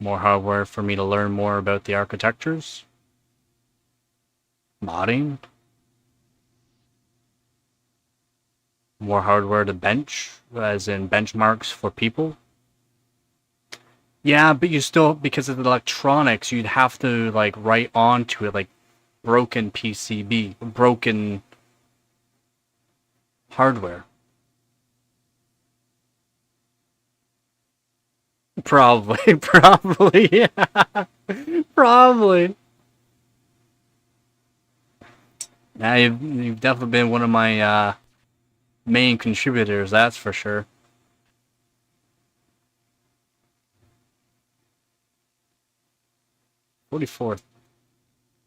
More hardware for me to learn more about the architectures. Modding. More hardware to bench, as in benchmarks for people. Yeah, but you still, because of the electronics, you'd have to like write onto it like broken PCB, broken hardware. Probably, probably, yeah, probably. Yeah, you've definitely been one of my main contributors, that's for sure. 44th.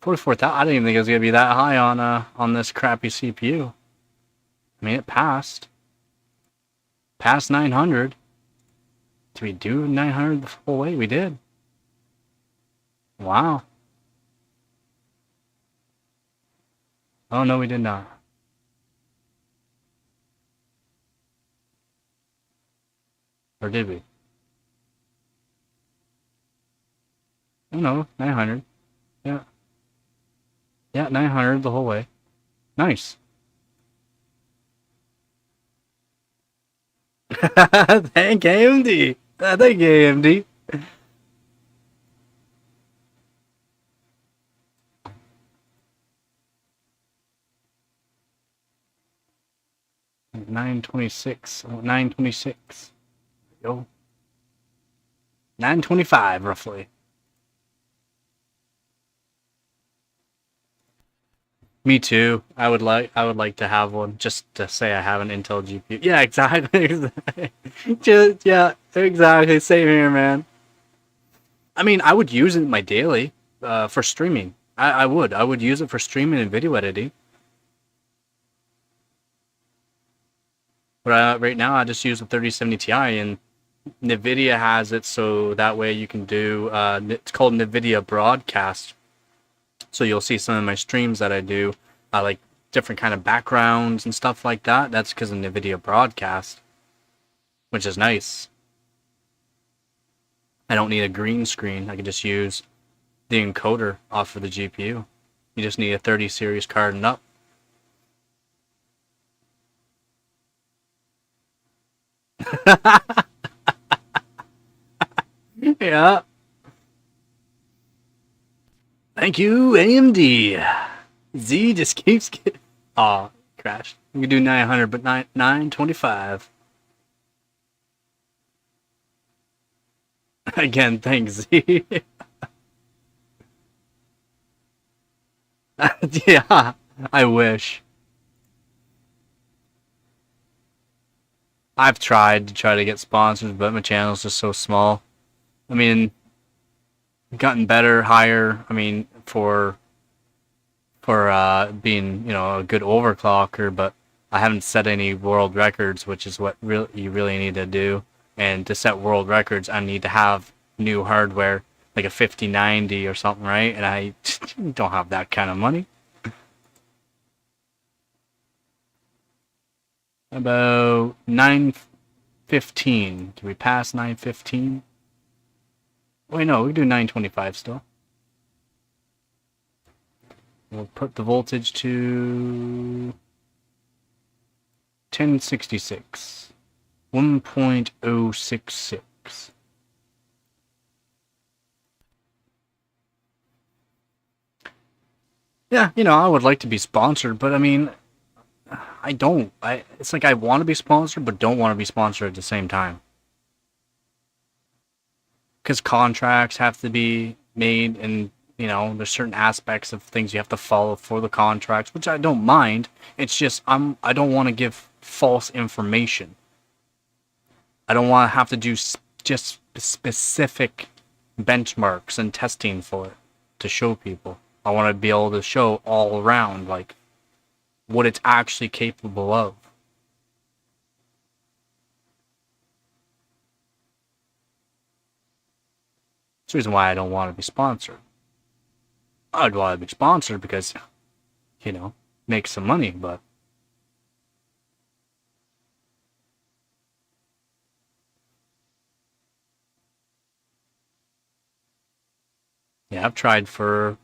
44th, I didn't even think it was gonna be that high on this crappy CPU. I mean, it passed. Passed 900. Did we do 900 the full way? We did. Wow. Oh no, we did not. Or did we? Oh no, 900. Yeah. Yeah, 900 the whole way. Nice. Thank AMD. Thank AMD. $926. 926. Yo. 925 roughly. Me too. I would like to have one just to say I have an Intel GPU. Yeah, exactly. Just yeah, exactly. Same here, man. I mean, I would use it in my daily for streaming. I would. I would use it for streaming and video editing. But right now, I just use the 3070 Ti, and NVIDIA has it so that way you can do. It's called NVIDIA Broadcast. So you'll see some of my streams that I do, like different kind of backgrounds and stuff like that. That's because of NVIDIA Broadcast, which is nice. I don't need a green screen. I can just use the encoder off of the GPU. You just need a 30 series card and up. Yeah. Thank you, AMD. Z just keeps getting. Aw, crashed. We can do 900, but 925. Again, thanks, Z. Yeah, I wish. I've tried to get sponsors, but my channel's just so small. I mean, gotten better, higher. I mean, for being a good overclocker, but I haven't set any world records, which is what you really need to do. And to set world records, I need to have new hardware, like a 5090 or something, right? And I don't have that kind of money. About 915. Can we pass 915? Wait, no, we can do 925 still. We'll put the voltage to 1066. 1.066. Yeah, I would like to be sponsored, but I mean, I don't. It's like I want to be sponsored, but don't want to be sponsored at the same time. Because contracts have to be made, and there's certain aspects of things you have to follow for the contracts, which I don't mind. It's just I don't want to give false information. I don't want to have to do just specific benchmarks and testing for it to show people. I want to be able to show all around, like, what it's actually capable of. That's the reason why I don't want to be sponsored. I'd want to be sponsored because, make some money, but yeah, I've tried for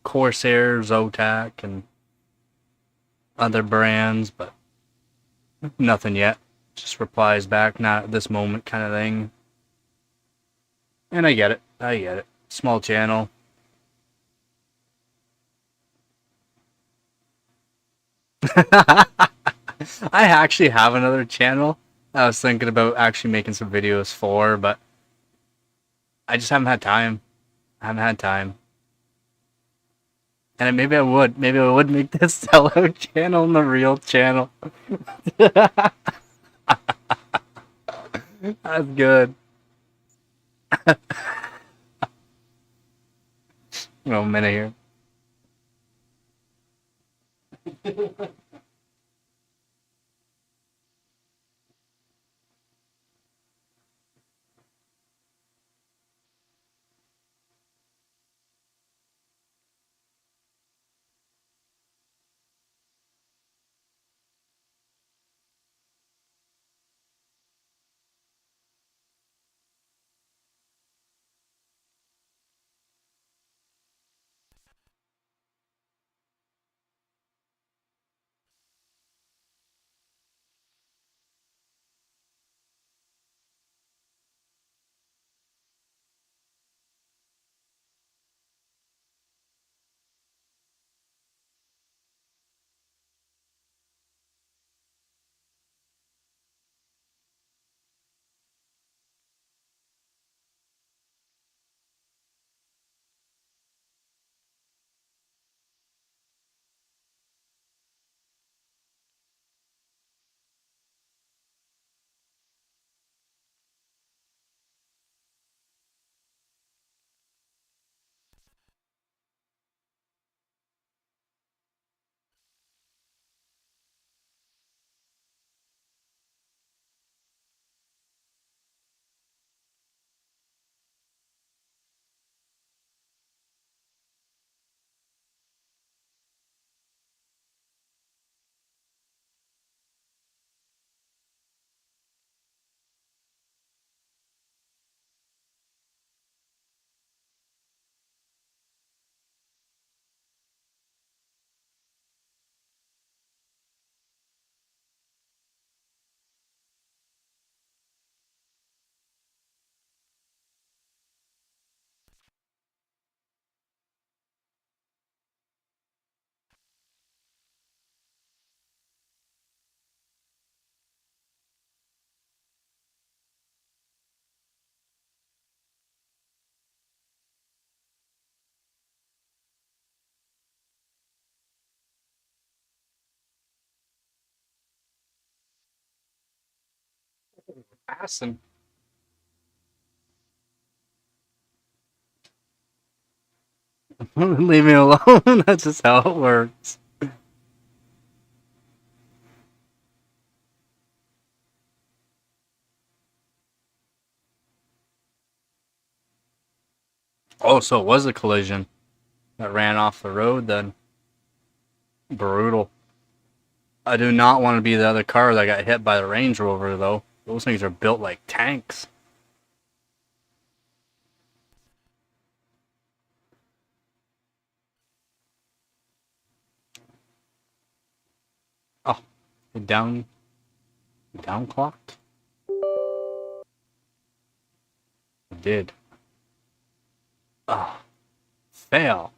Corsair, Zotac, and other brands, but nothing yet. Just replies back, not at this moment kind of thing. And I get it. I get it. Small channel. I actually have another channel I was thinking about actually making some videos for, but I just haven't had time. I haven't had time. And maybe I would. Maybe I would make this sellout channel and the real channel. That's good. A minute here. passing. Leave me alone. That's just how it works. Oh, so it was a collision that ran off the road then. Brutal. I do not want to be the other car that got hit by the Range Rover, though. Those things are built like tanks. Oh, it down clocked? It did. Oh, fail.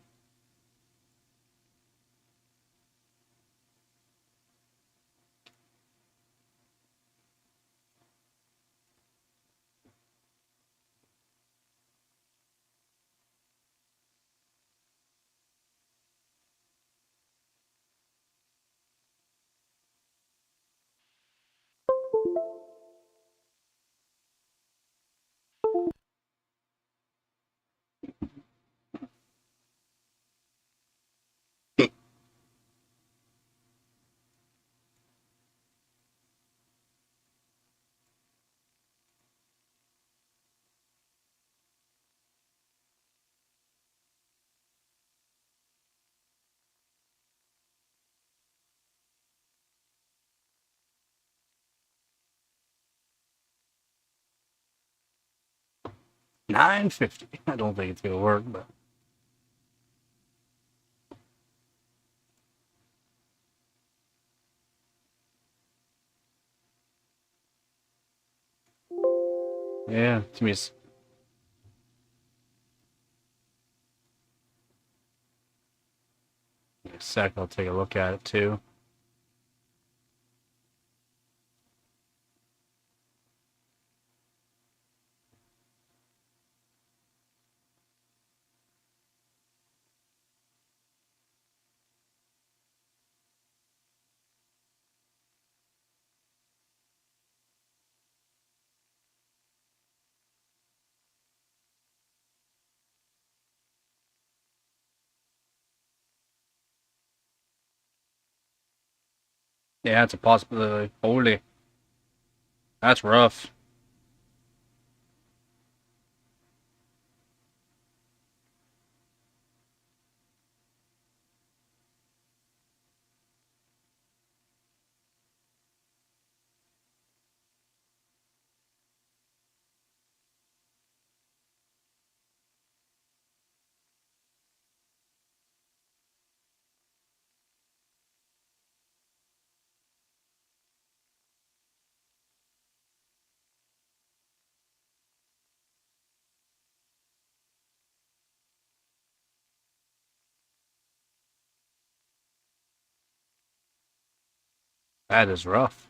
$9.50. I don't think it's gonna work, but yeah, to me, a sec. I'll take a look at it too. Yeah, it's a possibility. Holy, that's rough. That is rough.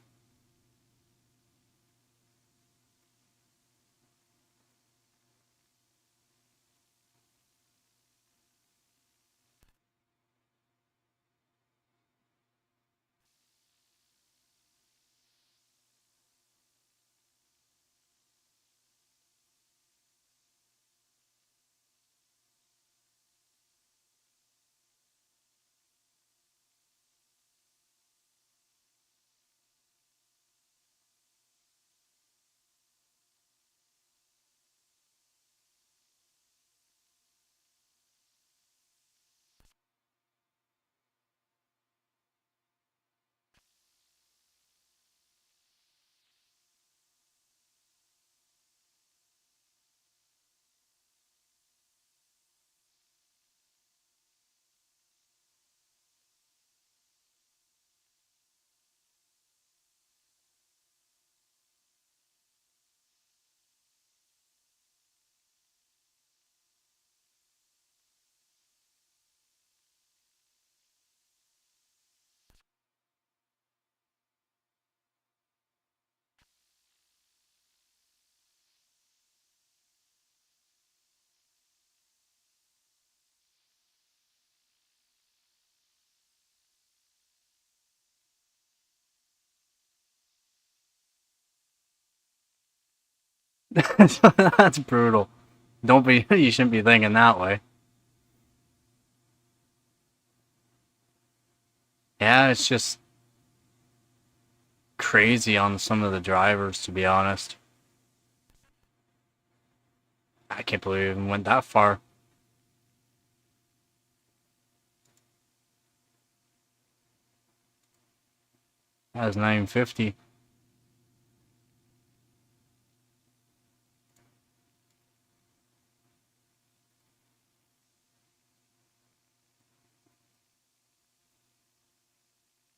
That's brutal. Don't be. You shouldn't be thinking that way. Yeah, it's just crazy on some of the drivers, to be honest. I can't believe it even went that far. That was 950.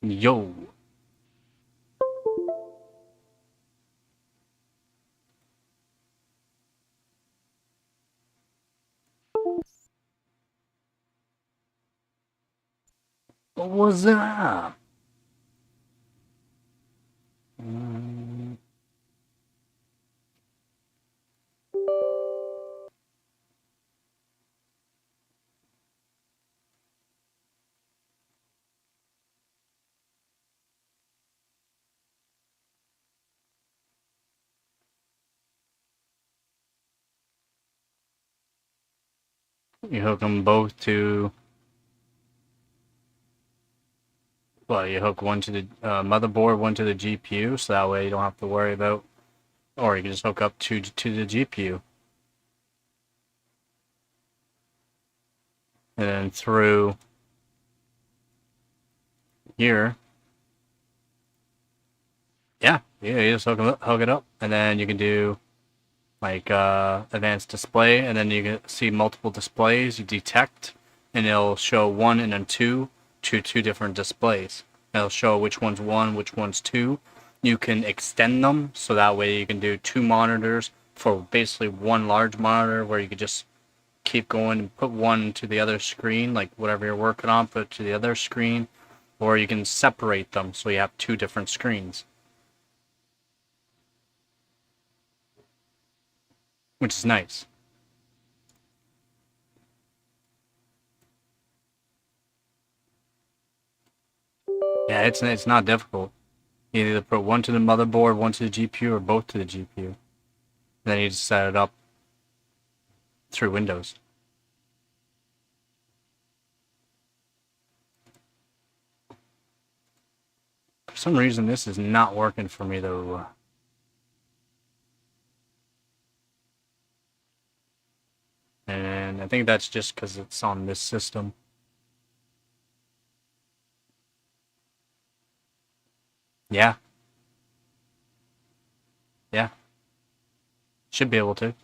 Yo. What was that? Mm, you hook them both to. Well, you hook one to the motherboard, one to the GPU, so that way you don't have to worry about. Or you can just hook up to the GPU, and then through here. Yeah, you just hook it up, and then you can do like advanced display, and then you can see multiple displays. You detect, and it'll show one and then two different displays. It'll show which one's one, which one's two. You can extend them so that way you can do two monitors for basically one large monitor, where you could just keep going and put one to the other screen, like whatever you're working on, put it to the other screen, or you can separate them so you have two different screens, which is nice. Yeah, it's not difficult. You either put one to the motherboard, one to the GPU, or both to the GPU. Then you just set it up through Windows. For some reason, this is not working for me though. And I think that's just because it's on this system. Yeah, yeah. Should be able to.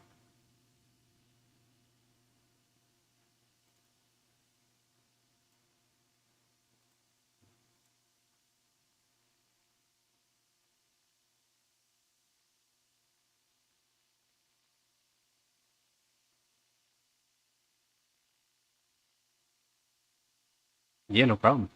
Yeah, no problem.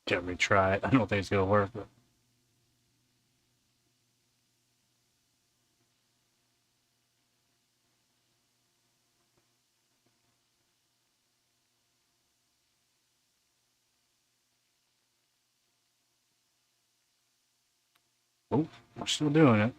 Can't retry it. I don't think it's gonna work. But... Oh, we're still doing it.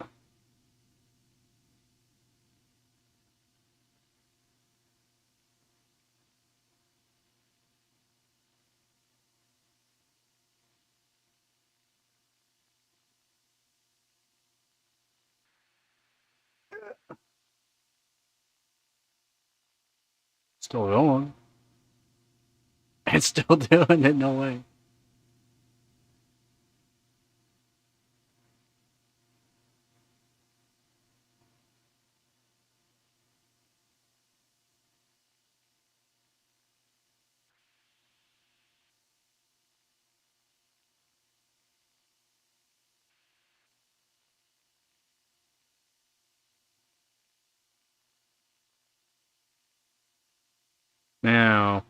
Still going. It's still doing it, no way. Now,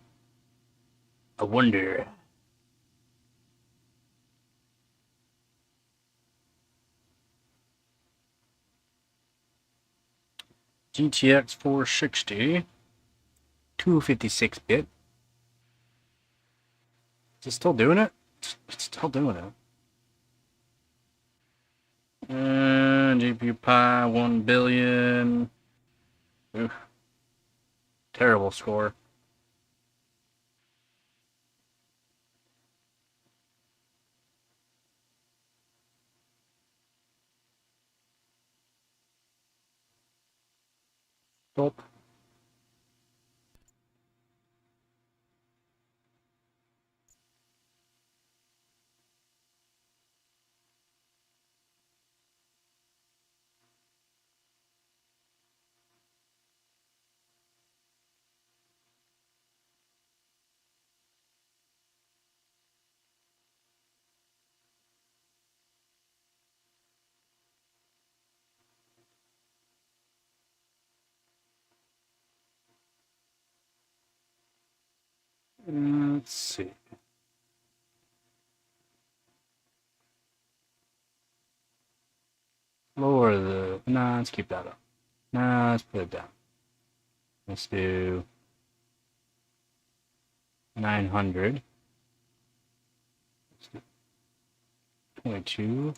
I wonder. GTX 460, 256-bit. Is it still doing it? It's still doing it. GPU Pi 1 billion. Oof. Terrible score. Stop. Let's see. Lower the. Nah, let's keep that up. Nah, let's put it down. Let's do 900. Let's do 22.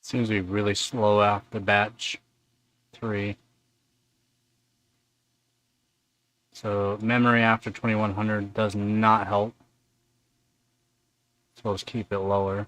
Seems to be really slow after batch 3. So memory after 2100 does not help. So let's keep it lower.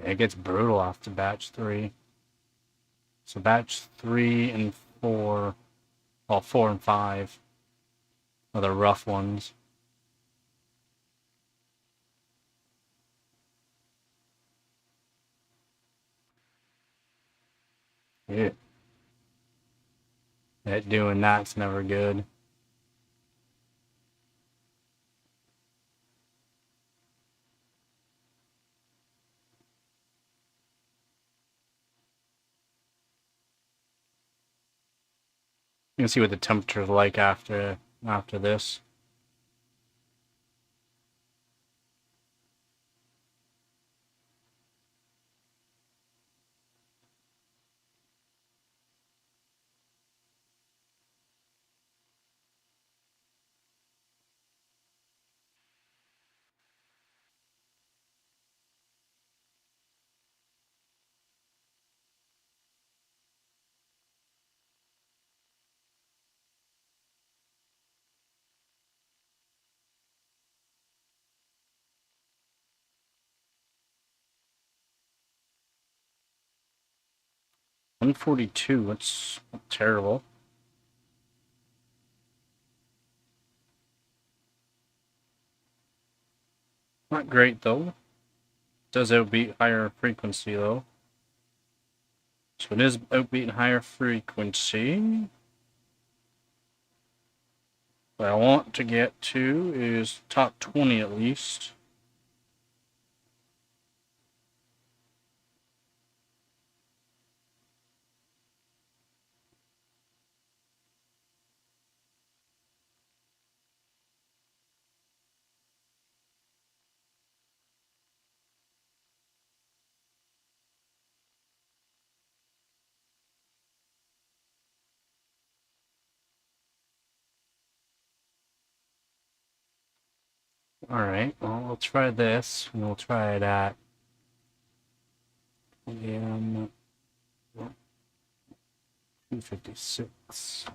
It gets brutal after batch 3. So batch 3 and 4, well, 4 and 5 are the rough ones. Yeah. That doing that's never good. You can see what the temperature's like after this. 142. That's terrible. Not great though. Does outbeat higher frequency though. So it is outbeating higher frequency. What I want to get to is top 20 at least. Alright, well, we'll try this, and we'll try it at AM 256.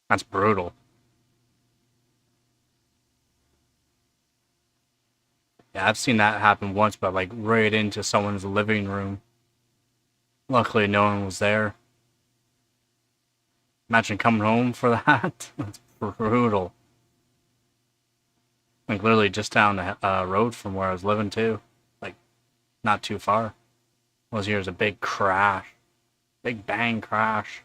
That's brutal. Yeah, I've seen that happen once, but like right into someone's living room. Luckily, no one was there. Imagine coming home for that. That's brutal. Like literally just down the road from where I was living too. Like not too far. Was here's a big crash, big bang crash.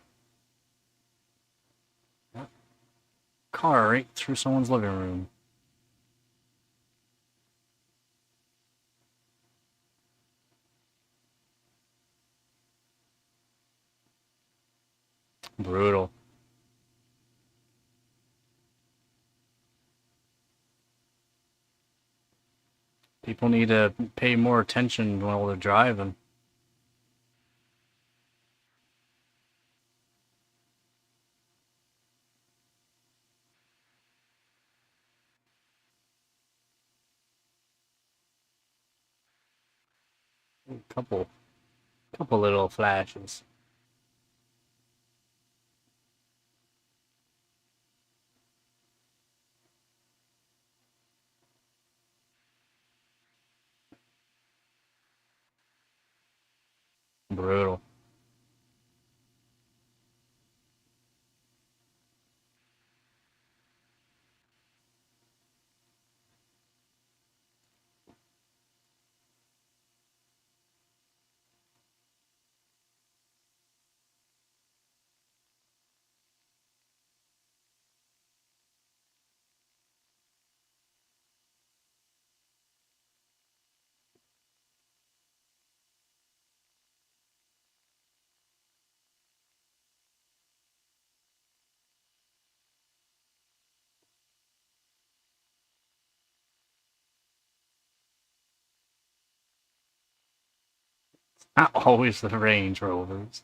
Car right through someone's living room. Brutal. People need to pay more attention while they're driving. Couple, couple little flashes. Brutal. Not always the Range Rovers.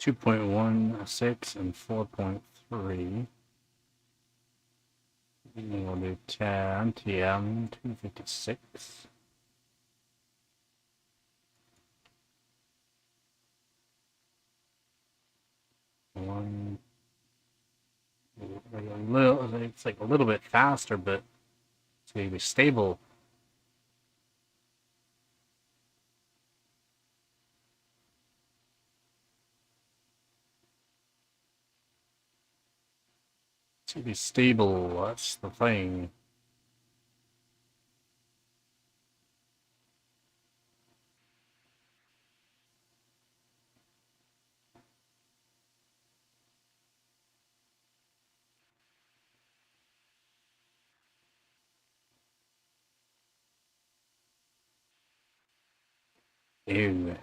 2.16 and 4.3. We'll do 10 TM 256. One. It's like a little bit faster, but it's going to be stable. It's going to be stable. That's the thing. Ew.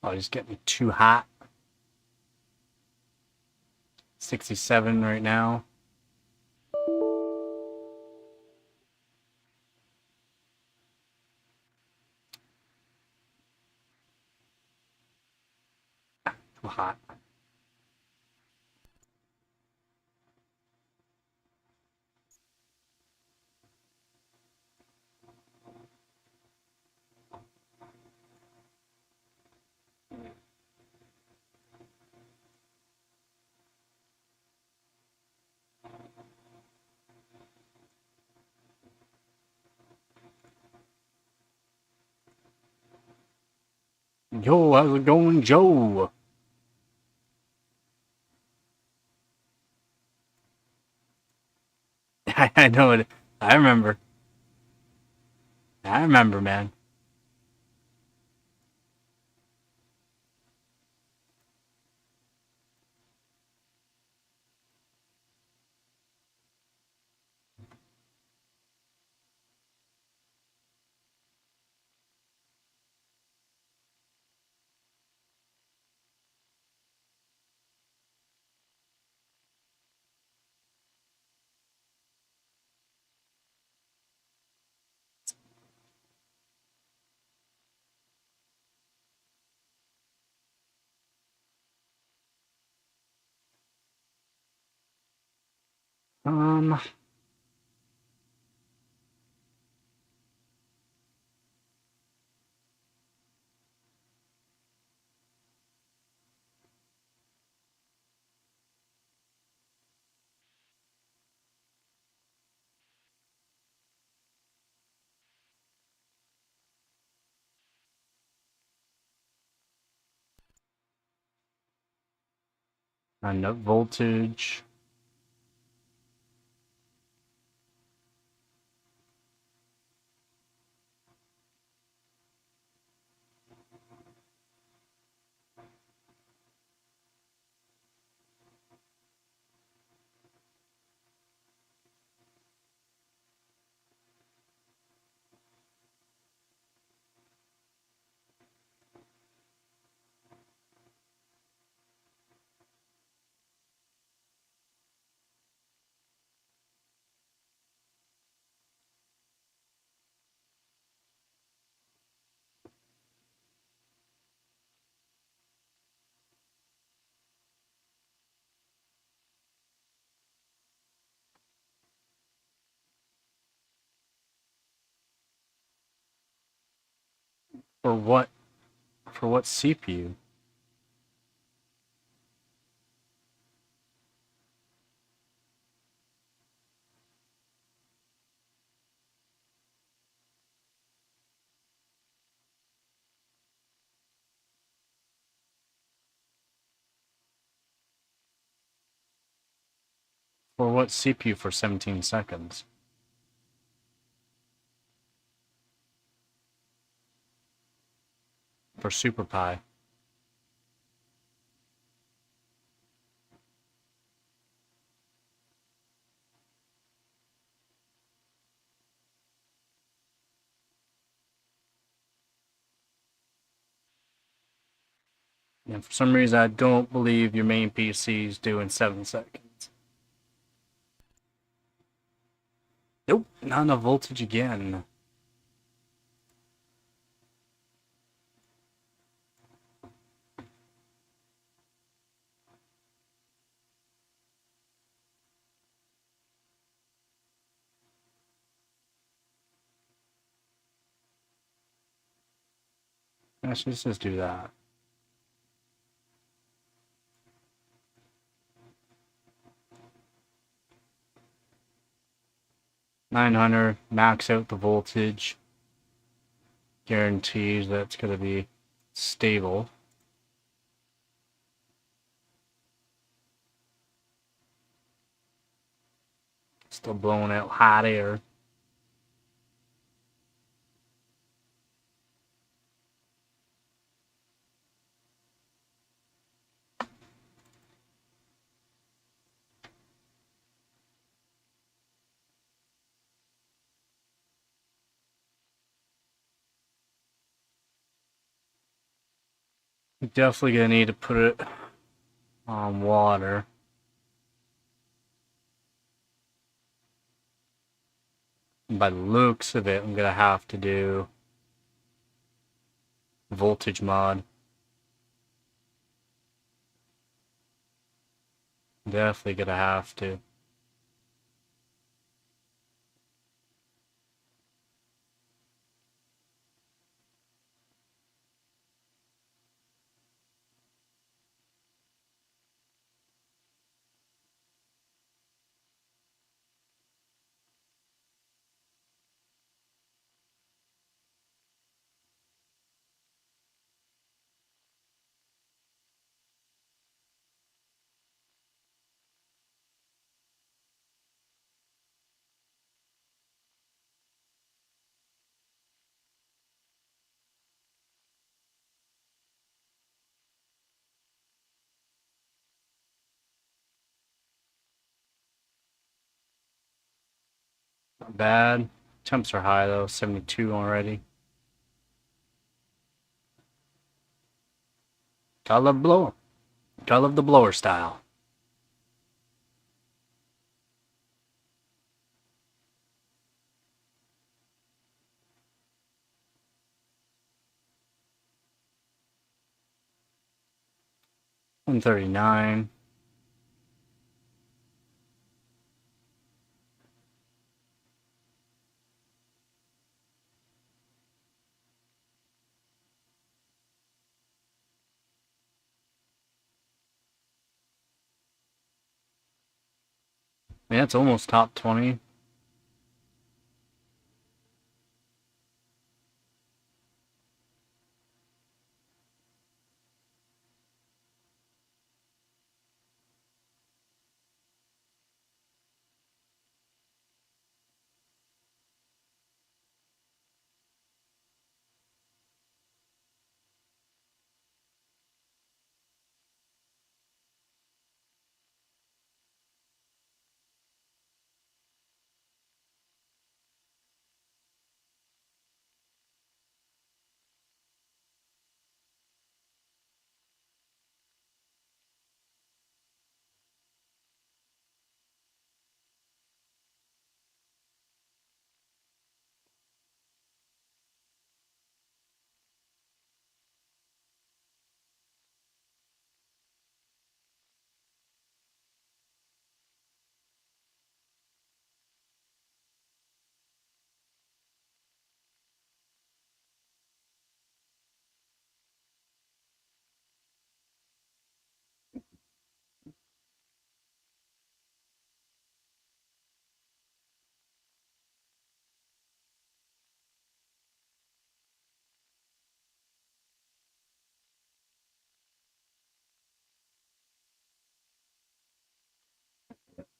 Oh, it's getting too hot. 67 right now. Too hot. Yo, how's it going, Joe? I know it. I remember. I remember, man. Um, enough voltage. For what? For what CPU? For what CPU for 17 seconds? For Super Pi. And for some reason, I don't believe your main PC is doing 7 seconds. Nope, not enough voltage again. Actually, let's just do that. 900, max out the voltage. Guarantees that it's going to be stable. Still blowing out hot air. Definitely gonna need to put it on water. And by the looks of it, I'm gonna have to do voltage mod. Definitely gonna have to. Not bad. Temps are high though, 72 already. Gotta love blower. Gotta love the blower style. $139. Yeah, it's almost top 20.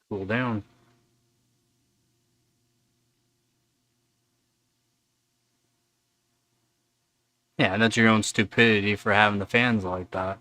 Cool down. Yeah, that's your own stupidity for having the fans like that.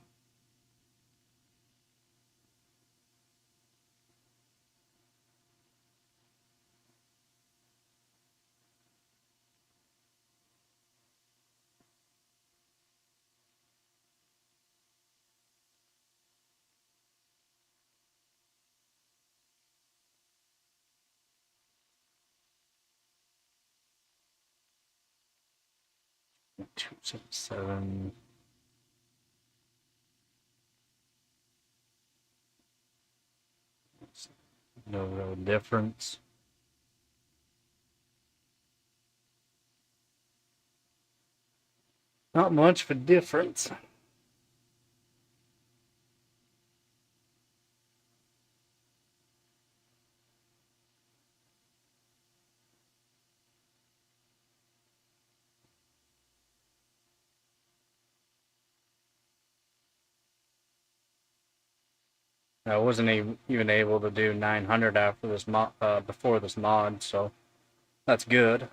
Two, seven, seven. No real difference. Not much of a difference. I wasn't even able to do 900 after this before this mod, so that's good.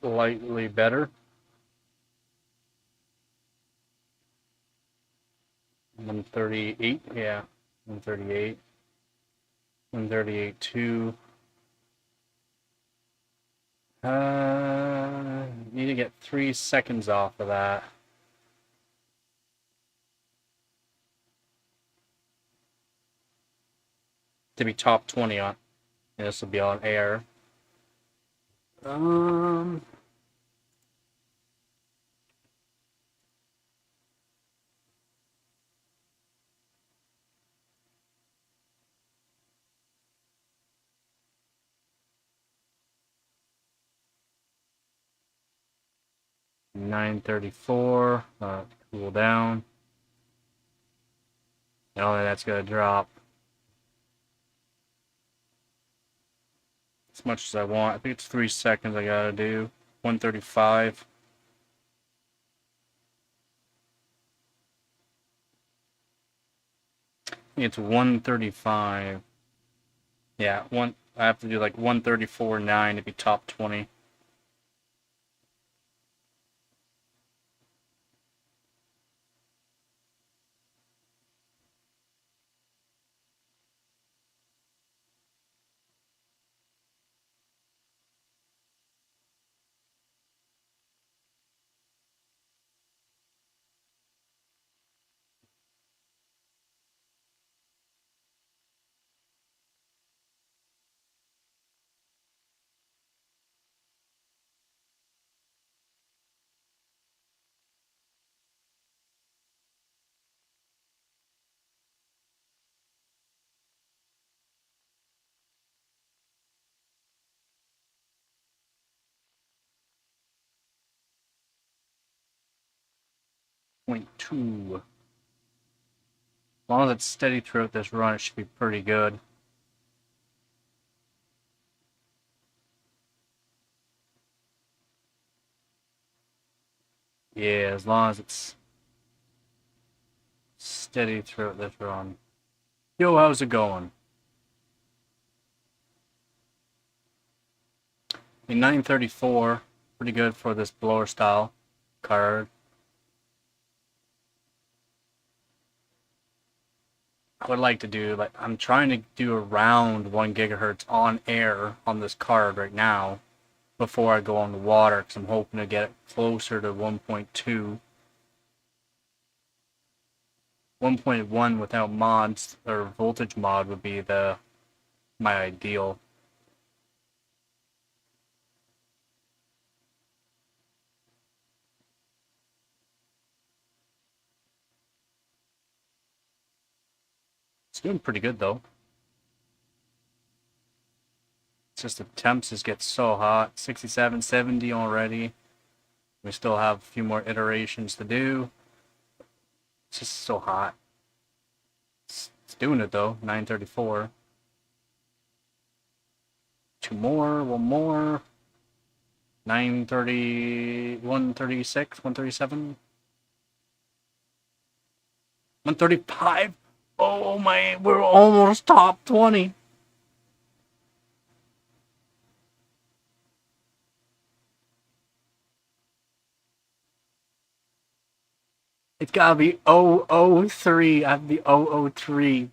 slightly better. 138, yeah, 138. 138.2. Need to get 3 seconds off of that. To be top 20 on. And this will be on air. 934. Cool down. Oh, that's gonna drop as much as I want. I think it's 3 seconds I gotta do. 135. It's 135. Yeah, I have to do like 134.9 to be top 20. Point 2. As long as it's steady throughout this run, it should be pretty good. Yeah, as long as it's steady throughout this run. Yo, how's it going? A 934, pretty good for this blower style card. I would like to do, like, I'm trying to do around 1 gigahertz on air on this card right now before I go on the water, because I'm hoping to get it closer to 1.2. 1.1 without mods, or voltage mod would be my ideal. It's doing pretty good though. It's just the temps just get so hot. 67, 70 already. We still have a few more iterations to do. It's just so hot. It's doing it though. 934. 2 more, 1 more. 930, 136, 137. 135. Oh my, we're almost top 20. It's gotta be 003. I have the 003.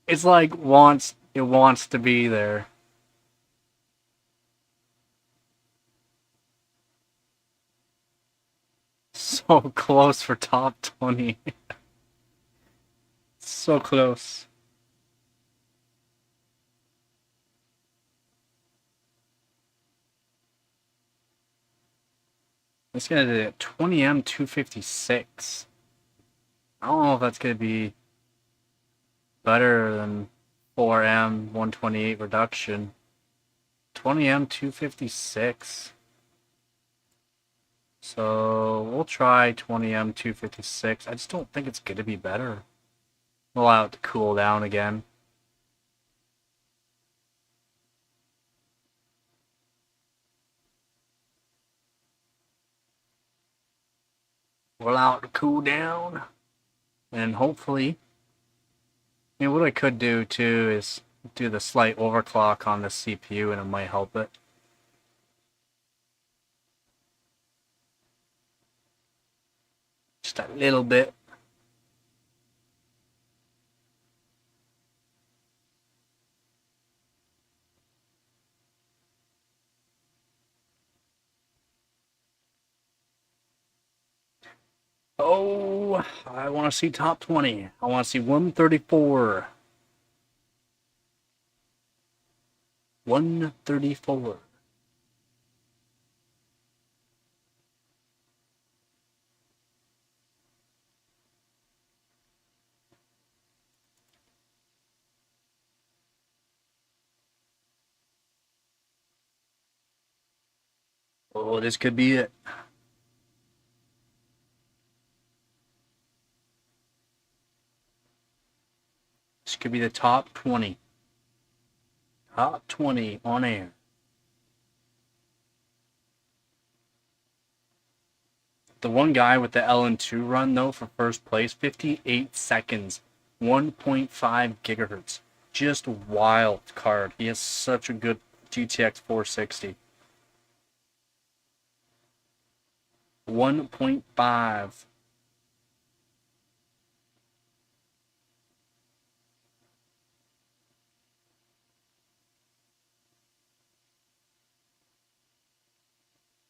It's like it wants to be there. So close for top 20. So close. It's gonna do 20M 256. I don't know if that's gonna be better than 4M 128 reduction. 20M 256. So we'll try 20M 256. I just don't think it's gonna be better. We'll allow it to cool down again. We'll allow it to cool down. And hopefully, what I could do too is do the slight overclock on the CPU and it might help it. Just a little bit. Oh, I want to see top 20. I want to see 134. 134. Oh, this could be it. This could be the top 20. Top 20 on air. The one guy with the LN2 run, though, for first place, 58 seconds, 1.5 gigahertz. Just wild card. He has such a good GTX 460. 1.5.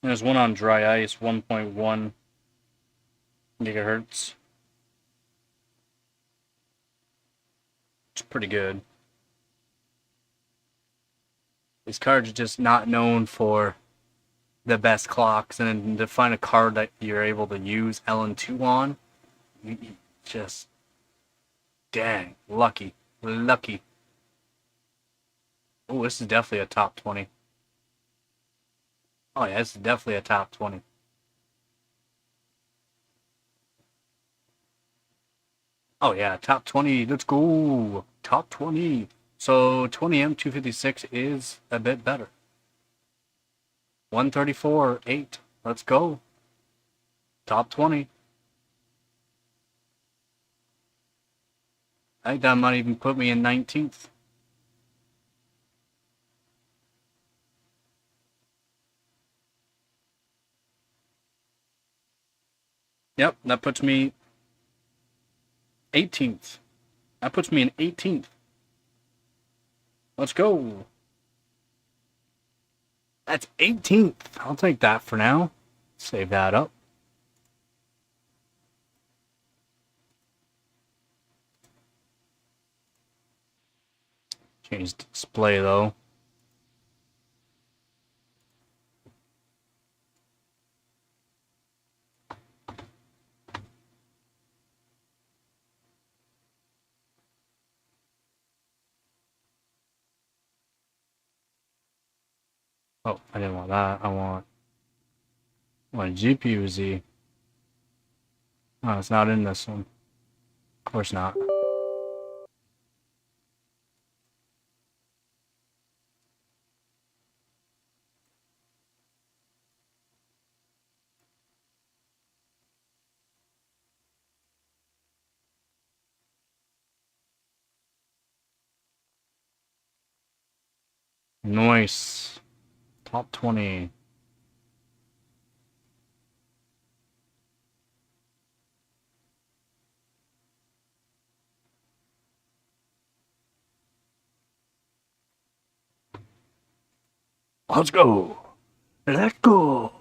There's one on dry ice, 1.1 gigahertz. It's pretty good. These cards are just not known for the best clocks, and to find a card that you're able to use LN2 on, you just, dang, lucky. Oh, this is definitely a top 20. Oh yeah, this is definitely a top 20. Oh yeah, top 20, let's go. Top 20. So 20M256 is a bit better. 134, 8. Let's go. Top 20. I think that might even put me in 19th. Yep, that puts me 18th. That puts me in 18th. Let's go. That's 18th. I'll take that for now. Save that up. Change the display though. Oh, I didn't want that. I want GPU Z. Oh, it's not in this one. Of course not. Nice. Top 20. Let's go. Let's go.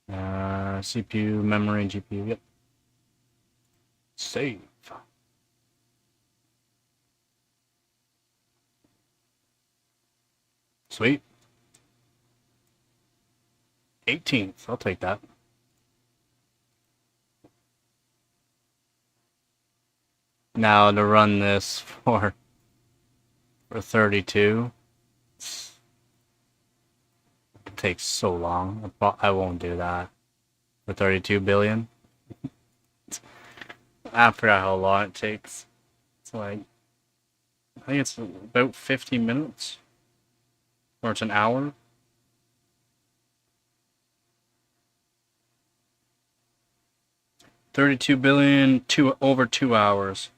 CPU, memory, GPU. Yep. Save. Sweet. 18th. I'll take that. Now to run this for 32 it takes so long. I won't do that for 32 billion. I forgot how long it takes. It's like, I think it's about 50 minutes, or it's an hour. $32 billion, over 2 hours.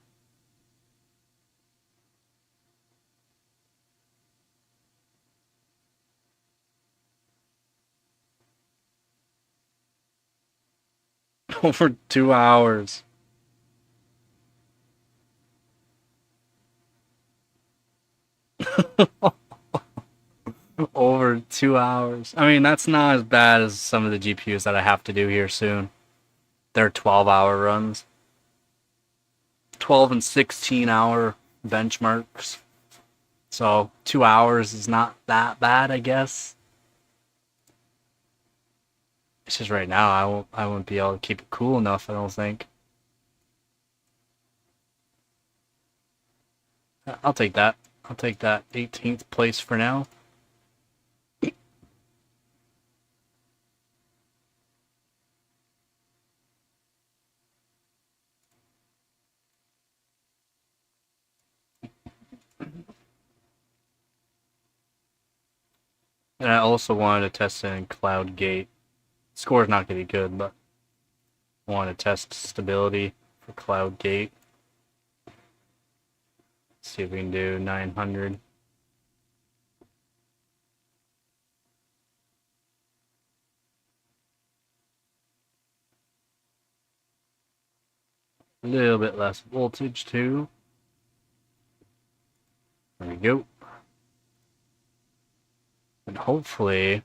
Over 2 hours. Over 2 hours. I mean, that's not as bad as some of the GPUs that I have to do here soon. They're 12-hour runs. 12 and 16-hour benchmarks. So 2 hours is not that bad, I guess. It's just right now I won't be able to keep it cool enough, I don't think. I'll take that. I'll take that 18th place for now. And I also wanted to test it in Cloud Gate. Score's not going to be good, but I want to test stability for Cloud Gate. See if we can do 900. A little bit less voltage too. There we go. And hopefully,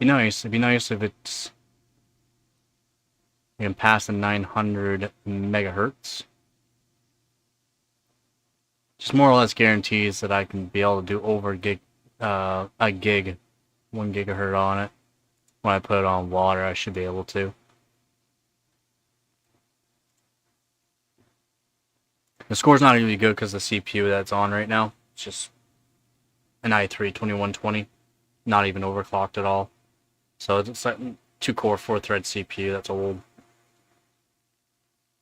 it'd be nice if it's you can pass the 900 megahertz. Just more or less guarantees that I can be able to do over a gig, 1 gigahertz on it. When I put it on water, I should be able to. The score's not really good because the CPU that's on right now, it's just an i3-2120, not even overclocked at all. So it's like 2-core, 4-thread CPU. That's old.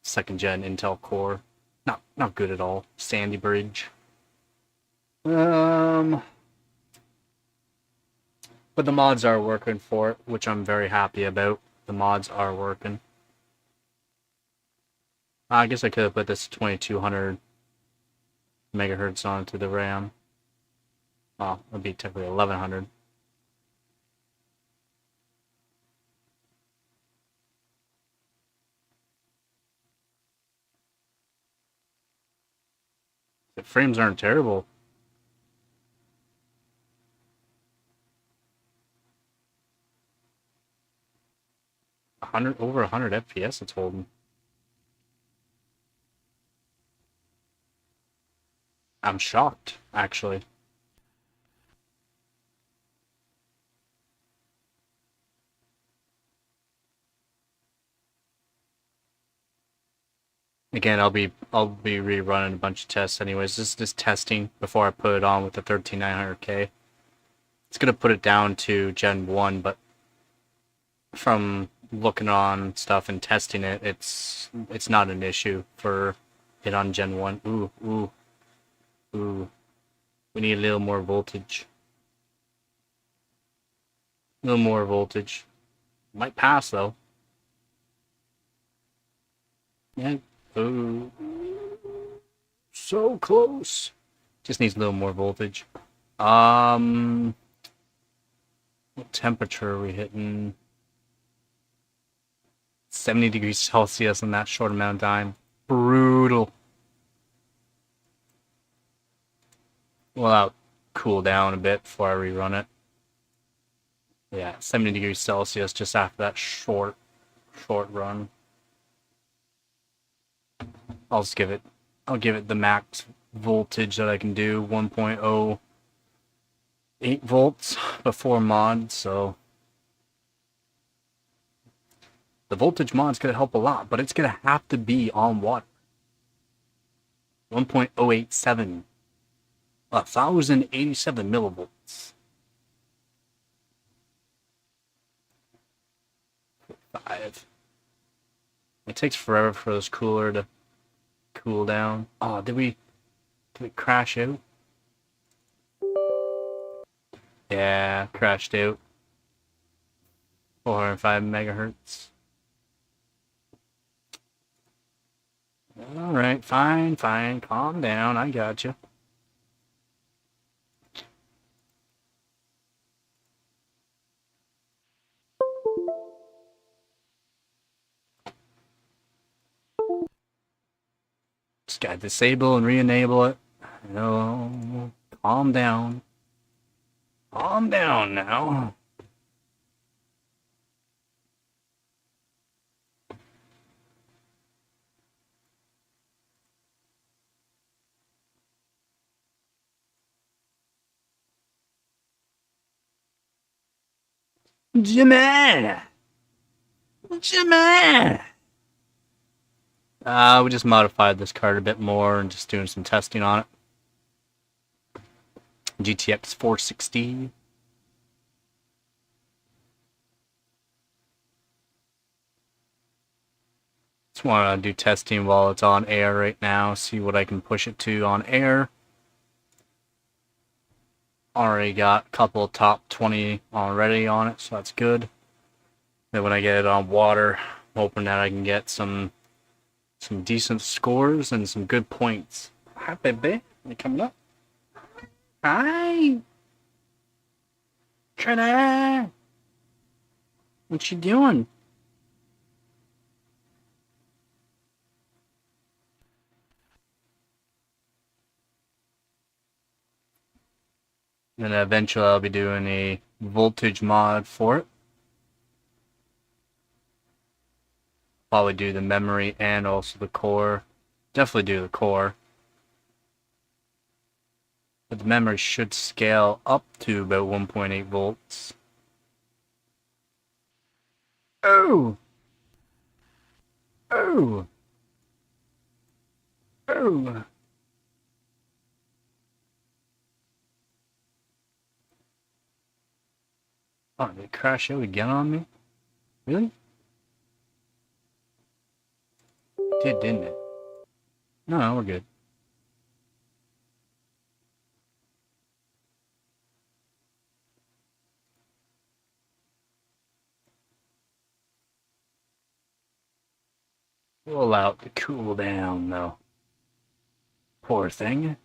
2nd gen Intel Core. Not good at all. Sandy Bridge. But the mods are working for it, which I'm very happy about. The mods are working. I guess I could have put this 2200 megahertz onto the RAM. Oh, it would be technically 1100. The frames aren't terrible. Over 100 FPS it's holding. I'm shocked, actually. Again, I'll be rerunning a bunch of tests anyways. This is just testing before I put it on with the 13900K. It's gonna put it down to Gen 1, but from looking on stuff and testing it, it's not an issue for it on Gen 1. Ooh. We need a little more voltage. A little more voltage. Might pass though. Yeah. Ooh. So close. Just needs a little more voltage. What temperature are we hitting? 70 degrees Celsius in that short amount of time. Brutal. Well, I'll cool down a bit before I rerun it. Yeah, 70 degrees Celsius just after that short run. I'll give it the max voltage that I can do, 1.08 volts before mod, so the voltage mod's gonna help a lot, but it's gonna have to be on water. 1.087. 1087 millivolts. 5. It takes forever for this cooler to cool down. Oh, did we crash out? Yeah, crashed out. 405 megahertz. Alright, fine. Calm down. I got you. Just gotta disable and re-enable it. No, calm down. Calm down now. Jimmy! Jimmy! We just modified this card a bit more and just doing some testing on it. GTX 460. Just want to do testing while it's on air right now, see what I can push it to on air. Already got a couple top 20 already on it, so that's good. Then when I get it on water, I'm hoping that I can get some decent scores and some good points. Hi, baby. You coming up? Hi. Trina. What you doing? And then eventually I'll be doing a voltage mod for it. Probably do the memory and also the core. Definitely do the core. But the memory should scale up to about 1.8 volts. Oh! Oh! Oh! Oh, did it crash out again on me? Really? It did, didn't it? No, we're good. We'll allow it to cool down, though. Poor thing.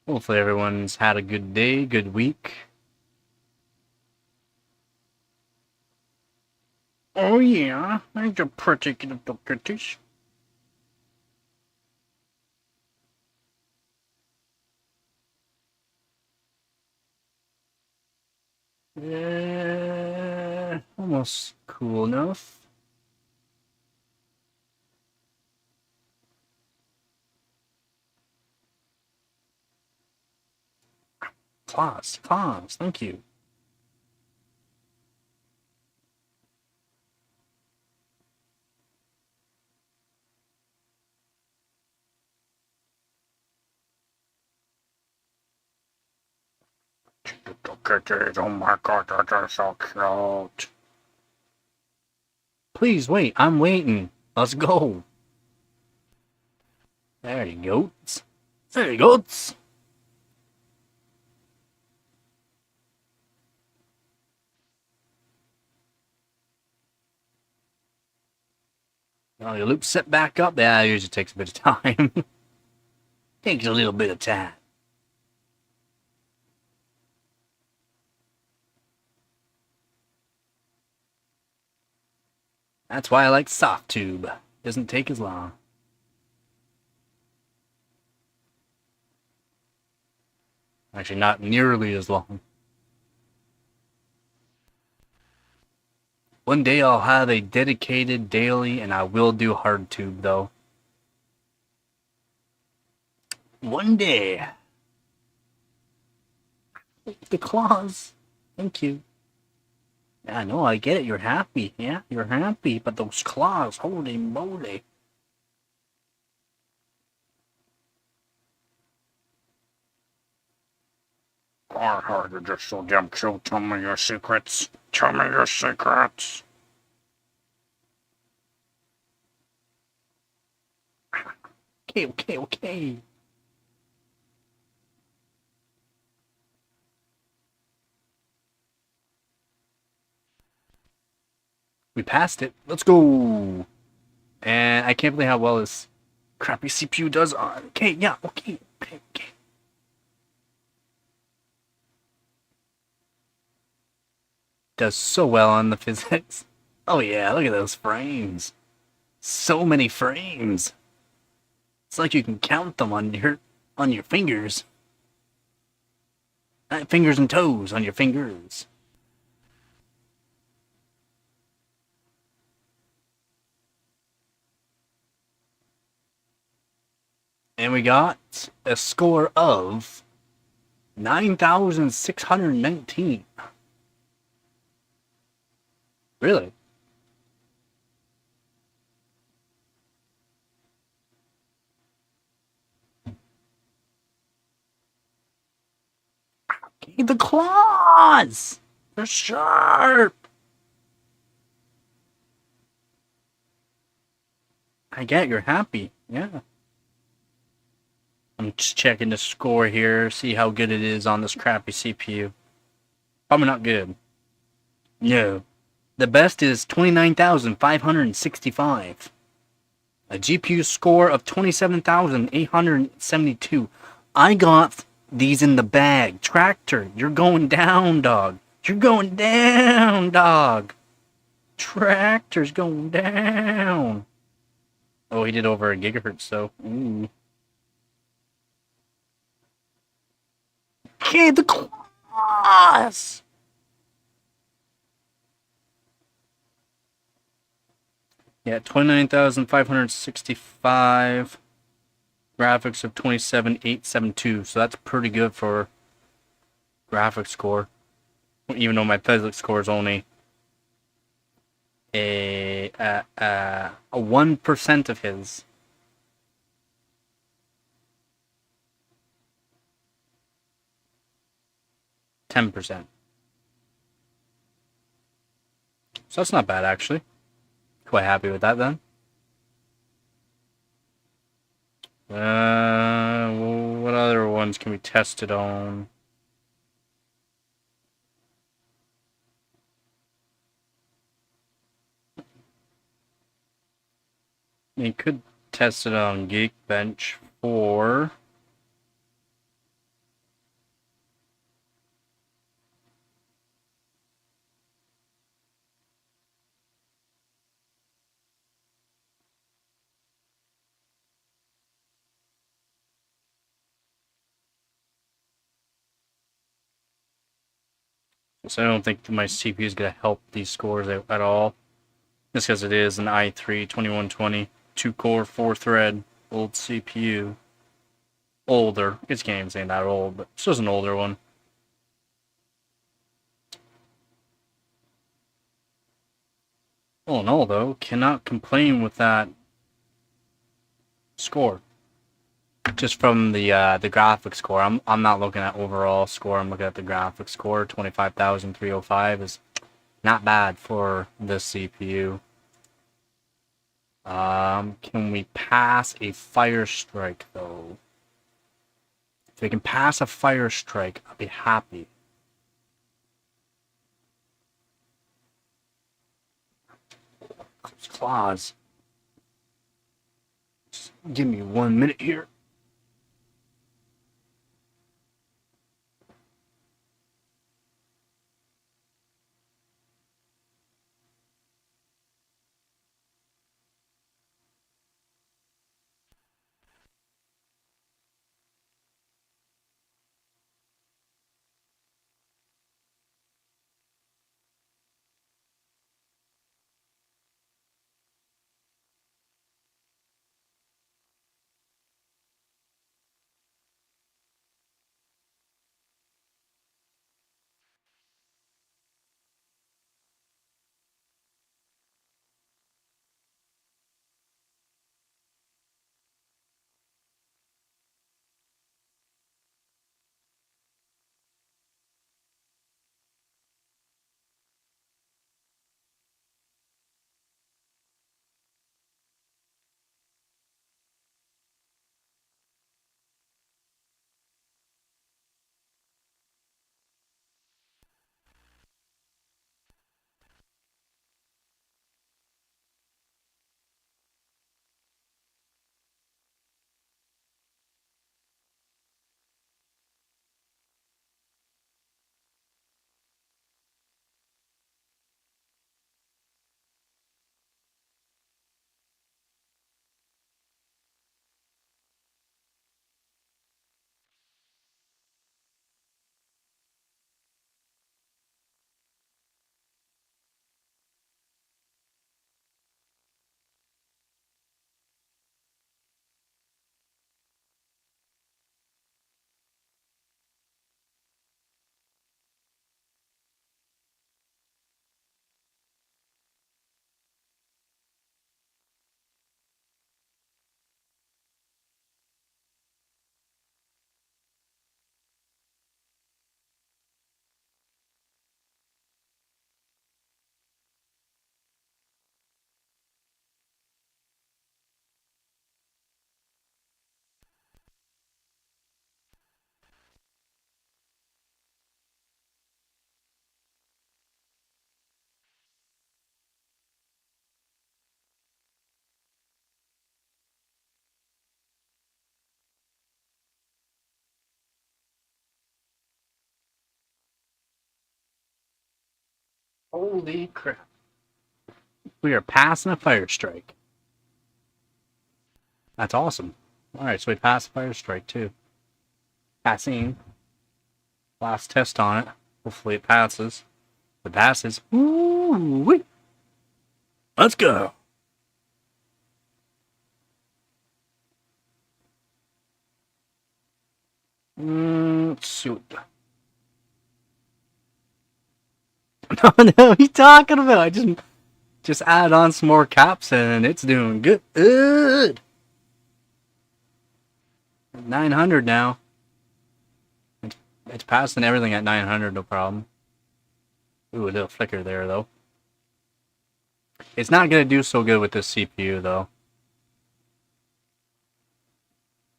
Hopefully everyone's had a good day, good week. Oh yeah, there's a pretty little kitties. Almost cool enough. Claws, thank you. Little kitties, oh my god, they're so cute. Please wait, I'm waiting. Let's go. There you go. There you go. Oh, your loop set back up. Yeah, it usually takes a bit of time. Takes a little bit of time. That's why I like soft tube. Doesn't take as long. Actually, not nearly as long. One day I'll have a dedicated daily, and I will do hard tube, though. One day. The claws. Thank you. Yeah, I know, I get it. You're happy. Yeah, you're happy. But those claws, holy moly. Oh, you're just so damn cute. Tell me your secrets. Tell me your secrets. Okay. We passed it. Let's go. And I can't believe how well this Crappy CPU does on. Okay, yeah, okay. Does so well on the physics. Oh yeah, look at those frames. So many frames. It's like you can count them on your fingers. Fingers and toes on your fingers. And we got a score of 9,619. Really? Okay, the claws! They're sharp! I get you're happy. Yeah. I'm just checking the score here, see how good it is on this crappy CPU. Probably not good. No. The best is 29,565. A GPU score of 27,872. I got these in the bag. Tractor, you're going down, dog. You're going down, dog. Tractor's going down. Oh, he did over a gigahertz, though. Ooh. Okay, the class. Yeah, 29,565. Graphics of 27,872. So that's pretty good for graphics score. Even though my physics score is only a 1% of his. %. So that's not bad, actually. Quite happy with that, then. What other ones can we test it on? You could test it on Geekbench for... So I don't think my CPU is going to help these scores at all. Just because it is an i3 2120, 2-core, 4-thread, old CPU. Older. It's can't even say that old, but it's just an older one. All in all, though, cannot complain with that score. Just from the graphics score, I'm not looking at overall score. I'm looking at the graphics score. 25,305 is not bad for this CPU. Can we pass a fire strike though? If we can pass a fire strike, I'll be happy. Claws. Just give me 1 minute here. Holy crap. We are passing a fire strike. That's awesome. Alright, so we passed fire strike too. Passing. Last test on it. Hopefully it passes. If it passes. Woo-wee. Let's go. Let's see what no, what are you talking about? I just added on some more caps and it's doing good. 900 now. It's passing everything at 900, no problem. Ooh, a little flicker there, though. It's not going to do so good with this CPU, though.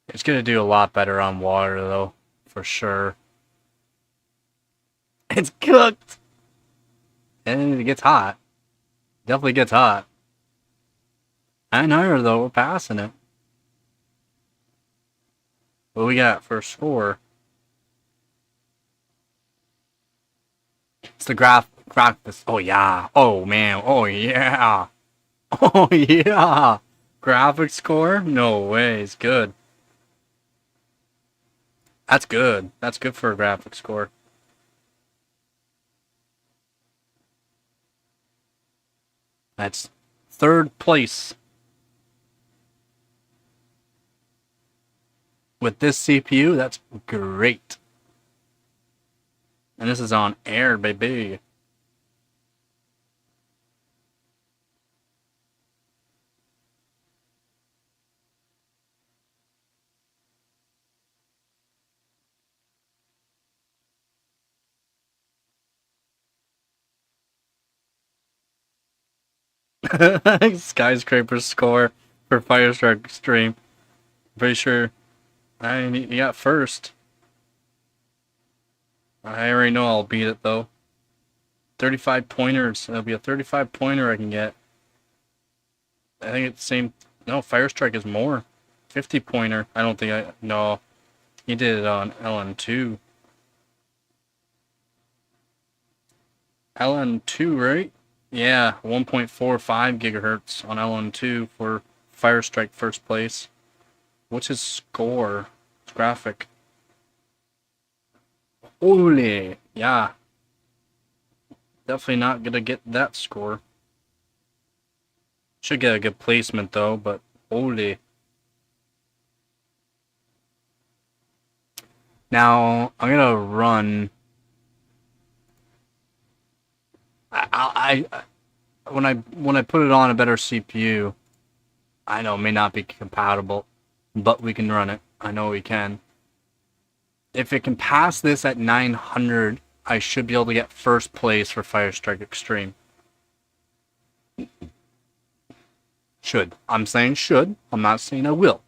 It's going to do a lot better on water, though, for sure. It's cooked! And it gets hot. Definitely gets hot. 900, though, we're passing it. What do we got for a score? It's the graph. Oh, yeah. Oh, man. Oh, yeah. Oh, yeah. Graphics score? No way. It's good. That's good. That's good for a graphics score. That's third place. With this CPU, that's great. And this is on air, baby. Skyscraper score for Firestrike Extreme. Pretty sure you got first. I already know I'll beat it though. 35 pointers. That'll be a 35 pointer I can get. I think it's the same. No, Firestrike is more. 50 pointer. I don't think I. No. He did it on LN2. LN2, right? Yeah, 1.45 gigahertz on LN2 for Firestrike first place. What's his score? His graphic. Ole, yeah. Definitely not gonna get that score. Should get a good placement though, but ole. Now I'm gonna run. When I put it on a better CPU, I know it may not be compatible, but we can run it. I know we can. If it can pass this at 900, I should be able to get first place for Firestrike Extreme. Should. I'm saying should. I'm not saying I will.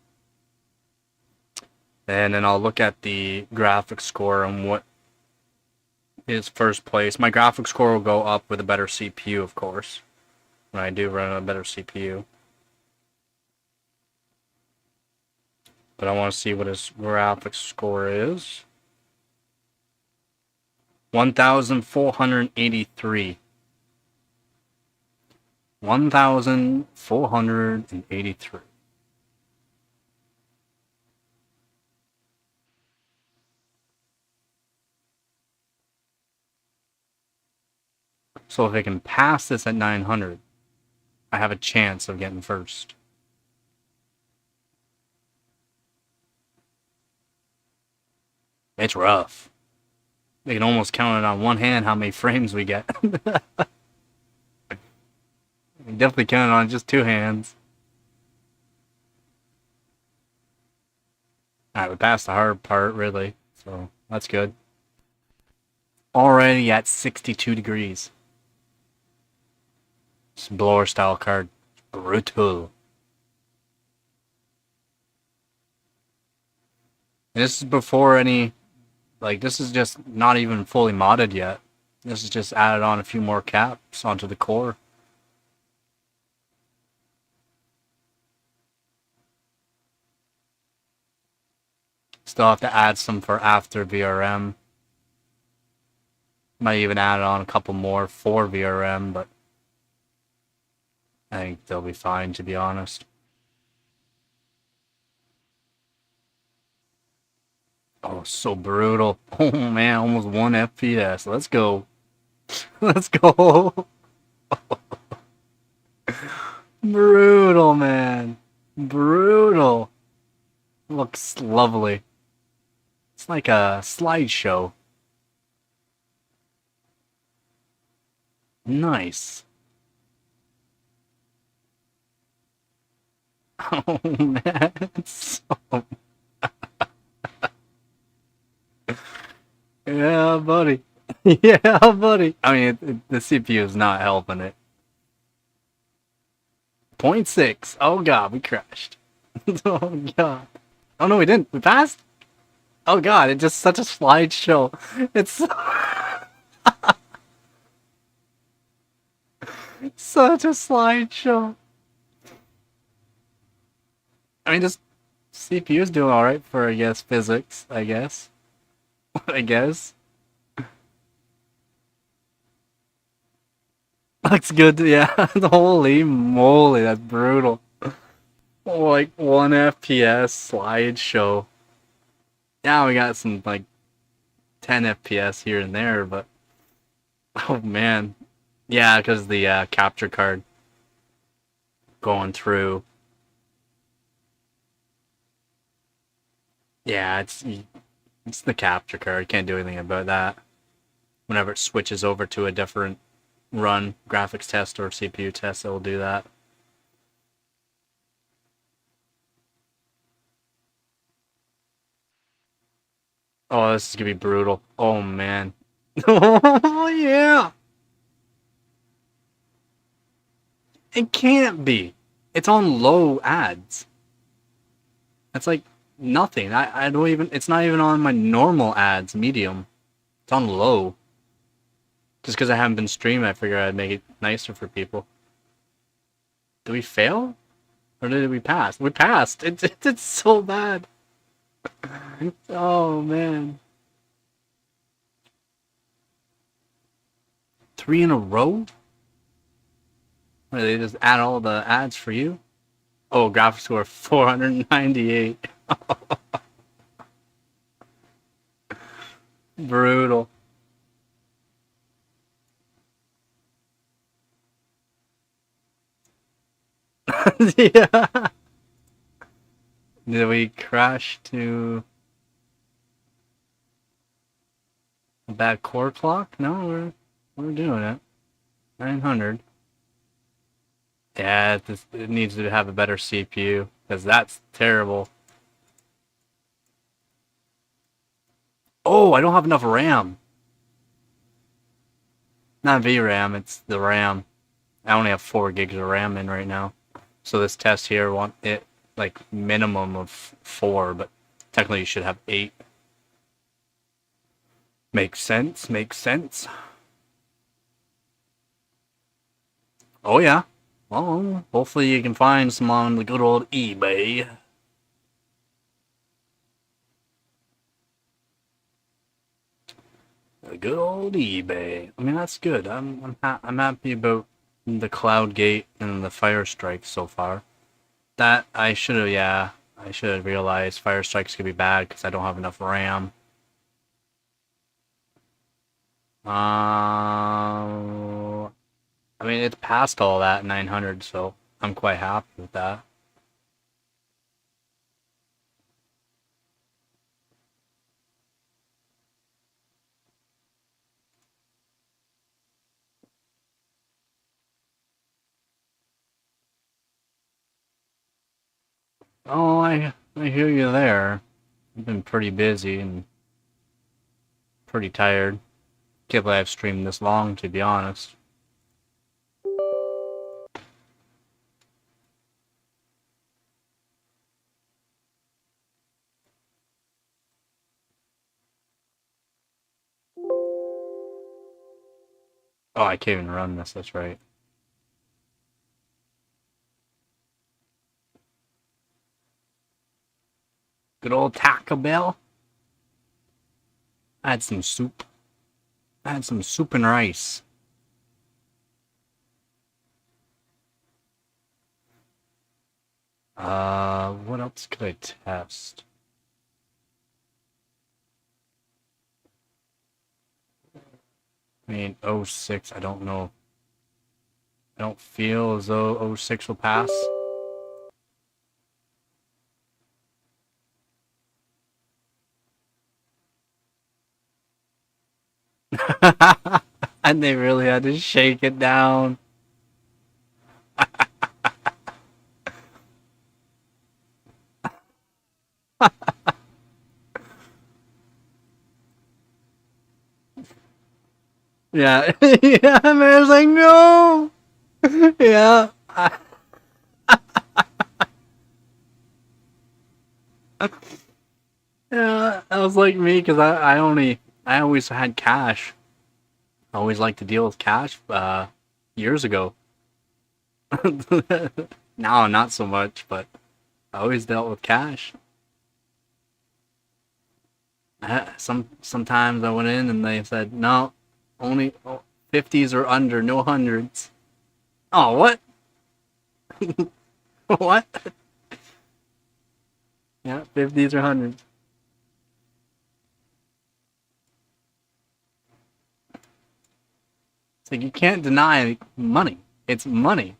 And then I'll look at the graphics score and what is first place. My graphics score will go up with a better CPU, of course. When I do run a better CPU. But I want to see what his graphics score is. 1,483. 1,483. So if I can pass this at 900, I have a chance of getting first. It's rough. They can almost count it on one hand how many frames we get. Definitely count it on just two hands. Alright, we passed the hard part, really. So, that's good. Already at 62 degrees. This blower style card. Brutal. And this is before any... Like, this is just not even fully modded yet. This is just added on a few more caps onto the core. Still have to add some for after VRM. Might even add on a couple more for VRM, but I think they'll be fine, to be honest. Oh, so brutal. Oh man, almost 1 FPS. Let's go. Let's go. Brutal, man. Brutal. Looks lovely. It's like a slideshow. Nice. Oh man, it's so... Yeah, buddy. Yeah, buddy. I mean, the CPU is not helping it. 0.6. Oh god, we crashed. Oh god. Oh no, we didn't. We passed? Oh god, it's just such a slideshow. It's such a slideshow. I mean, just CPU's doing alright for, I guess, physics, I guess. I guess. Looks good, yeah. Holy moly, that's brutal. Like 1 FPS slideshow. Yeah, we got some like 10 FPS here and there, but oh man. Yeah, because the capture card going through. Yeah, it's the capture card. Can't do anything about that. Whenever it switches over to a different run, graphics test or CPU test, it will do that. Oh, this is gonna be brutal. Oh man. Oh yeah. It can't be. It's on low ads. It's like nothing. I don't even. It's not even on my normal ads, medium. It's on low. Just because I haven't been streaming, I figured I'd make it nicer for people. Did we fail? Or did we pass? We passed. It's so bad. Oh man. 3 in a row? Or they just add all the ads for you? Oh, graphics score 498. Brutal. Yeah. Did we crash to a bad core clock? No, we're doing it. 900. Yeah, it needs to have a better CPU because that's terrible. Oh, I don't have enough RAM. Not VRAM, it's the RAM. I only have 4 gigs of RAM in right now. So this test here want it like minimum of 4, but technically you should have 8. Makes sense, makes sense. Oh yeah. Well, hopefully you can find some on the good old eBay. The good old eBay. I mean, that's good. I'm happy about the Cloud Gate and the Fire Strike so far. That I should have, yeah, I should have realized Fire Strikes could be bad because I don't have enough RAM. I mean, it's past all that 900, so I'm quite happy with that. Oh, I hear you there. I've been pretty busy and pretty tired. Can't believe I've streamed this long, to be honest. Oh, I can't even run this, that's right. Good old Taco Bell. I had some soup. Add some soup and rice. What else could I test? I mean, 06, I don't know. I don't feel as though 06 will pass. And they really had to shake it down. Yeah, yeah, man, I was like, no. Yeah. Yeah, that was like me because I always had cash. I always liked to deal with cash years ago. Now, not so much, but I always dealt with cash. Sometimes I went in and they said, no, only 50s or under, no hundreds. Oh, what? What? Yeah, 50s or hundreds. It's like you can't deny money. It's money.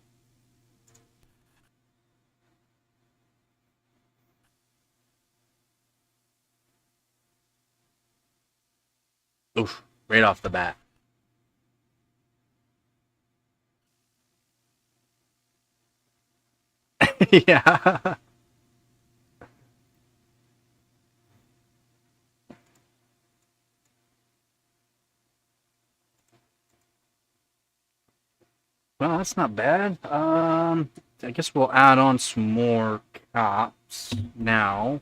Oof, right off the bat. Yeah. Well, that's not bad. I guess we'll add on some more cops now.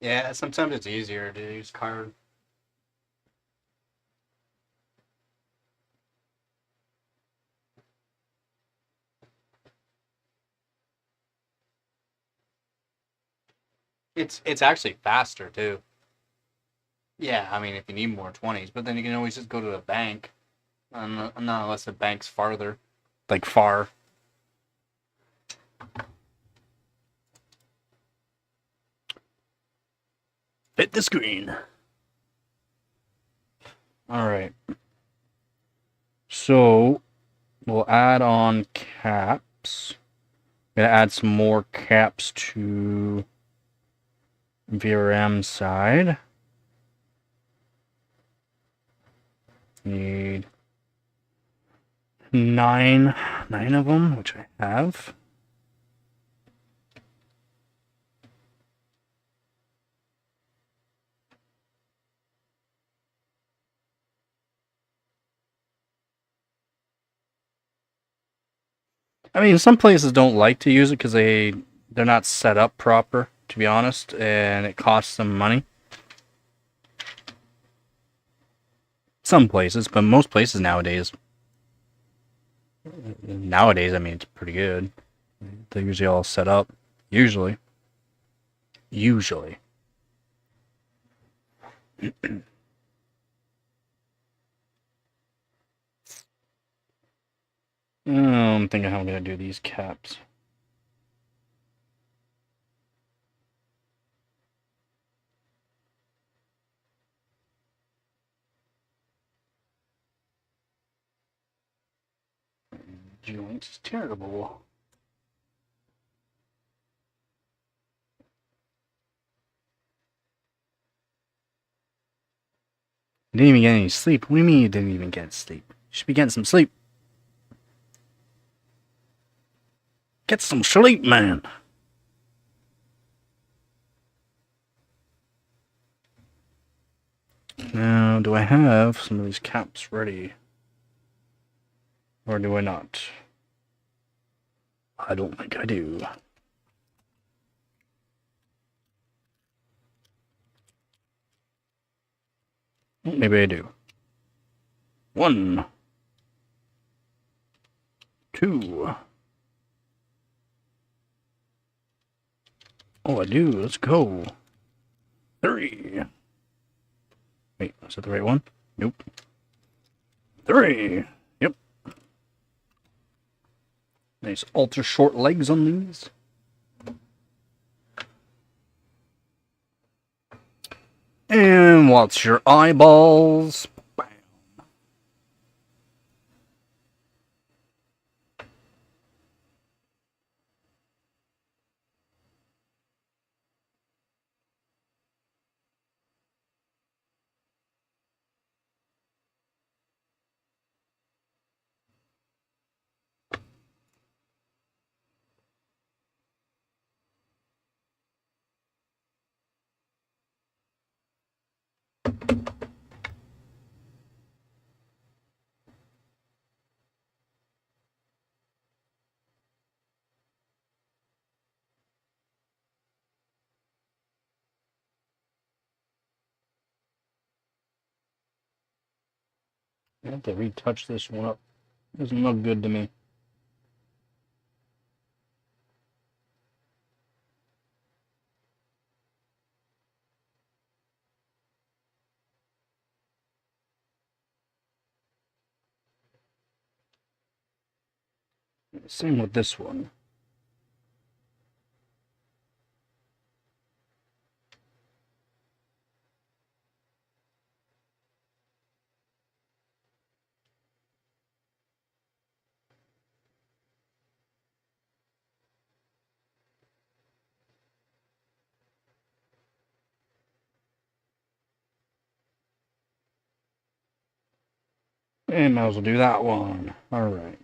Yeah, sometimes it's easier to use card. It's actually faster too. Yeah, I mean if you need more 20s, but then you can always just go to the bank. Not unless the bank's farther, like far. Fit the screen. All right. So we'll add on caps. Gonna add some more caps to VRM side. Need nine of them, which I have. I mean, some places don't like to use it because they're not set up proper, to be honest, and it costs them money. Some places, but most places nowadays. Nowadays, I mean, it's pretty good. They're usually all set up. Usually. Usually. I'm thinking how I'm gonna do these caps. Joints is terrible. I didn't even get any sleep. What do you mean you didn't even get sleep? You should be getting some sleep. Get some sleep, man. Now, do I have some of these caps ready? Or do I not? I don't think I do. Maybe I do. 1, 2. Oh, I do. Let's go. 3. Wait, is that the right one? Nope. 3. Yep. Nice ultra short legs on these. And watch your eyeballs. Bam. I have to retouch this one up. It doesn't look good to me. Same with this one. And might as well do that one. Alright.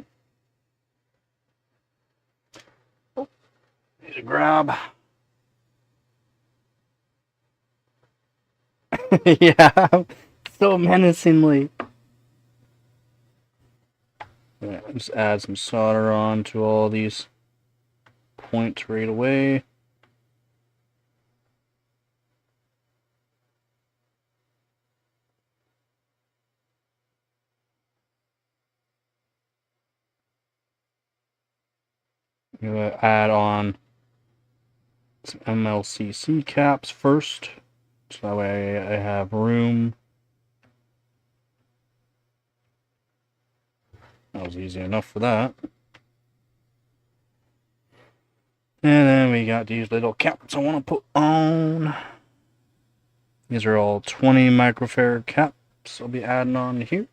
Oh, need a grab. Yeah, so menacingly. Yeah, just add some solder on to all these points right away. I'm gonna add on some MLCC caps first, so that way I have room. That was easy enough for that. And then we got these little caps I want to put on. These are all 20 microfarad caps I'll be adding on here.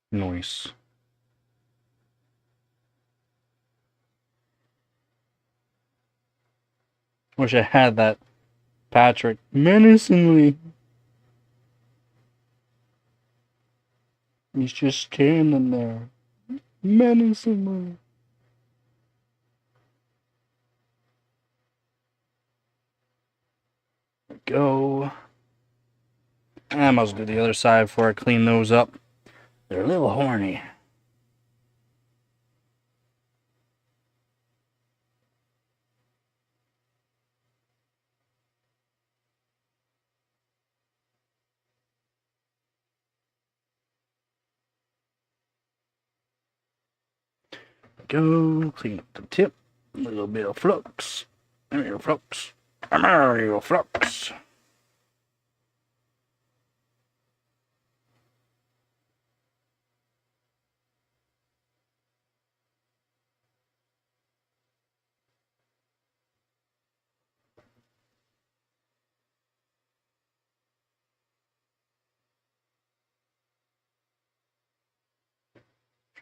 Nice. Wish I had that Patrick menacingly. He's just standing there. Menacingly. Go. I might as well do the other side before I clean those up. They're a little horny. Go. Clean up the tip. A little bit of flux. There you go, flux. There you go, flux.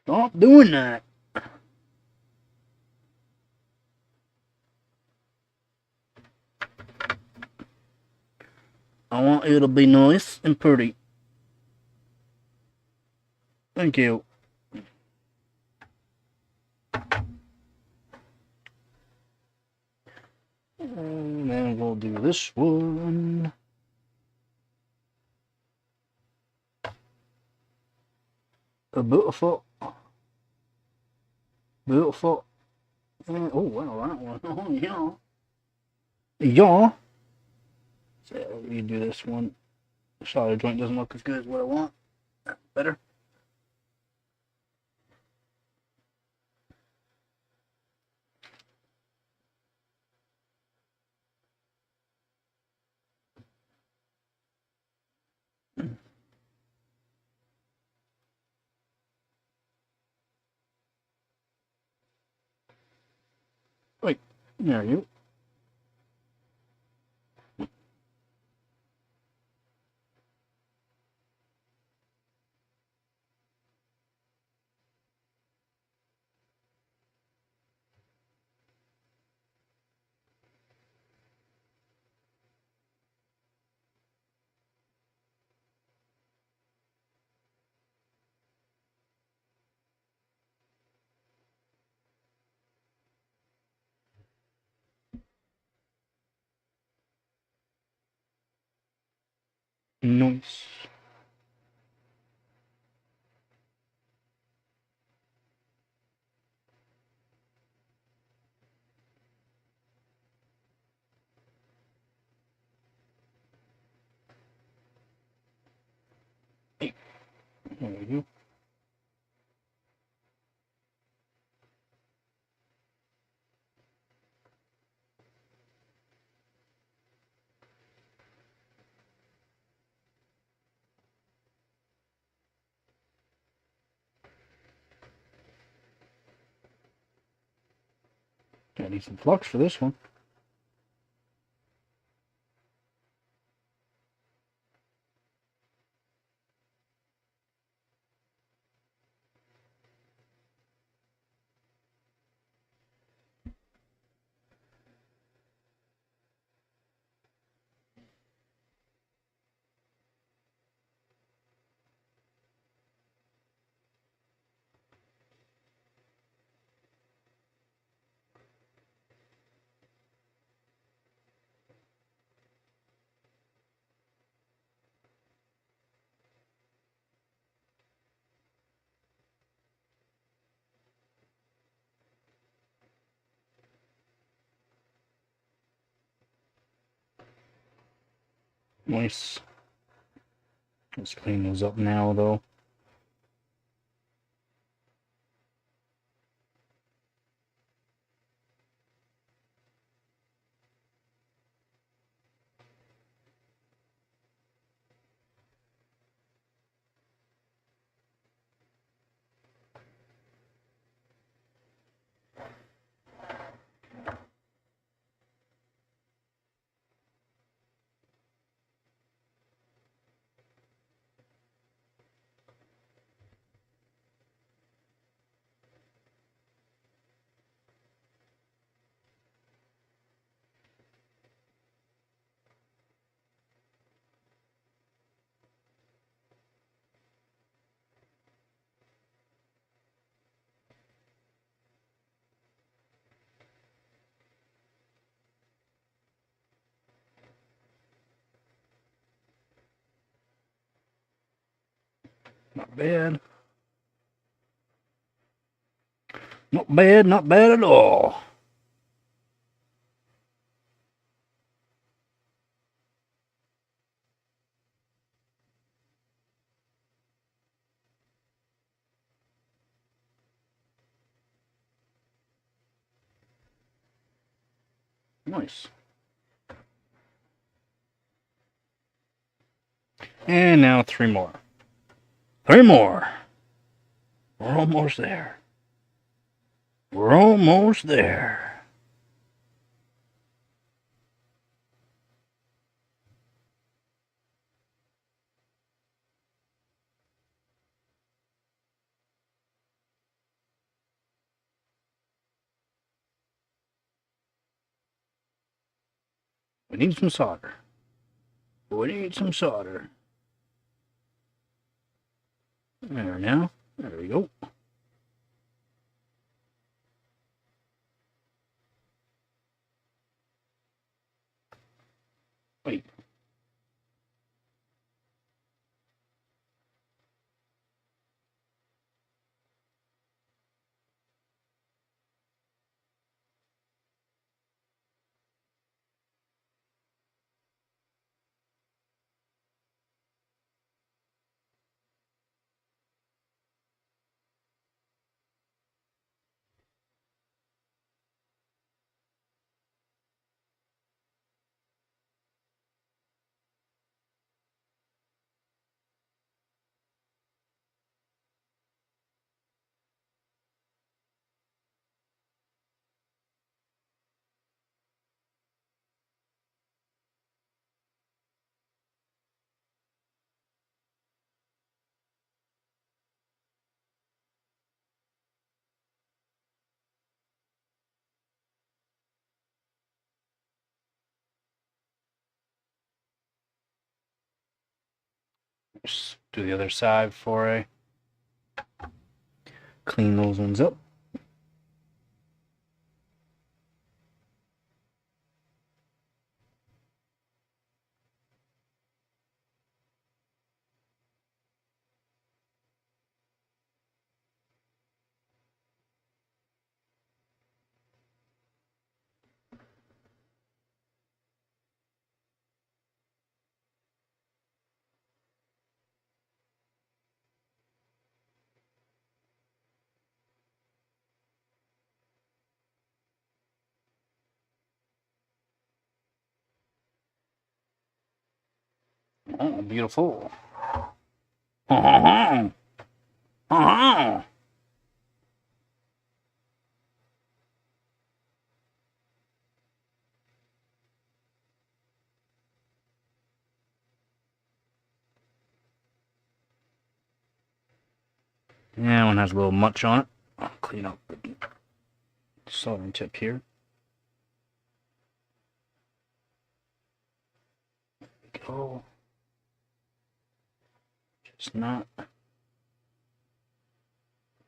Stop doing that. I want you to be nice and pretty. Thank you. And then we'll do this one. A beautiful. Beautiful. And, oh, wow, that one. Oh, yeah. Yeah. So you do this one. The solder joint doesn't look as good as what I want. That's better. Wait, there you. Nice. Hey, there you. Gotta need some flux for this one. Nice. Let's clean those up now, though. Not bad. Not bad, not bad at all. Nice. And now 3 more. 3 more. We're almost there. We're almost there. We need some solder. We need some solder. There now. There we go. Wait. Just do the other side before I clean those ones up. Oh, beautiful. Uh-huh. Uh-huh. Yeah, one has a little much on it. I'll clean up the soldering tip here. There we go. Just not the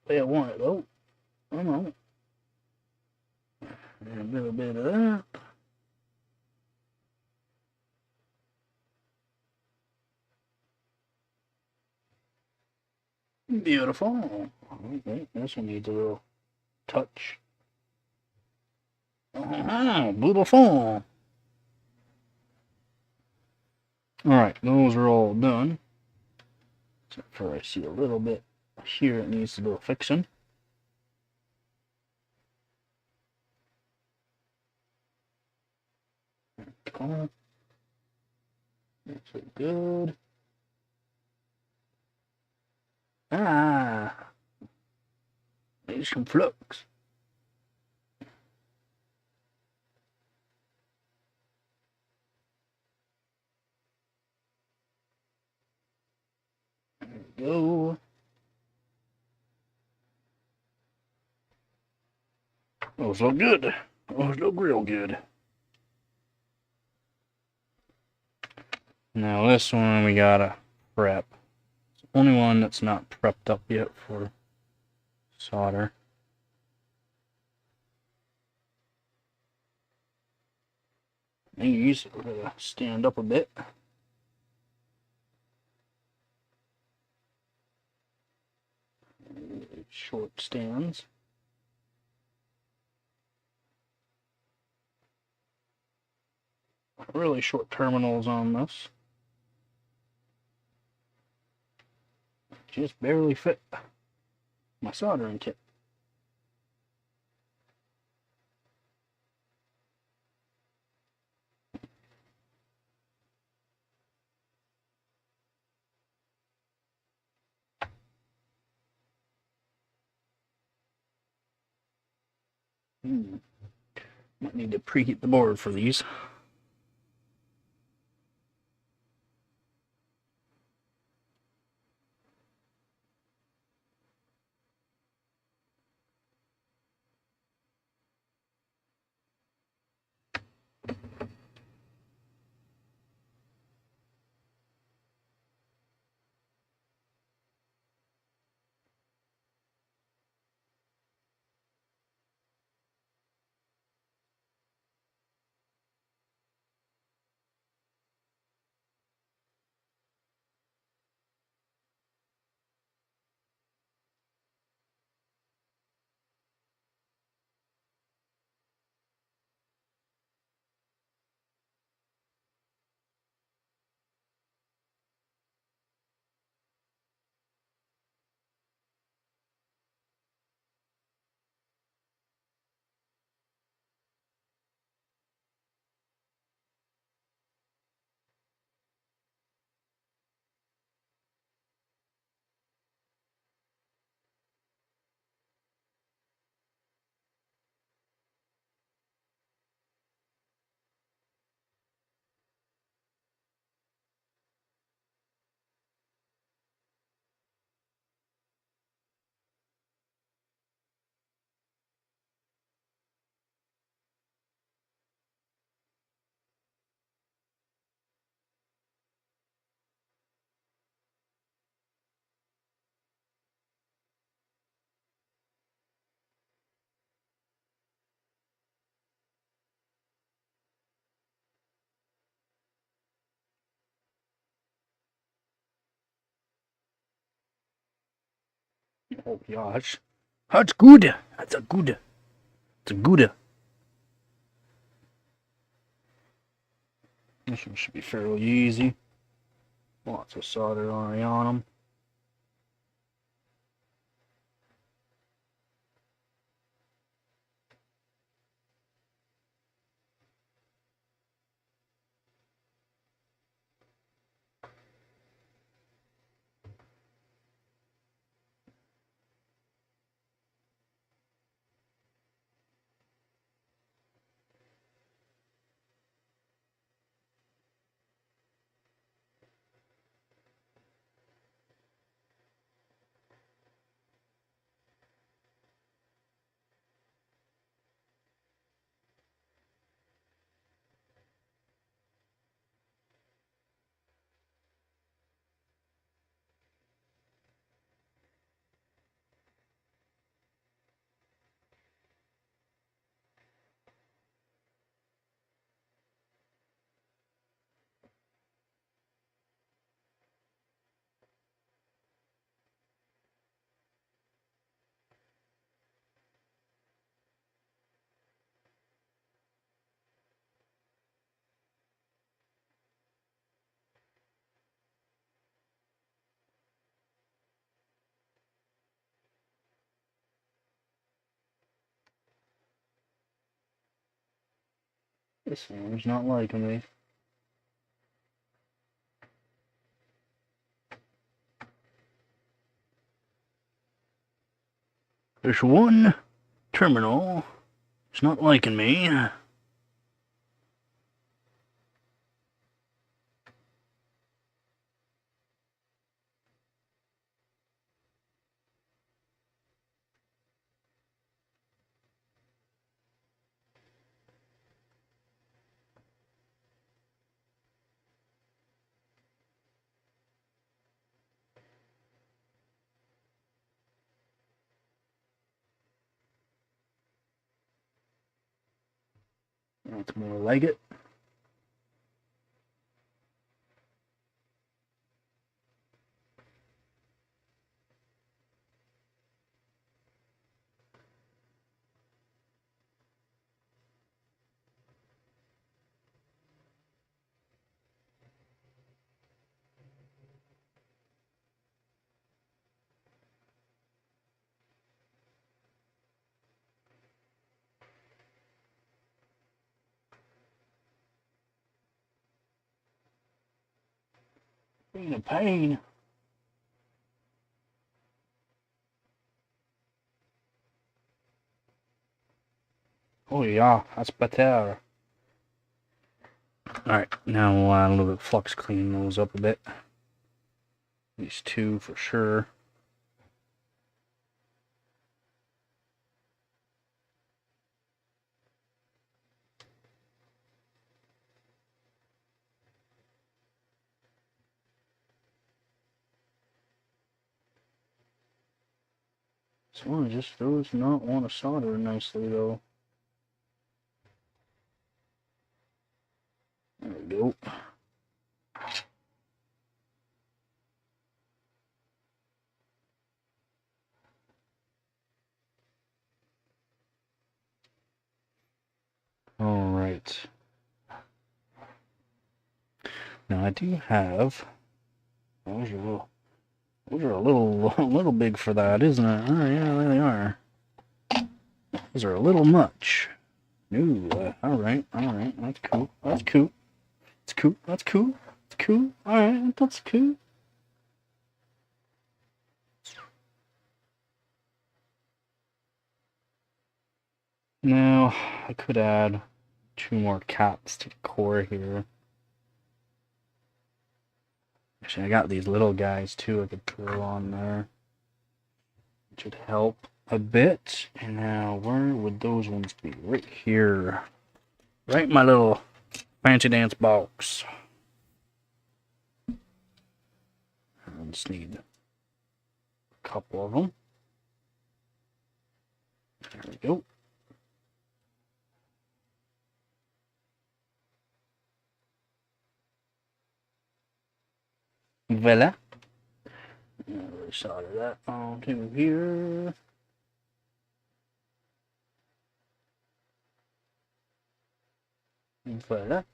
way I want it though. Come on. And a little bit of that. Beautiful. Okay, this one needs a little touch. Beautiful. Alright, those are all done. Except for I see a little bit here it needs a little fixing. Okay. That's good. Need some flux. There we go. Those look good. Those look real good. Now this one we gotta prep. It's the only one that's not prepped up yet for solder. These are gonna stand up a bit. Short stands. Really short terminals on this. Just barely fit my soldering kit. Might need to preheat the board for these. Oh yeah, that's good. That's a good. It's a good. This one should be fairly easy. Lots of solder already on them. This one's not liking me. There's one terminal. It's not liking me. That's more like it. Being a pain. Oh yeah, that's better. Alright, now we'll add a little bit of flux, clean those up a bit. These two for sure. This one just does not want to solder nicely though. There we go. Alright. Now I do have... Those are a little big for that, isn't it? Oh yeah, they are. Those are a little much. No, alright, that's cool. That's cool. It's cool. That's cool. It's cool. Alright, that's cool. Now, I could add 2 more caps to the core here. Actually, I got these little guys too I could throw on there. Which would help a bit. And now, where would those ones be? Right here. Right in my little fancy dance box. I just need a couple of them. There we go. Voila. probably solder that onto here. And put it up.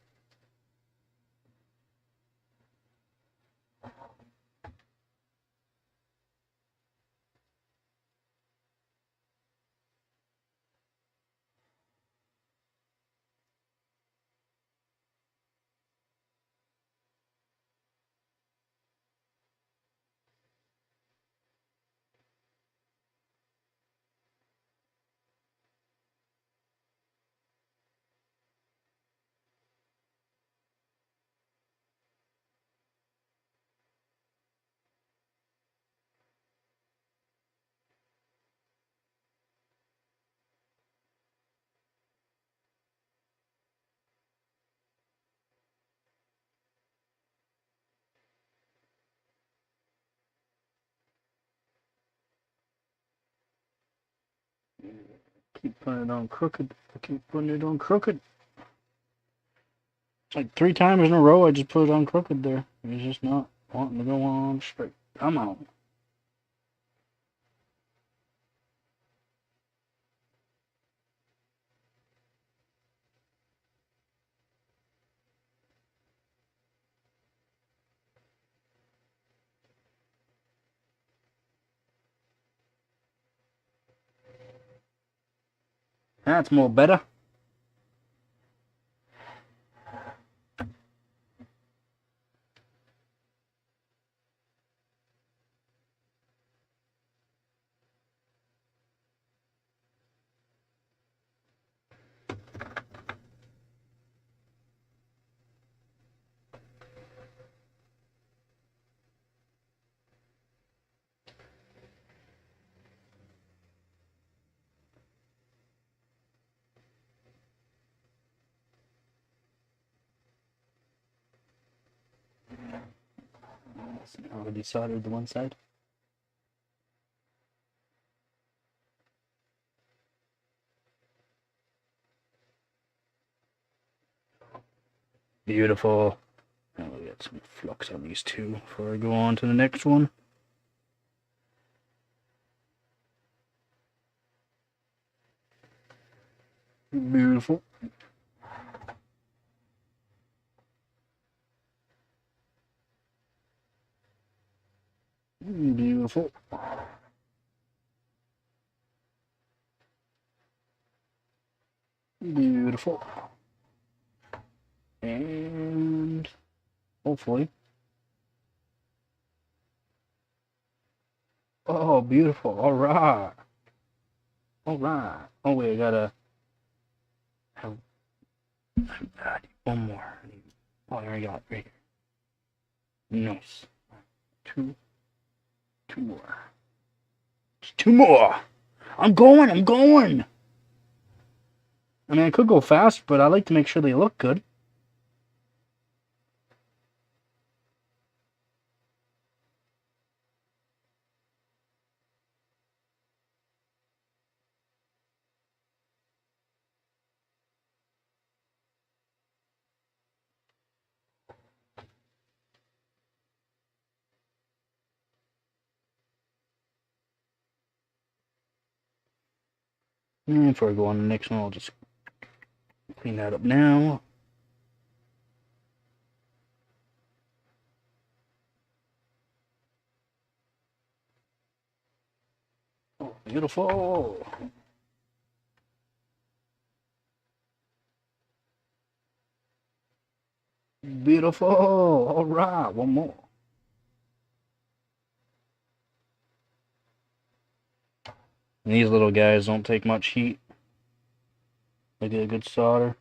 Keep putting it on crooked. I keep putting it on crooked. Like 3 times in a row, I just put it on crooked there. It's just not wanting to go on straight. Come on. That's more better. Already soldered the one side. Beautiful. Now we got some flux on these two before I go on to the next one. Beautiful. Beautiful. Beautiful. And hopefully. Oh, beautiful. All right. All right. Oh, wait, I gotta have one more. Oh, there I got it right here. Nice. Two more. Just 2 more. I'm going. I mean, I could go fast, but I like to make sure they look good. And before I go on to the next one, I'll just clean that up now. Oh, beautiful. Beautiful. All right, one more. And these little guys don't take much heat. They get a good solder.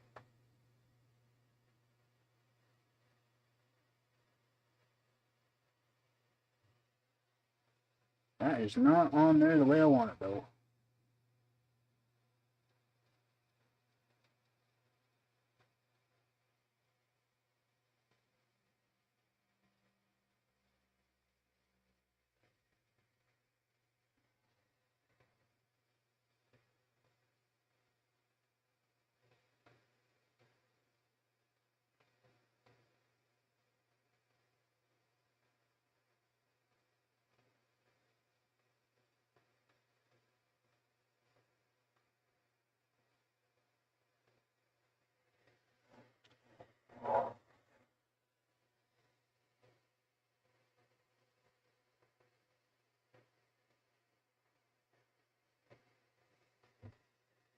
That is not on there the way I want it, though.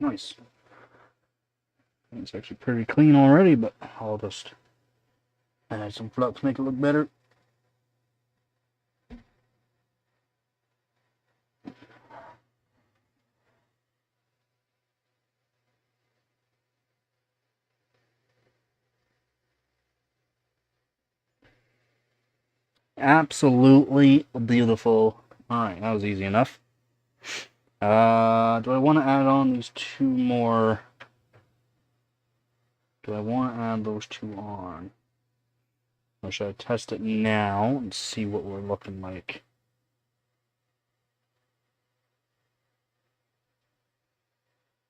Nice. It's actually pretty clean already, but I'll just add some flux, make it look better. Absolutely beautiful. Alright, that was easy enough. Do I want to add on these two more? Do I want to add those two on? Or should I test it now and see what we're looking like?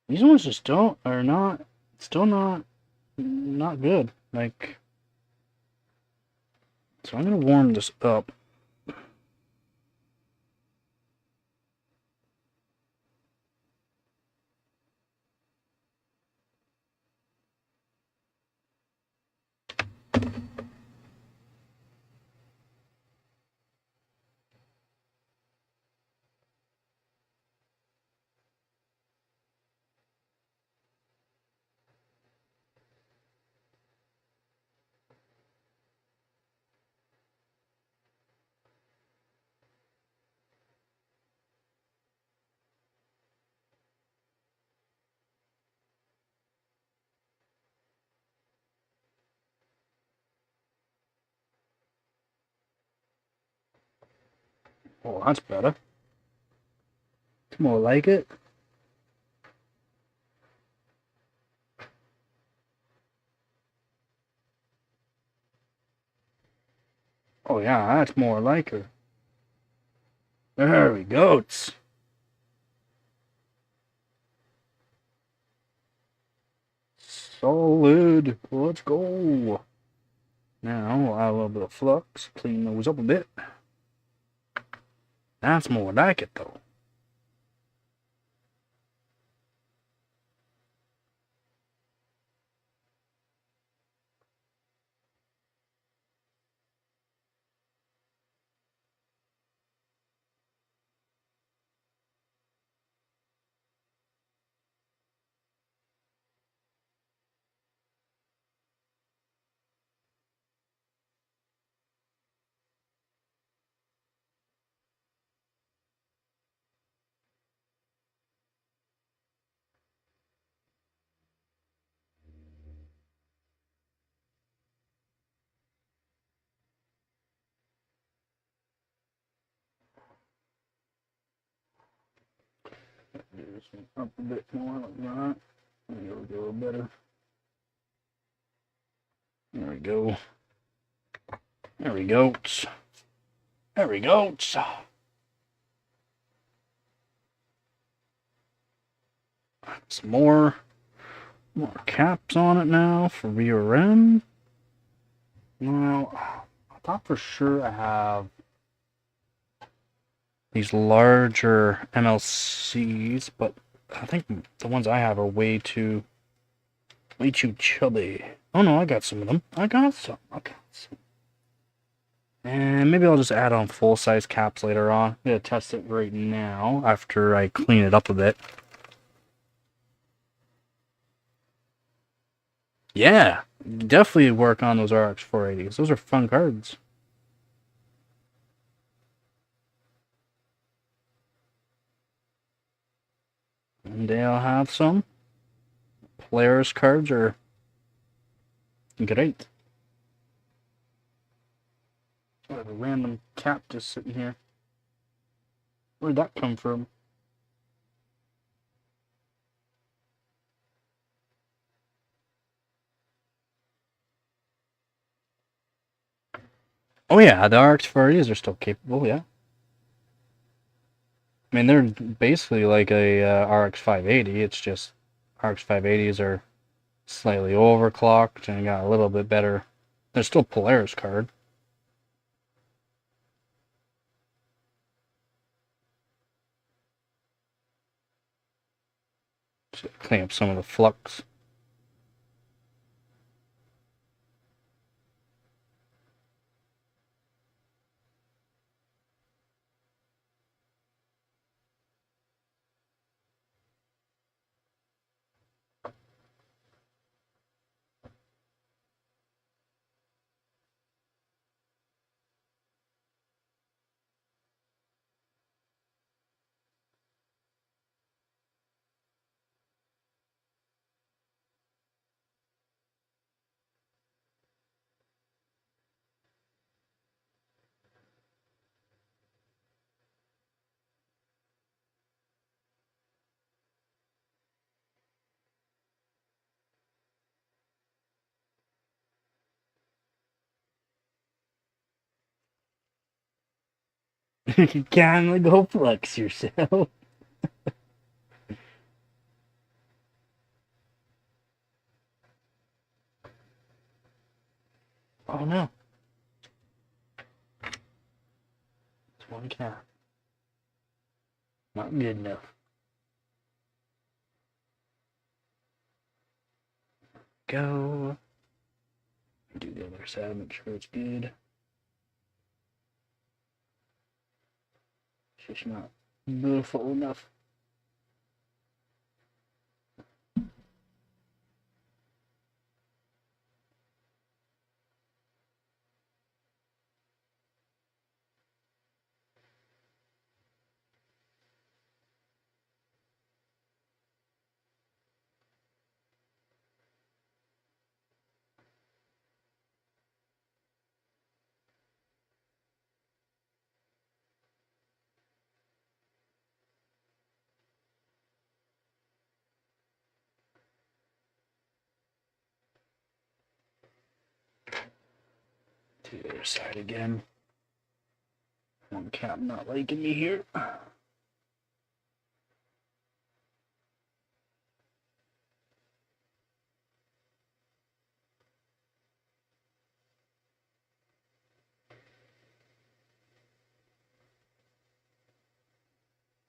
These ones just are not, still not good. Like, so I'm gonna warm this up. Oh, that's better. It's more like it. Oh yeah, that's more like her. There we go. Solid. Let's go. Now we'll add a little bit of flux, clean those up a bit. That's more like it though. Just up a bit more like that. There we go, better. There we go. There we go. There we go. Some more caps on it now for rear end. Now, I thought for sure I have these larger MLCs, but I think the ones I have are way too chubby. Oh no, I got some of them. I got some. And maybe I'll just add on full-size caps later on. I'm gonna test it right now after I clean it up a bit. Yeah, definitely work on those RX 480s. Those are fun cards. And they'll have some. Players cards are great. I have a random cap just sitting here. Where'd that come from? Oh yeah, the RX 480s are still capable, yeah. I mean, they're basically like a RX 580. It's just RX 580s are slightly overclocked and got a little bit better. They're still Polaris card. Just clean up some of the flux. You can kindly go flex yourself. Oh no. It's one cap. Not good enough. Go. Do the other side, make sure it's good. It's just not beautiful enough. To the other side again. One cap not liking me here.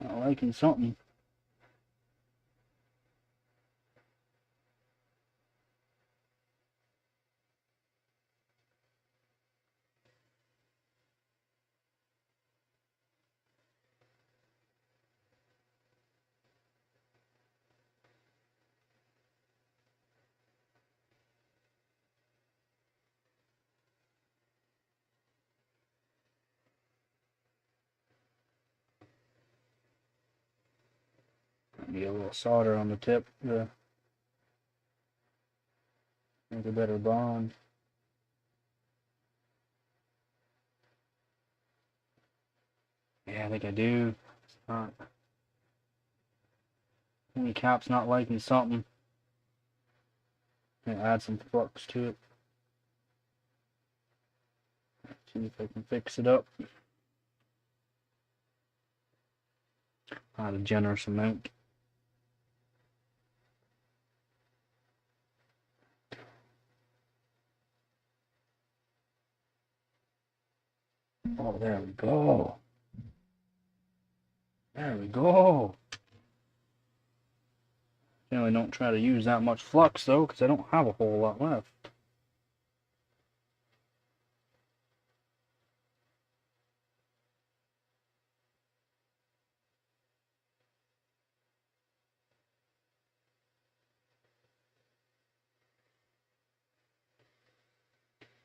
Not liking something. Maybe a little solder on the tip to make a better bond. Yeah, I think I do. It's not. Any cap's not liking something. I'm gonna add some flux to it. See if I can fix it up. Add a generous amount. Oh, there we go. There we go. Generally don't try to use that much flux though, because I don't have a whole lot left.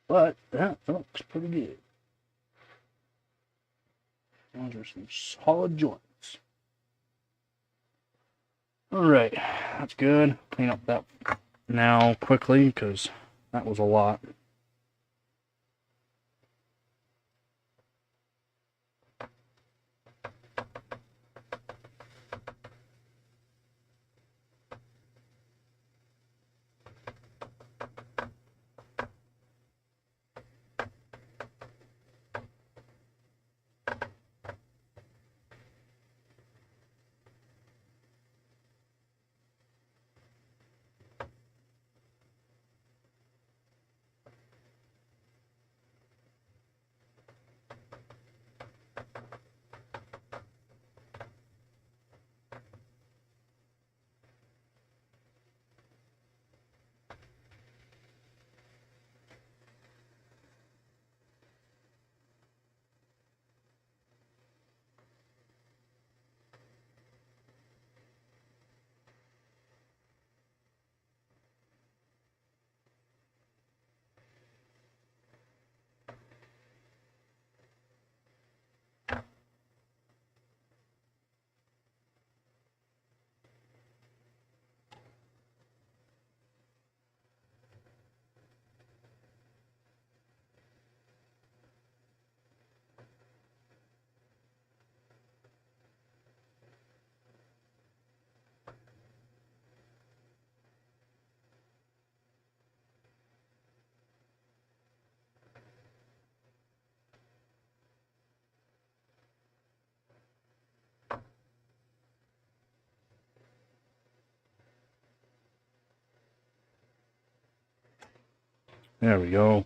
But that looks pretty good. Those are some solid joints. Alright, that's good. Clean up that now quickly, because that was a lot. There we go.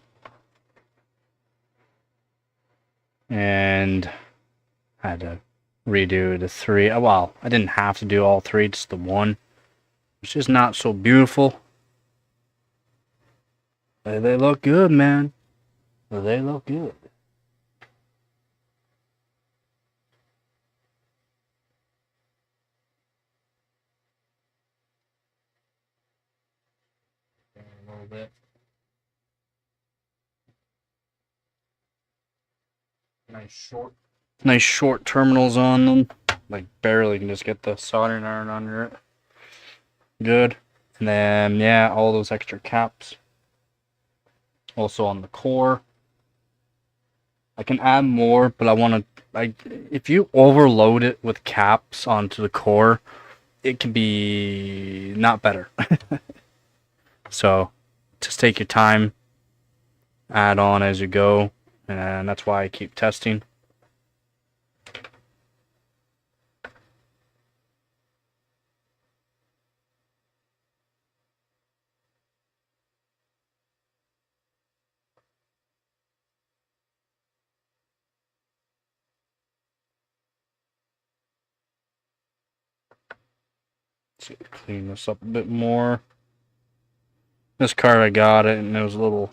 And I had to redo the 3. Well, I didn't have to do all 3, just the 1. It's just not so beautiful. They look good, man. They look good. A little bit. Nice short terminals on them. Like barely can just get the soldering iron under it. Good. And then yeah, all those extra caps. Also on the core. I can add more, but I want to. If you overload it with caps onto the core, it can be not better. So just take your time, add on as you go, and that's why I keep testing. Let's clean this up a bit more. This card I got it and it was a little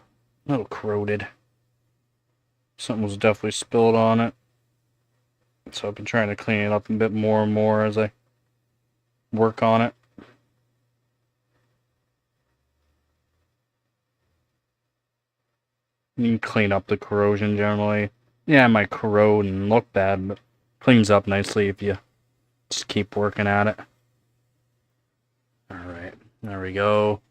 corroded. Something was definitely spilled on it. So I've been trying to clean it up a bit more and more as I work on it. You can clean up the corrosion generally. Yeah, it might corrode and look bad, but cleans up nicely if you just keep working at it. Alright, there we go.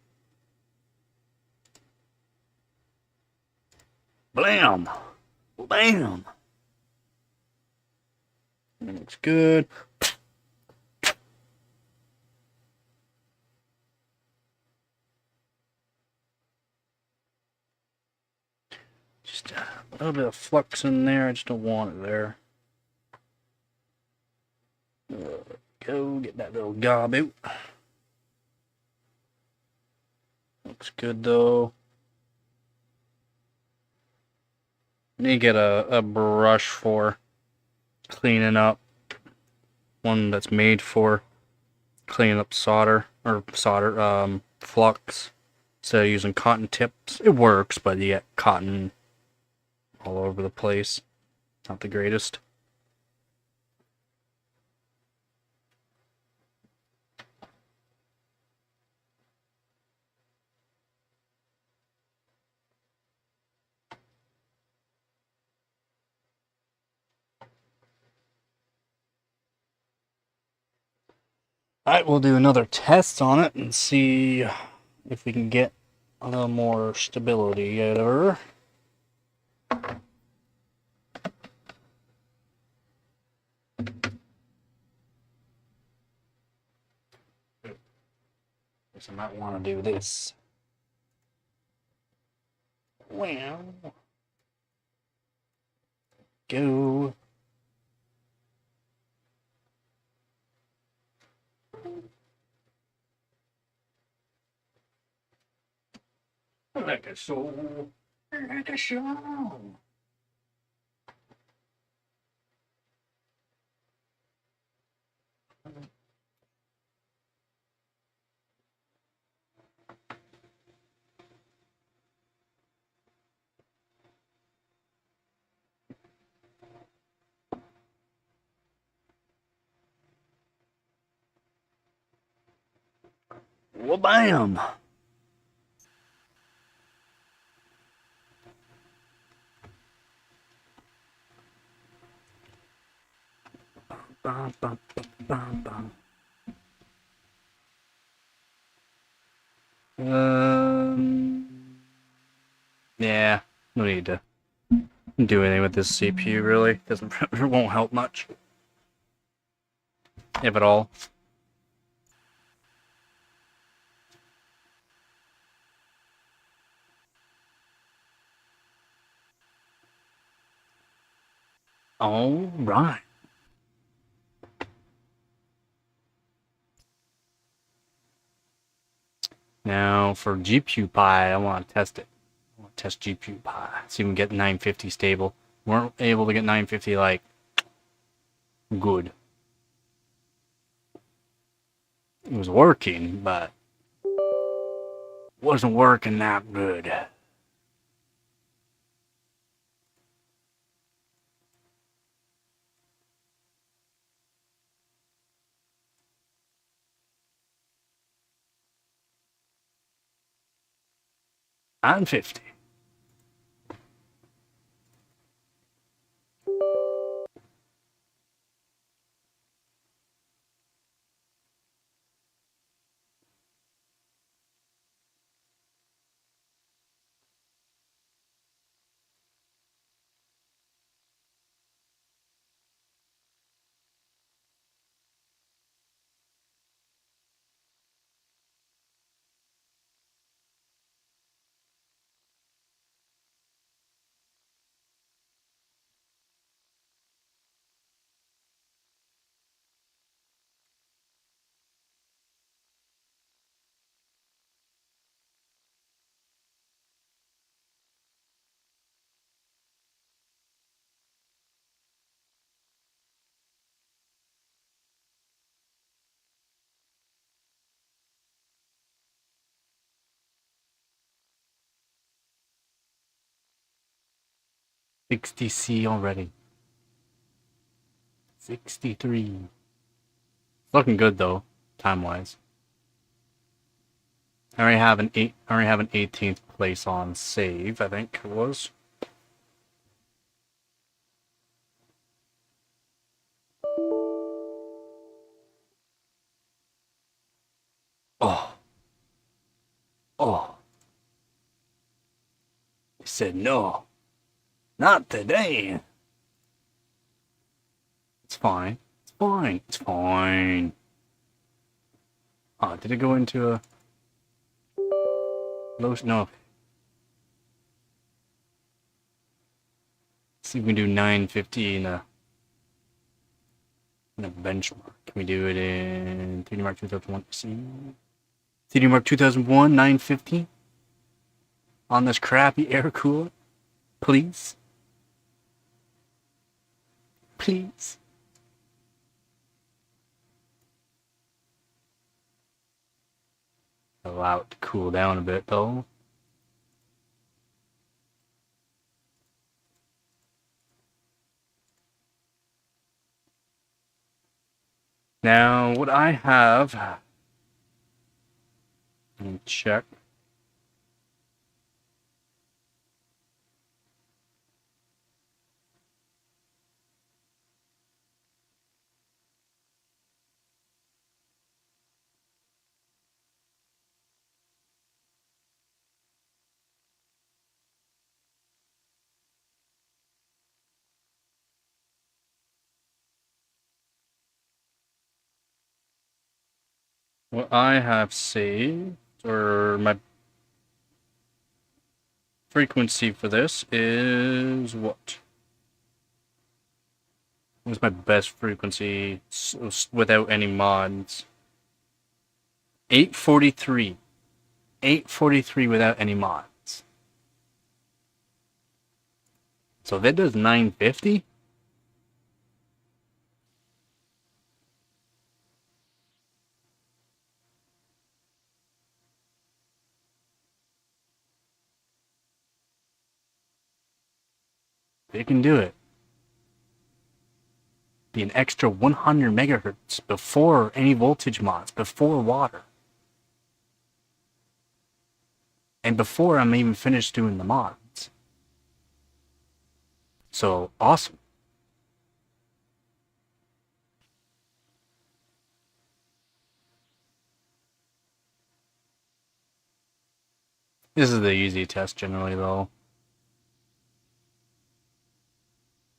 Blam! Bam! That looks good. Just a little bit of flux in there. I just don't want it there. Go get that little gob out. Looks good though. I need to get a brush for cleaning up. One that's made for cleaning up solder flux. Instead of using cotton tips. It works, but you get cotton all over the place. Not the greatest. Alright, we'll do another test on it and see if we can get a little more stability out of her. Guess I might want to do this. Well, go. Like a soul, like a song. Well, bam. Bum, bum, bum, bum. Yeah, no need to do anything with this CPU really. It won't help much, if at all. All right. Now for GPU Pi, I want to test it. I test GPU pi. See if we can get 950 stable. Weren't able to get 950 like good. It was working, but wasn't working that good. I'm 50. $60C already. 63. Looking good though, time-wise. I already have an 18th place on save, I think it was. Oh. Oh. He said no. Not today. It's fine. It's fine. It's fine. Oh, did it go into a low? No. Let's see if we can do 950 in a benchmark. Can we do it in 3D Mark 2001? See? 3D Mark 2001, 950 on this crappy air cooler, please. Please. Allow it to cool down a bit though. Now, what I have, let me check. What I have saved, or my frequency for this is what? What's my best frequency without any mods? 843. 843 without any mods. So if it does 950, it can do it. Be an extra 100 megahertz before any voltage mods, before water. And before I'm even finished doing the mods. So, awesome. This is the easy test generally though.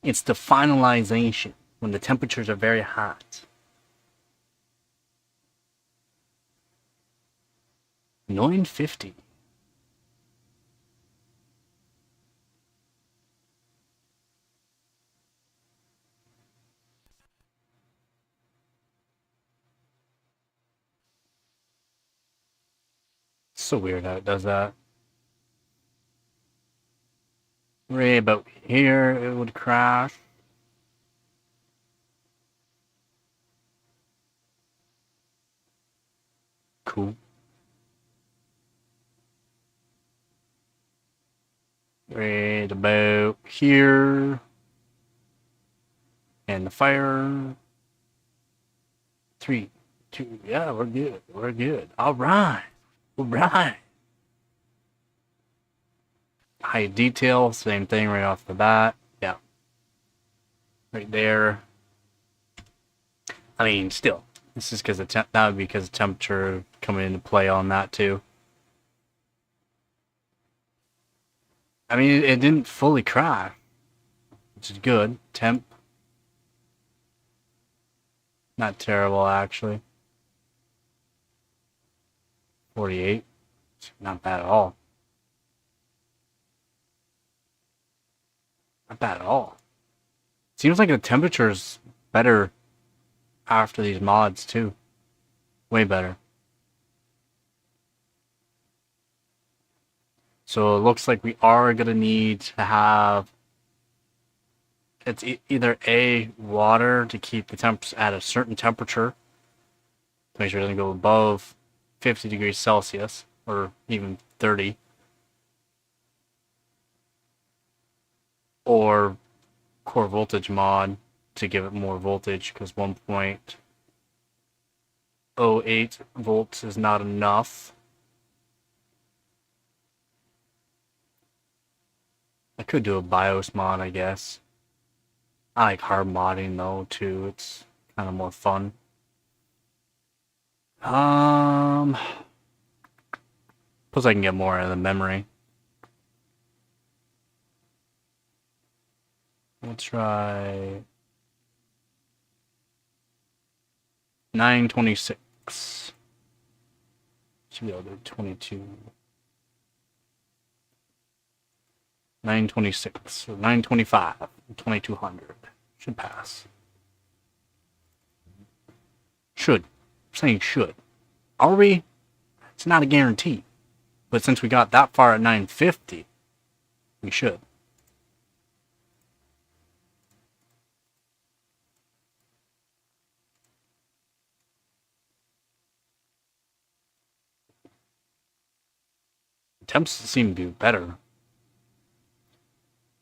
It's the finalization when the temperatures are very hot. 950. So weird how it does that. Right about here, it would crash. Cool. Right about here. And the fire. 3, 2, yeah, we're good. We're good. All right. All right. High detail, same thing right off the bat. Yeah. Right there. I mean, still, this is because that would be because of temperature coming into play on that too. I mean, it didn't fully crash, which is good. Temp, not terrible actually. 48, not bad at all. Not bad at all. Seems like the temperature's better after these mods too. Way better. So it looks like we are gonna need to have it's either A, water to keep the temps at a certain temperature to make sure it doesn't go above 50 degrees Celsius or even 30, or core voltage mod to give it more voltage because 1.08 volts is not enough. I could do a BIOS mod, I guess. I like hard modding though too. It's kind of more fun. Plus I can get more out of the memory. We'll try 926. Should be able to do 22. 926 or 925, 2200 should pass. Should. I'm saying should. Are we? It's not a guarantee. But since we got that far at 950, we should. Temps seem to do better.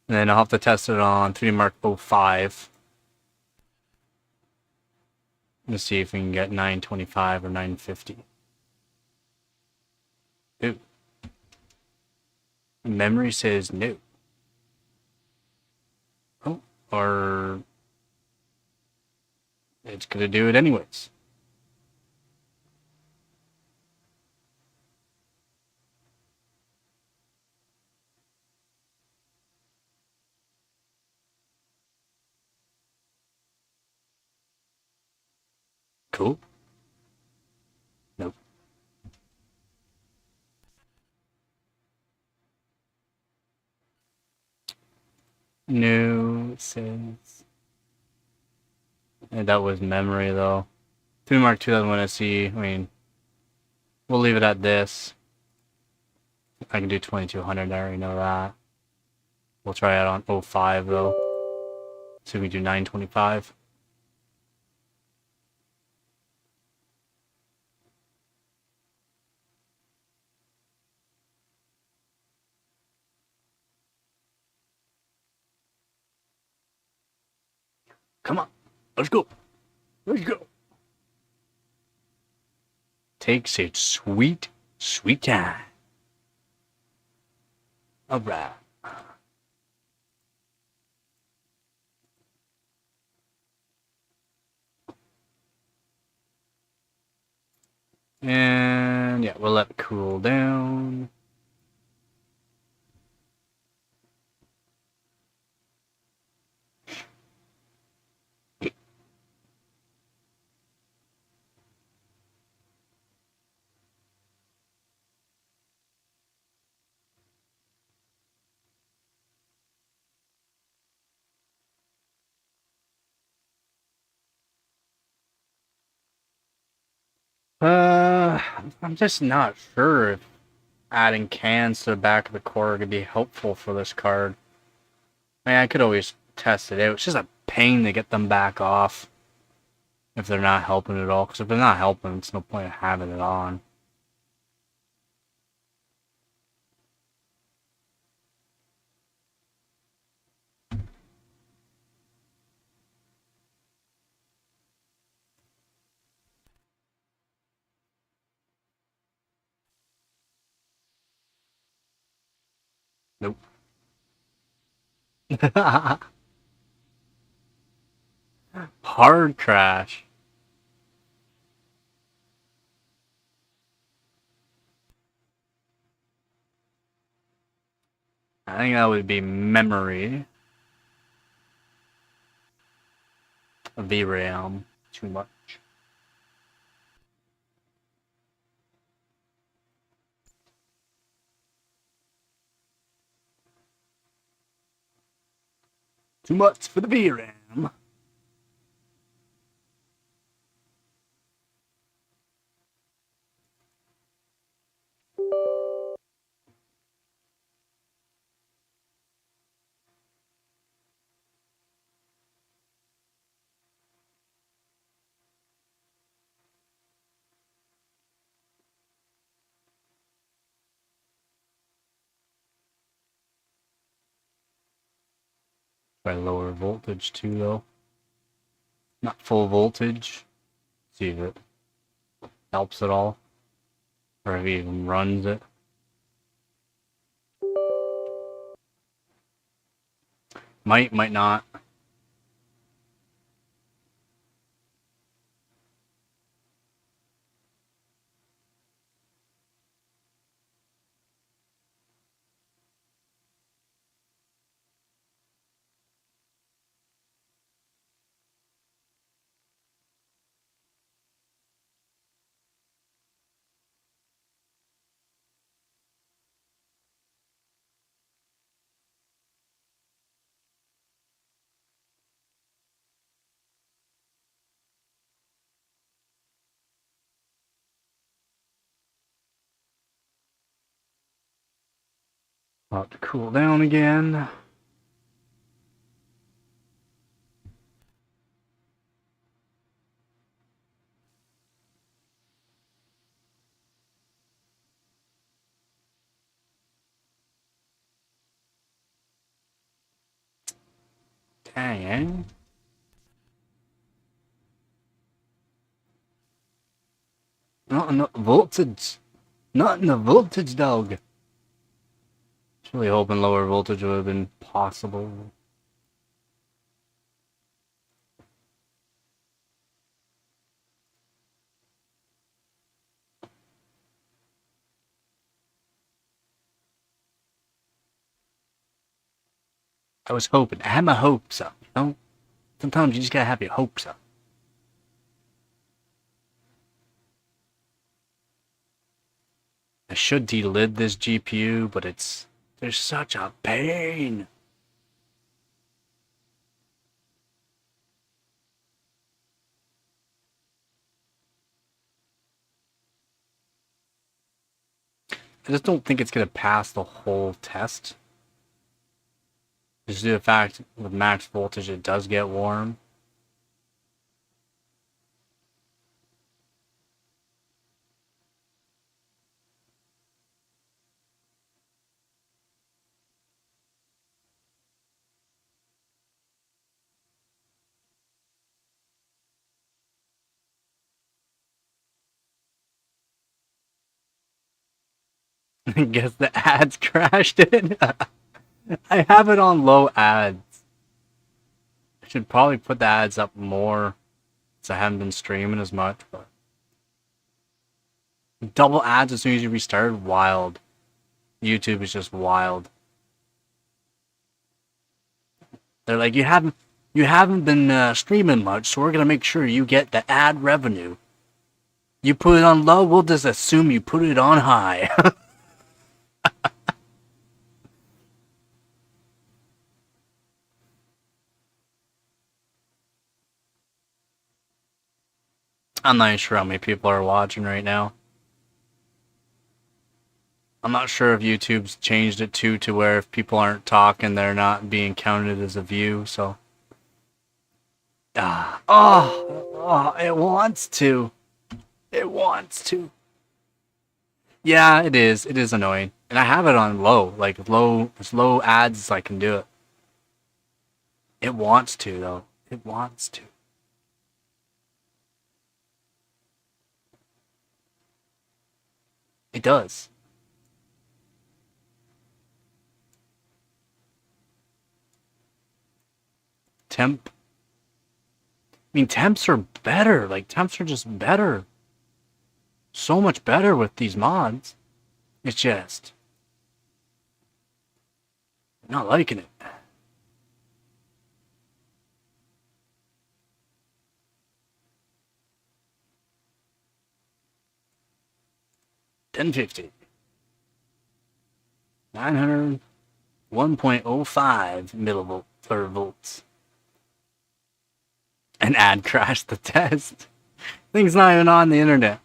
And then I'll have to test it on 3D Mark 05. Let's see if we can get 925 or 950. Ooh. Memory says no. Oh, or it's gonna do it anyways. Cool. Nope. No, it says. And that was memory though. 3D Mark 2001 SE, I mean, we'll leave it at this. I can do 2200, I already know that. We'll try it on 05 though. So we can do 925. Come on, let's go. Let's go. Takes its sweet, sweet time. Alright. And yeah, we'll let it cool down. I'm just not sure if adding cans to the back of the core could be helpful for this card. I mean, I could always test it out. It's just a pain to get them back off if they're not helping at all. Because if they're not helping, it's no point in having it on. Nope. Hard crash. I think that would be memory. VRAM. Too much. Too much for the VRAM. By lower voltage too, though. Not full voltage. See if it helps at all. Or if it even runs it. Might not. I'll have to cool down again. Dang. Not enough voltage. Not enough voltage, dog. Just really hoping lower voltage would have been possible. I was hoping. I had my hopes up, you know? Sometimes you just gotta have your hopes up. I should delid this GPU, but there's such a pain. I just don't think it's gonna pass the whole test. Just due to the fact with max voltage it does get warm. I guess the ads crashed it. I have it on low ads. I should probably put the ads up more since I haven't been streaming as much, but double ads as soon as you restart, wild. YouTube is just wild. They're like, you haven't been streaming much, so we're gonna make sure you get the ad revenue. You put it on low, we'll just assume you put it on high. I'm not even sure how many people are watching right now. I'm not sure if YouTube's changed it to where if people aren't talking, they're not being counted as a view. So, it wants to. It wants to. Yeah, it is. It is annoying, and I have it on low, like low, as low ads as I can do it. It wants to though. It wants to. It does. Temp. I mean, temps are better. Like, temps are just better. So much better with these mods. It's just not liking it. $1050. 900. 1.05 millivolts or volts. An ad crashed the test. Thing's not even on the internet.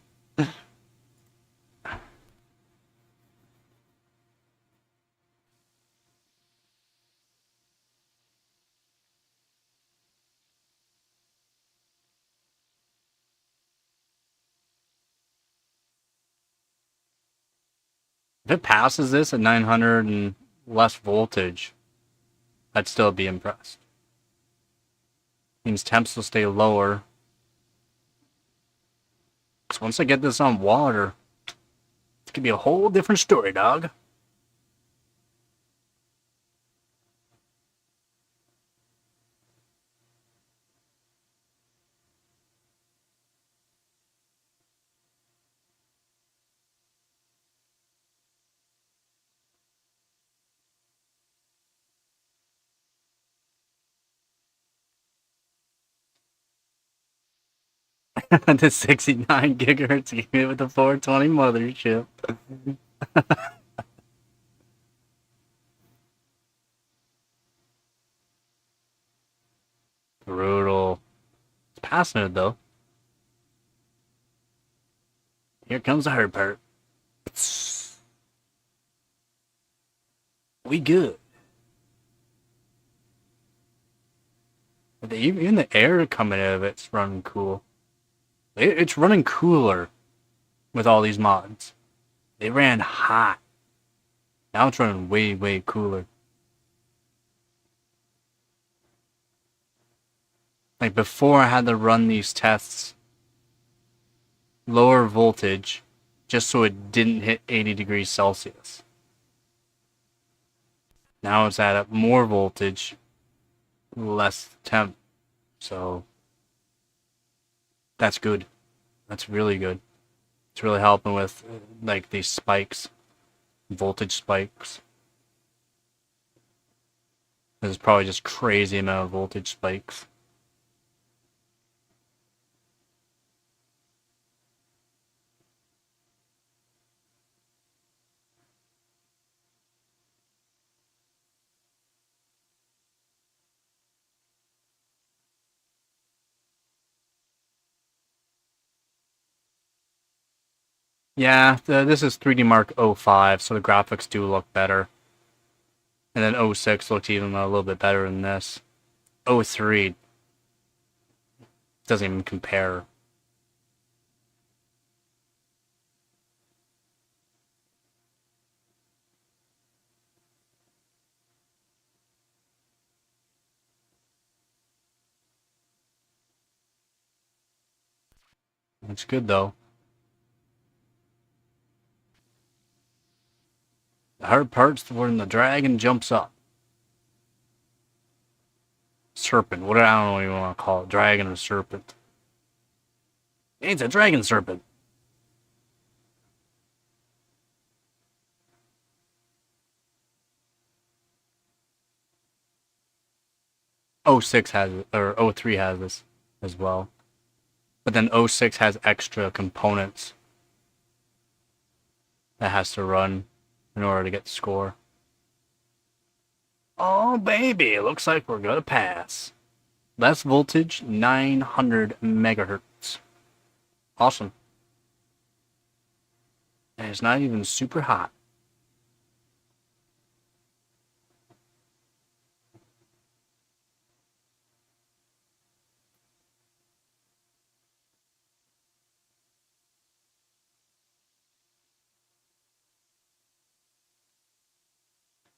If it passes this at 900 and less voltage, I'd still be impressed. Means temps will stay lower. Because once I get this on water, it's gonna be a whole different story, dog. The 69 gigahertz unit with the 420 mothership. Brutal. It's passing it though. Here comes the hard part. We good. Even the air coming out of it's running cool. It's running cooler with all these mods. They ran hot. Now it's running way, way cooler. Like before I had to run these tests lower voltage just so it didn't hit 80 degrees Celsius. Now it's at more voltage, less temp. So that's good. That's really good. It's really helping with like these spikes, voltage spikes. There's probably just crazy amount of voltage spikes. Yeah, this is 3D Mark 05, so the graphics do look better. And then 06 looked even a little bit better than this. 03 doesn't even compare. It's good though. The hard part's when the dragon jumps up. Serpent. I don't know what you want to call it. Dragon or serpent. It's a dragon serpent. '06 has it, or '03 has this as well. But then '06 has extra components that has to run in order to get the score. Oh, baby, it looks like we're gonna pass. Less voltage, 900 megahertz. Awesome. And it's not even super hot.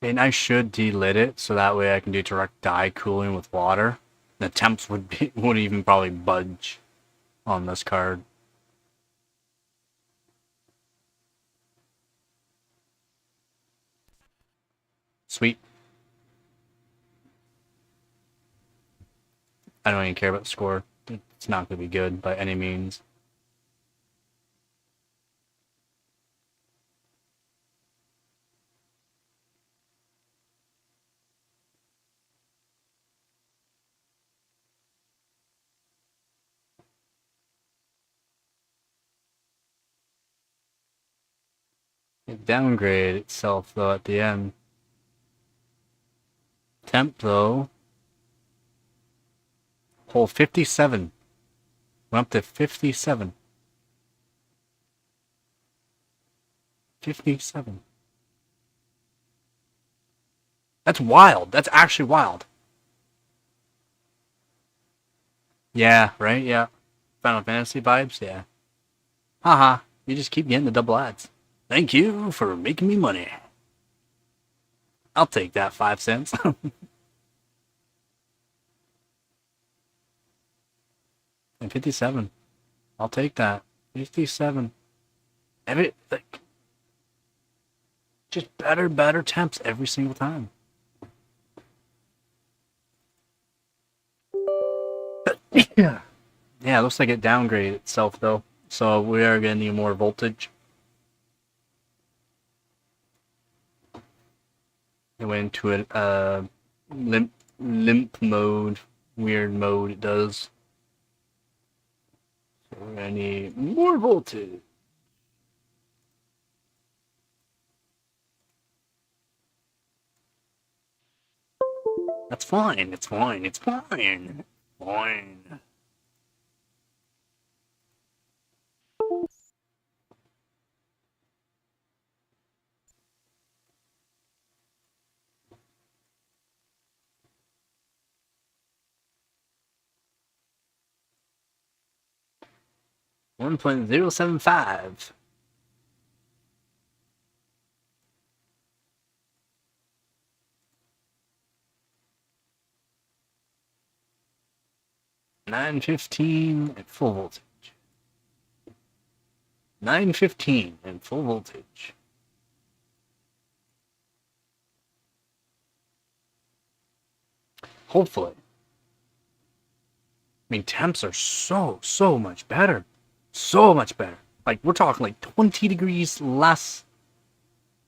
And I should delit it so that way I can do direct dye cooling with water. The temps wouldn't even probably budge on this card. Sweet. I don't even care about the score. It's not going to be good by any means. It downgraded itself though at the end. Temp though, hole 57. Went up to 57. 57. That's wild. That's actually wild. Yeah, right? Yeah. Final Fantasy vibes? Yeah. Haha. You just keep getting the double ads. Thank you for making me money. I'll take that 5 cents. And 57. I'll take that. 57. Like, just better temps every single time. Yeah. Yeah, it looks like it downgraded itself though. So we are gonna need more voltage. It went into a limp mode, weird mode it does. So we're gonna need more voltage. That's fine, it's fine, it's fine. Fine. $1.075. $9.15 at full voltage. $9.15 at full voltage. Hopefully. I mean, temps are so much better. So much better. Like, we're talking like 20 degrees less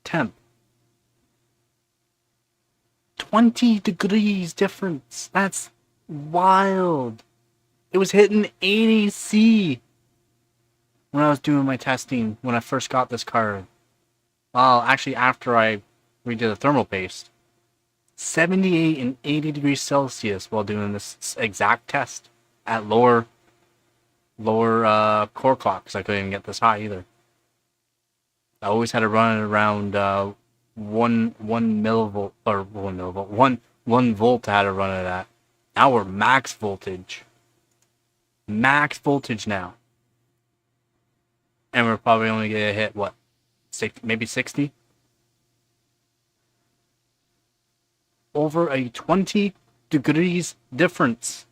temp. 20 degrees difference. That's wild. It was hitting 80C when I was doing my testing when I first got this card. Well, actually, after I redid the thermal paste. 78 and 80 degrees Celsius while doing this exact test at lower core clock because I couldn't even get this high either. I always had to run it around one millivolt or 1 millivolt, one volt. I had to run it at. Now we're max voltage now, and we're probably only gonna hit what, maybe 60 over a 20 degrees difference.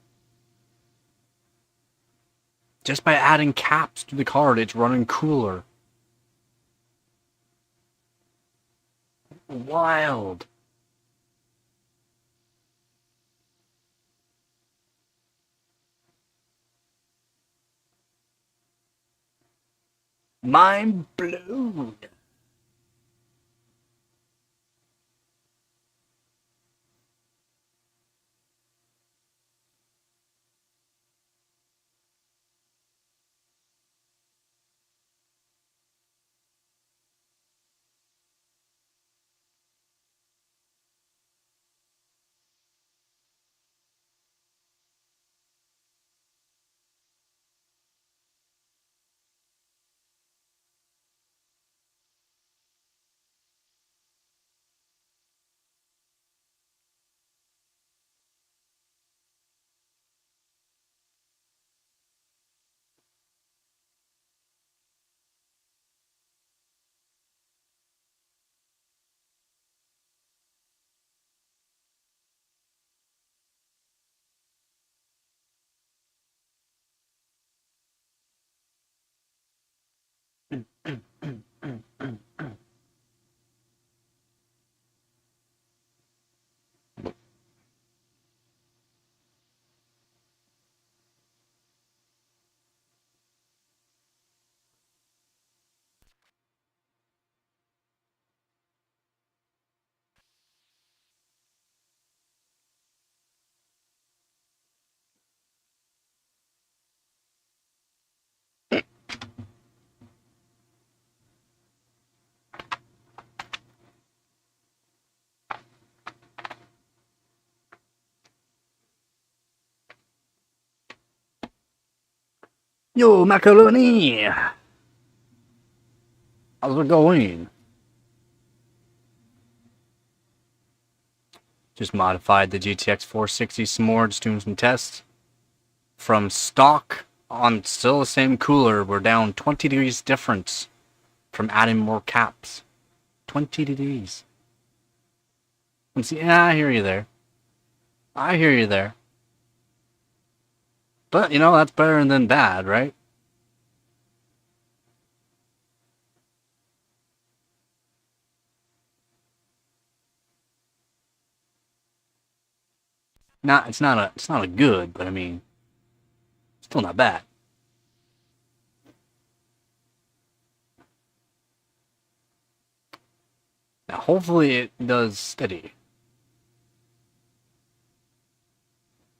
Just by adding caps to the card, it's running cooler. Wild. Mind blown. Yo, macaroni! How's it going? Just modified the GTX 460 some more, just doing some tests. From stock on still the same cooler, we're down 20 degrees difference from adding more caps. 20 degrees. And see, yeah, I hear you there. I hear you there. But, you know, that's better than bad, right? It's not a good, but I mean, still not bad. Now, hopefully it does steady.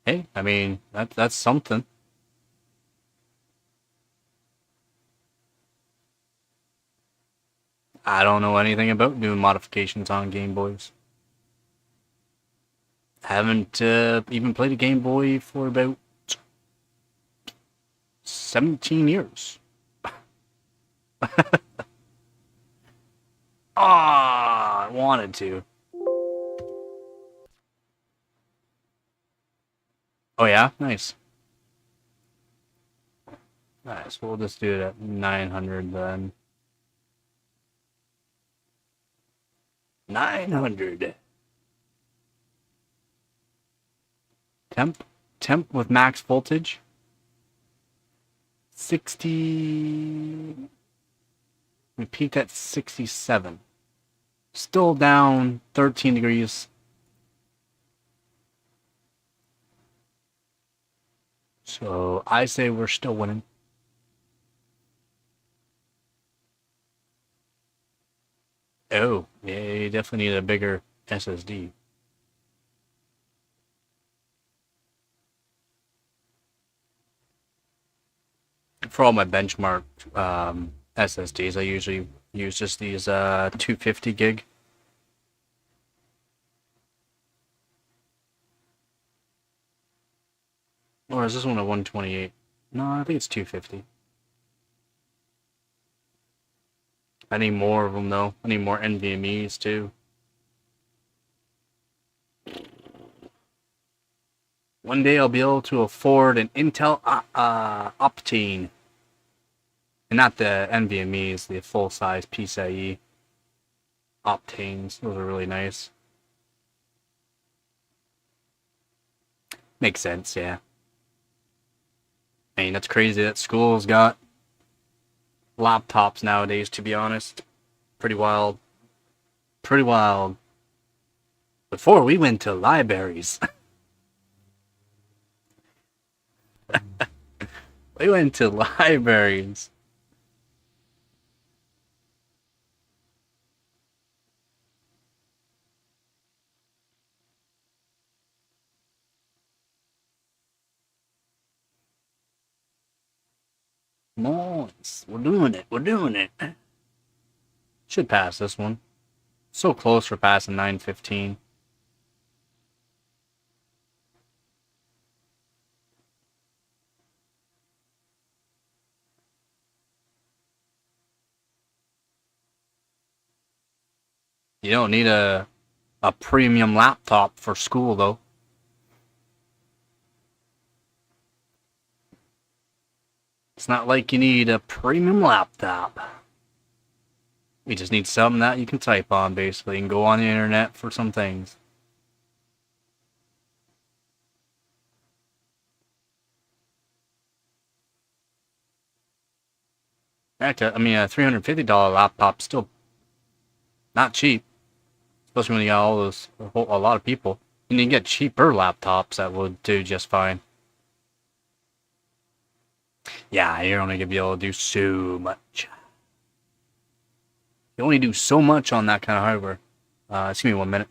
Hey, I mean, that's something. I don't know anything about doing modifications on Game Boys. Haven't even played a Game Boy for about 17 years. Ah, I wanted to. Oh yeah, nice. Nice. We'll just do it at 900 then. 900. Temp with max voltage. 60. We peaked at 67. Still down 13 degrees. So I say we're still winning. Oh, yeah, you definitely need a bigger SSD. For all my benchmark SSDs, I usually use just these 250 gig. Or is this one a 128? No, I think it's 250. I need more of them though. I need more NVMe's too. One day I'll be able to afford an Intel Optane. And not the NVMe's, the full-size PCIe Optanes. Those are really nice. Makes sense, yeah. I mean, that's crazy that school's got laptops nowadays, to be honest. Pretty wild. Pretty wild. Before we went to libraries. We went to libraries. Nice. We're doing it. We're doing it. Should pass this one. So close for passing 915. You don't need a premium laptop for school though. It's not like you need a premium laptop. You just need something that you can type on basically and go on the internet for some things. Actually, I mean, a $350 laptop still not cheap, especially when you got all those a lot of people. And you can get cheaper laptops that would do just fine. Yeah, you're only gonna be able to do so much. You only do so much on that kind of hardware. Just give me 1 minute.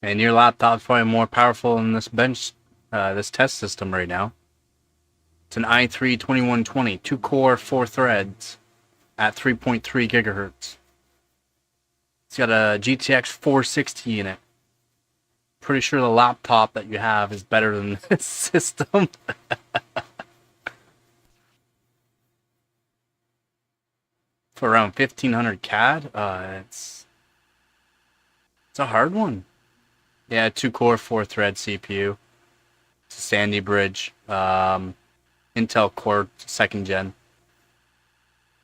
And your laptop's probably more powerful than this this test system right now. It's an i3 2120, 2-core, 4 threads at 3.3 gigahertz. It's got a GTX 460 in it. Pretty sure the laptop that you have is better than this system. For around 1500 CAD, it's a hard one. Yeah, 2-core, 4-thread CPU. It's a Sandy Bridge. Intel Core 2nd gen.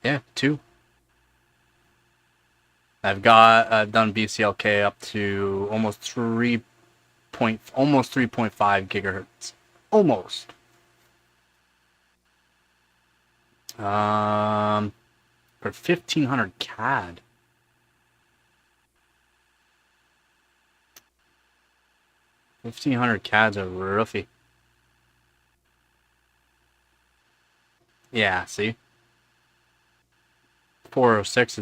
Yeah, 2. I've done BCLK up to almost 3.5 gigahertz. Almost. For 1500 CAD. 1500 CAD's a roughy. Yeah, see? 406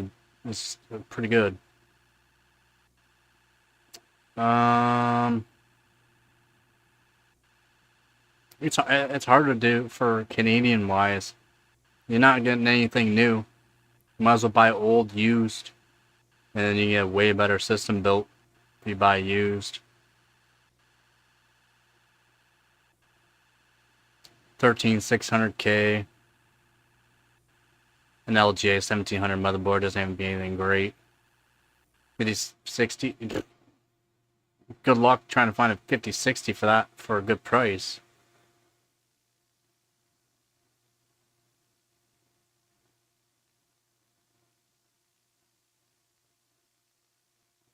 is pretty good. It's hard to do for Canadian wise. You're not getting anything new. You might as well buy old used, and then you get a way better system built if you buy used. 13600K. An LGA 1700 motherboard doesn't even be anything great. 5060. Good luck trying to find a 5060 for that for a good price.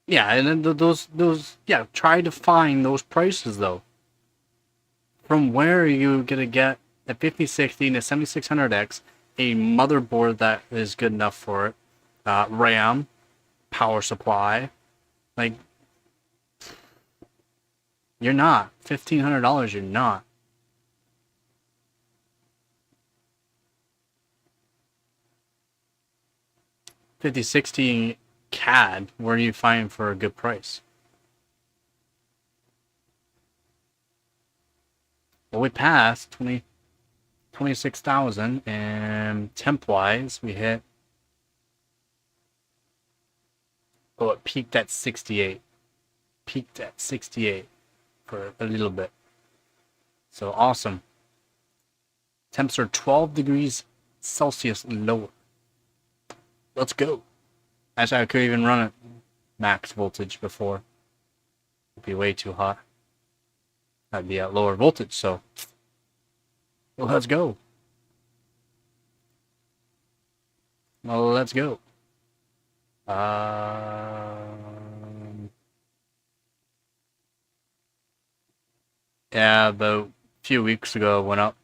Yeah, and then those yeah, try to find those prices though. From where are you gonna get a 5060 and a 7600X, a motherboard that is good enough for it, RAM, power supply, like you're not $1,500. You're not. $5060 CAD. Where do you find for a good price? Well, we passed 26,000, and temp wise, we hit. Oh, it peaked at 68. Peaked at 68 for a little bit. So awesome. Temps are 12 degrees Celsius lower. Let's go. Actually, I could even run it max voltage before. It'd be way too hot. I'd be at lower voltage, so well, let's go. Well, let's go. Yeah, about a few weeks ago it went up.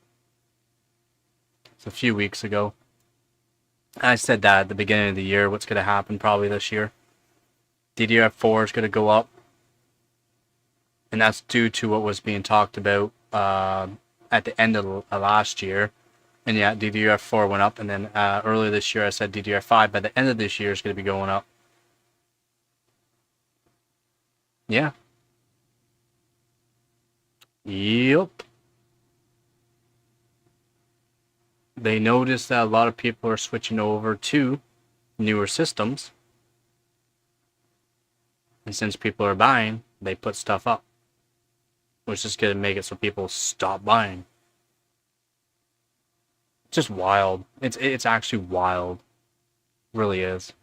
It's a few weeks ago. I said that at the beginning of the year, what's going to happen probably this year. DDR4 is going to go up. And that's due to what was being talked about at the end of last year. And yeah, DDR4 went up. And then earlier this year I said DDR5 by the end of this year is going to be going up. Yeah. Yep. They noticed that a lot of people are switching over to newer systems. And since people are buying, they put stuff up. Which is going to make it so people stop buying. It's just wild. It's actually wild. It really is.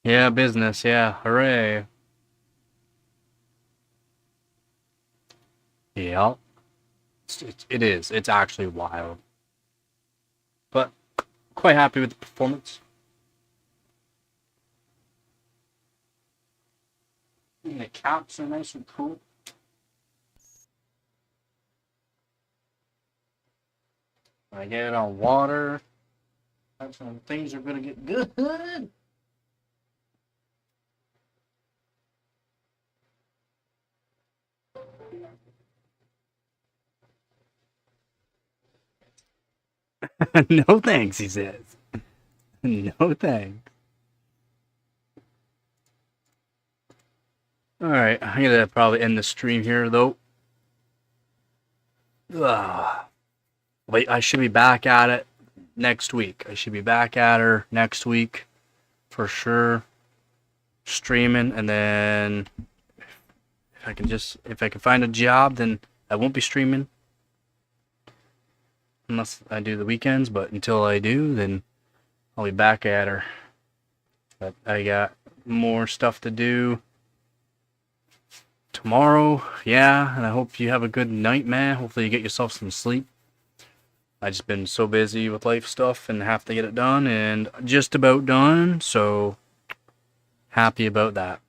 Yeah, business. Yeah, hooray. Yeah. It is. It's actually wild. But quite happy with the performance. And the caps are nice and cool. I get it on water. That's when things are gonna get good. No thanks, he says. No thanks. Alright, I'm gonna probably end the stream here though. Wait, I should be back at it next week. I should be back at her next week for sure. Streaming, and then if I can find a job, then I won't be streaming unless I do the weekends, but until I do, then I'll be back at her. But I got more stuff to do tomorrow, yeah, and I hope you have a good night, man. Hopefully you get yourself some sleep. I just been so busy with life stuff and have to get it done, and just about done, so happy about that.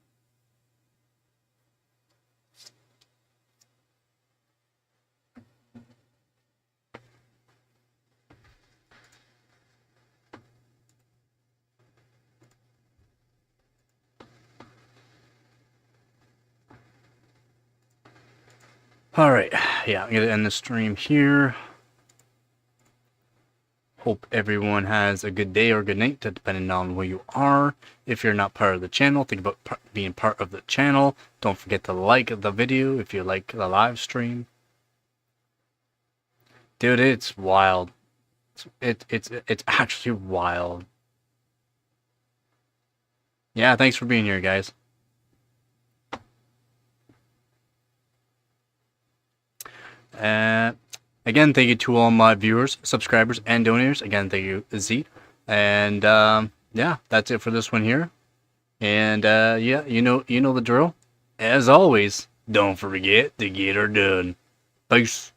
Alright, yeah, I'm gonna end the stream here. Hope everyone has a good day or good night, depending on where you are. If you're not part of the channel, think about being part of the channel. Don't forget to like the video if you like the live stream. Dude, it's wild. It's actually wild. Yeah, thanks for being here, guys. Again, thank you to all my viewers, subscribers, and donors. Again, thank you, Z. And yeah, that's it for this one here. And yeah, you know the drill. As always, don't forget to get her done. Peace.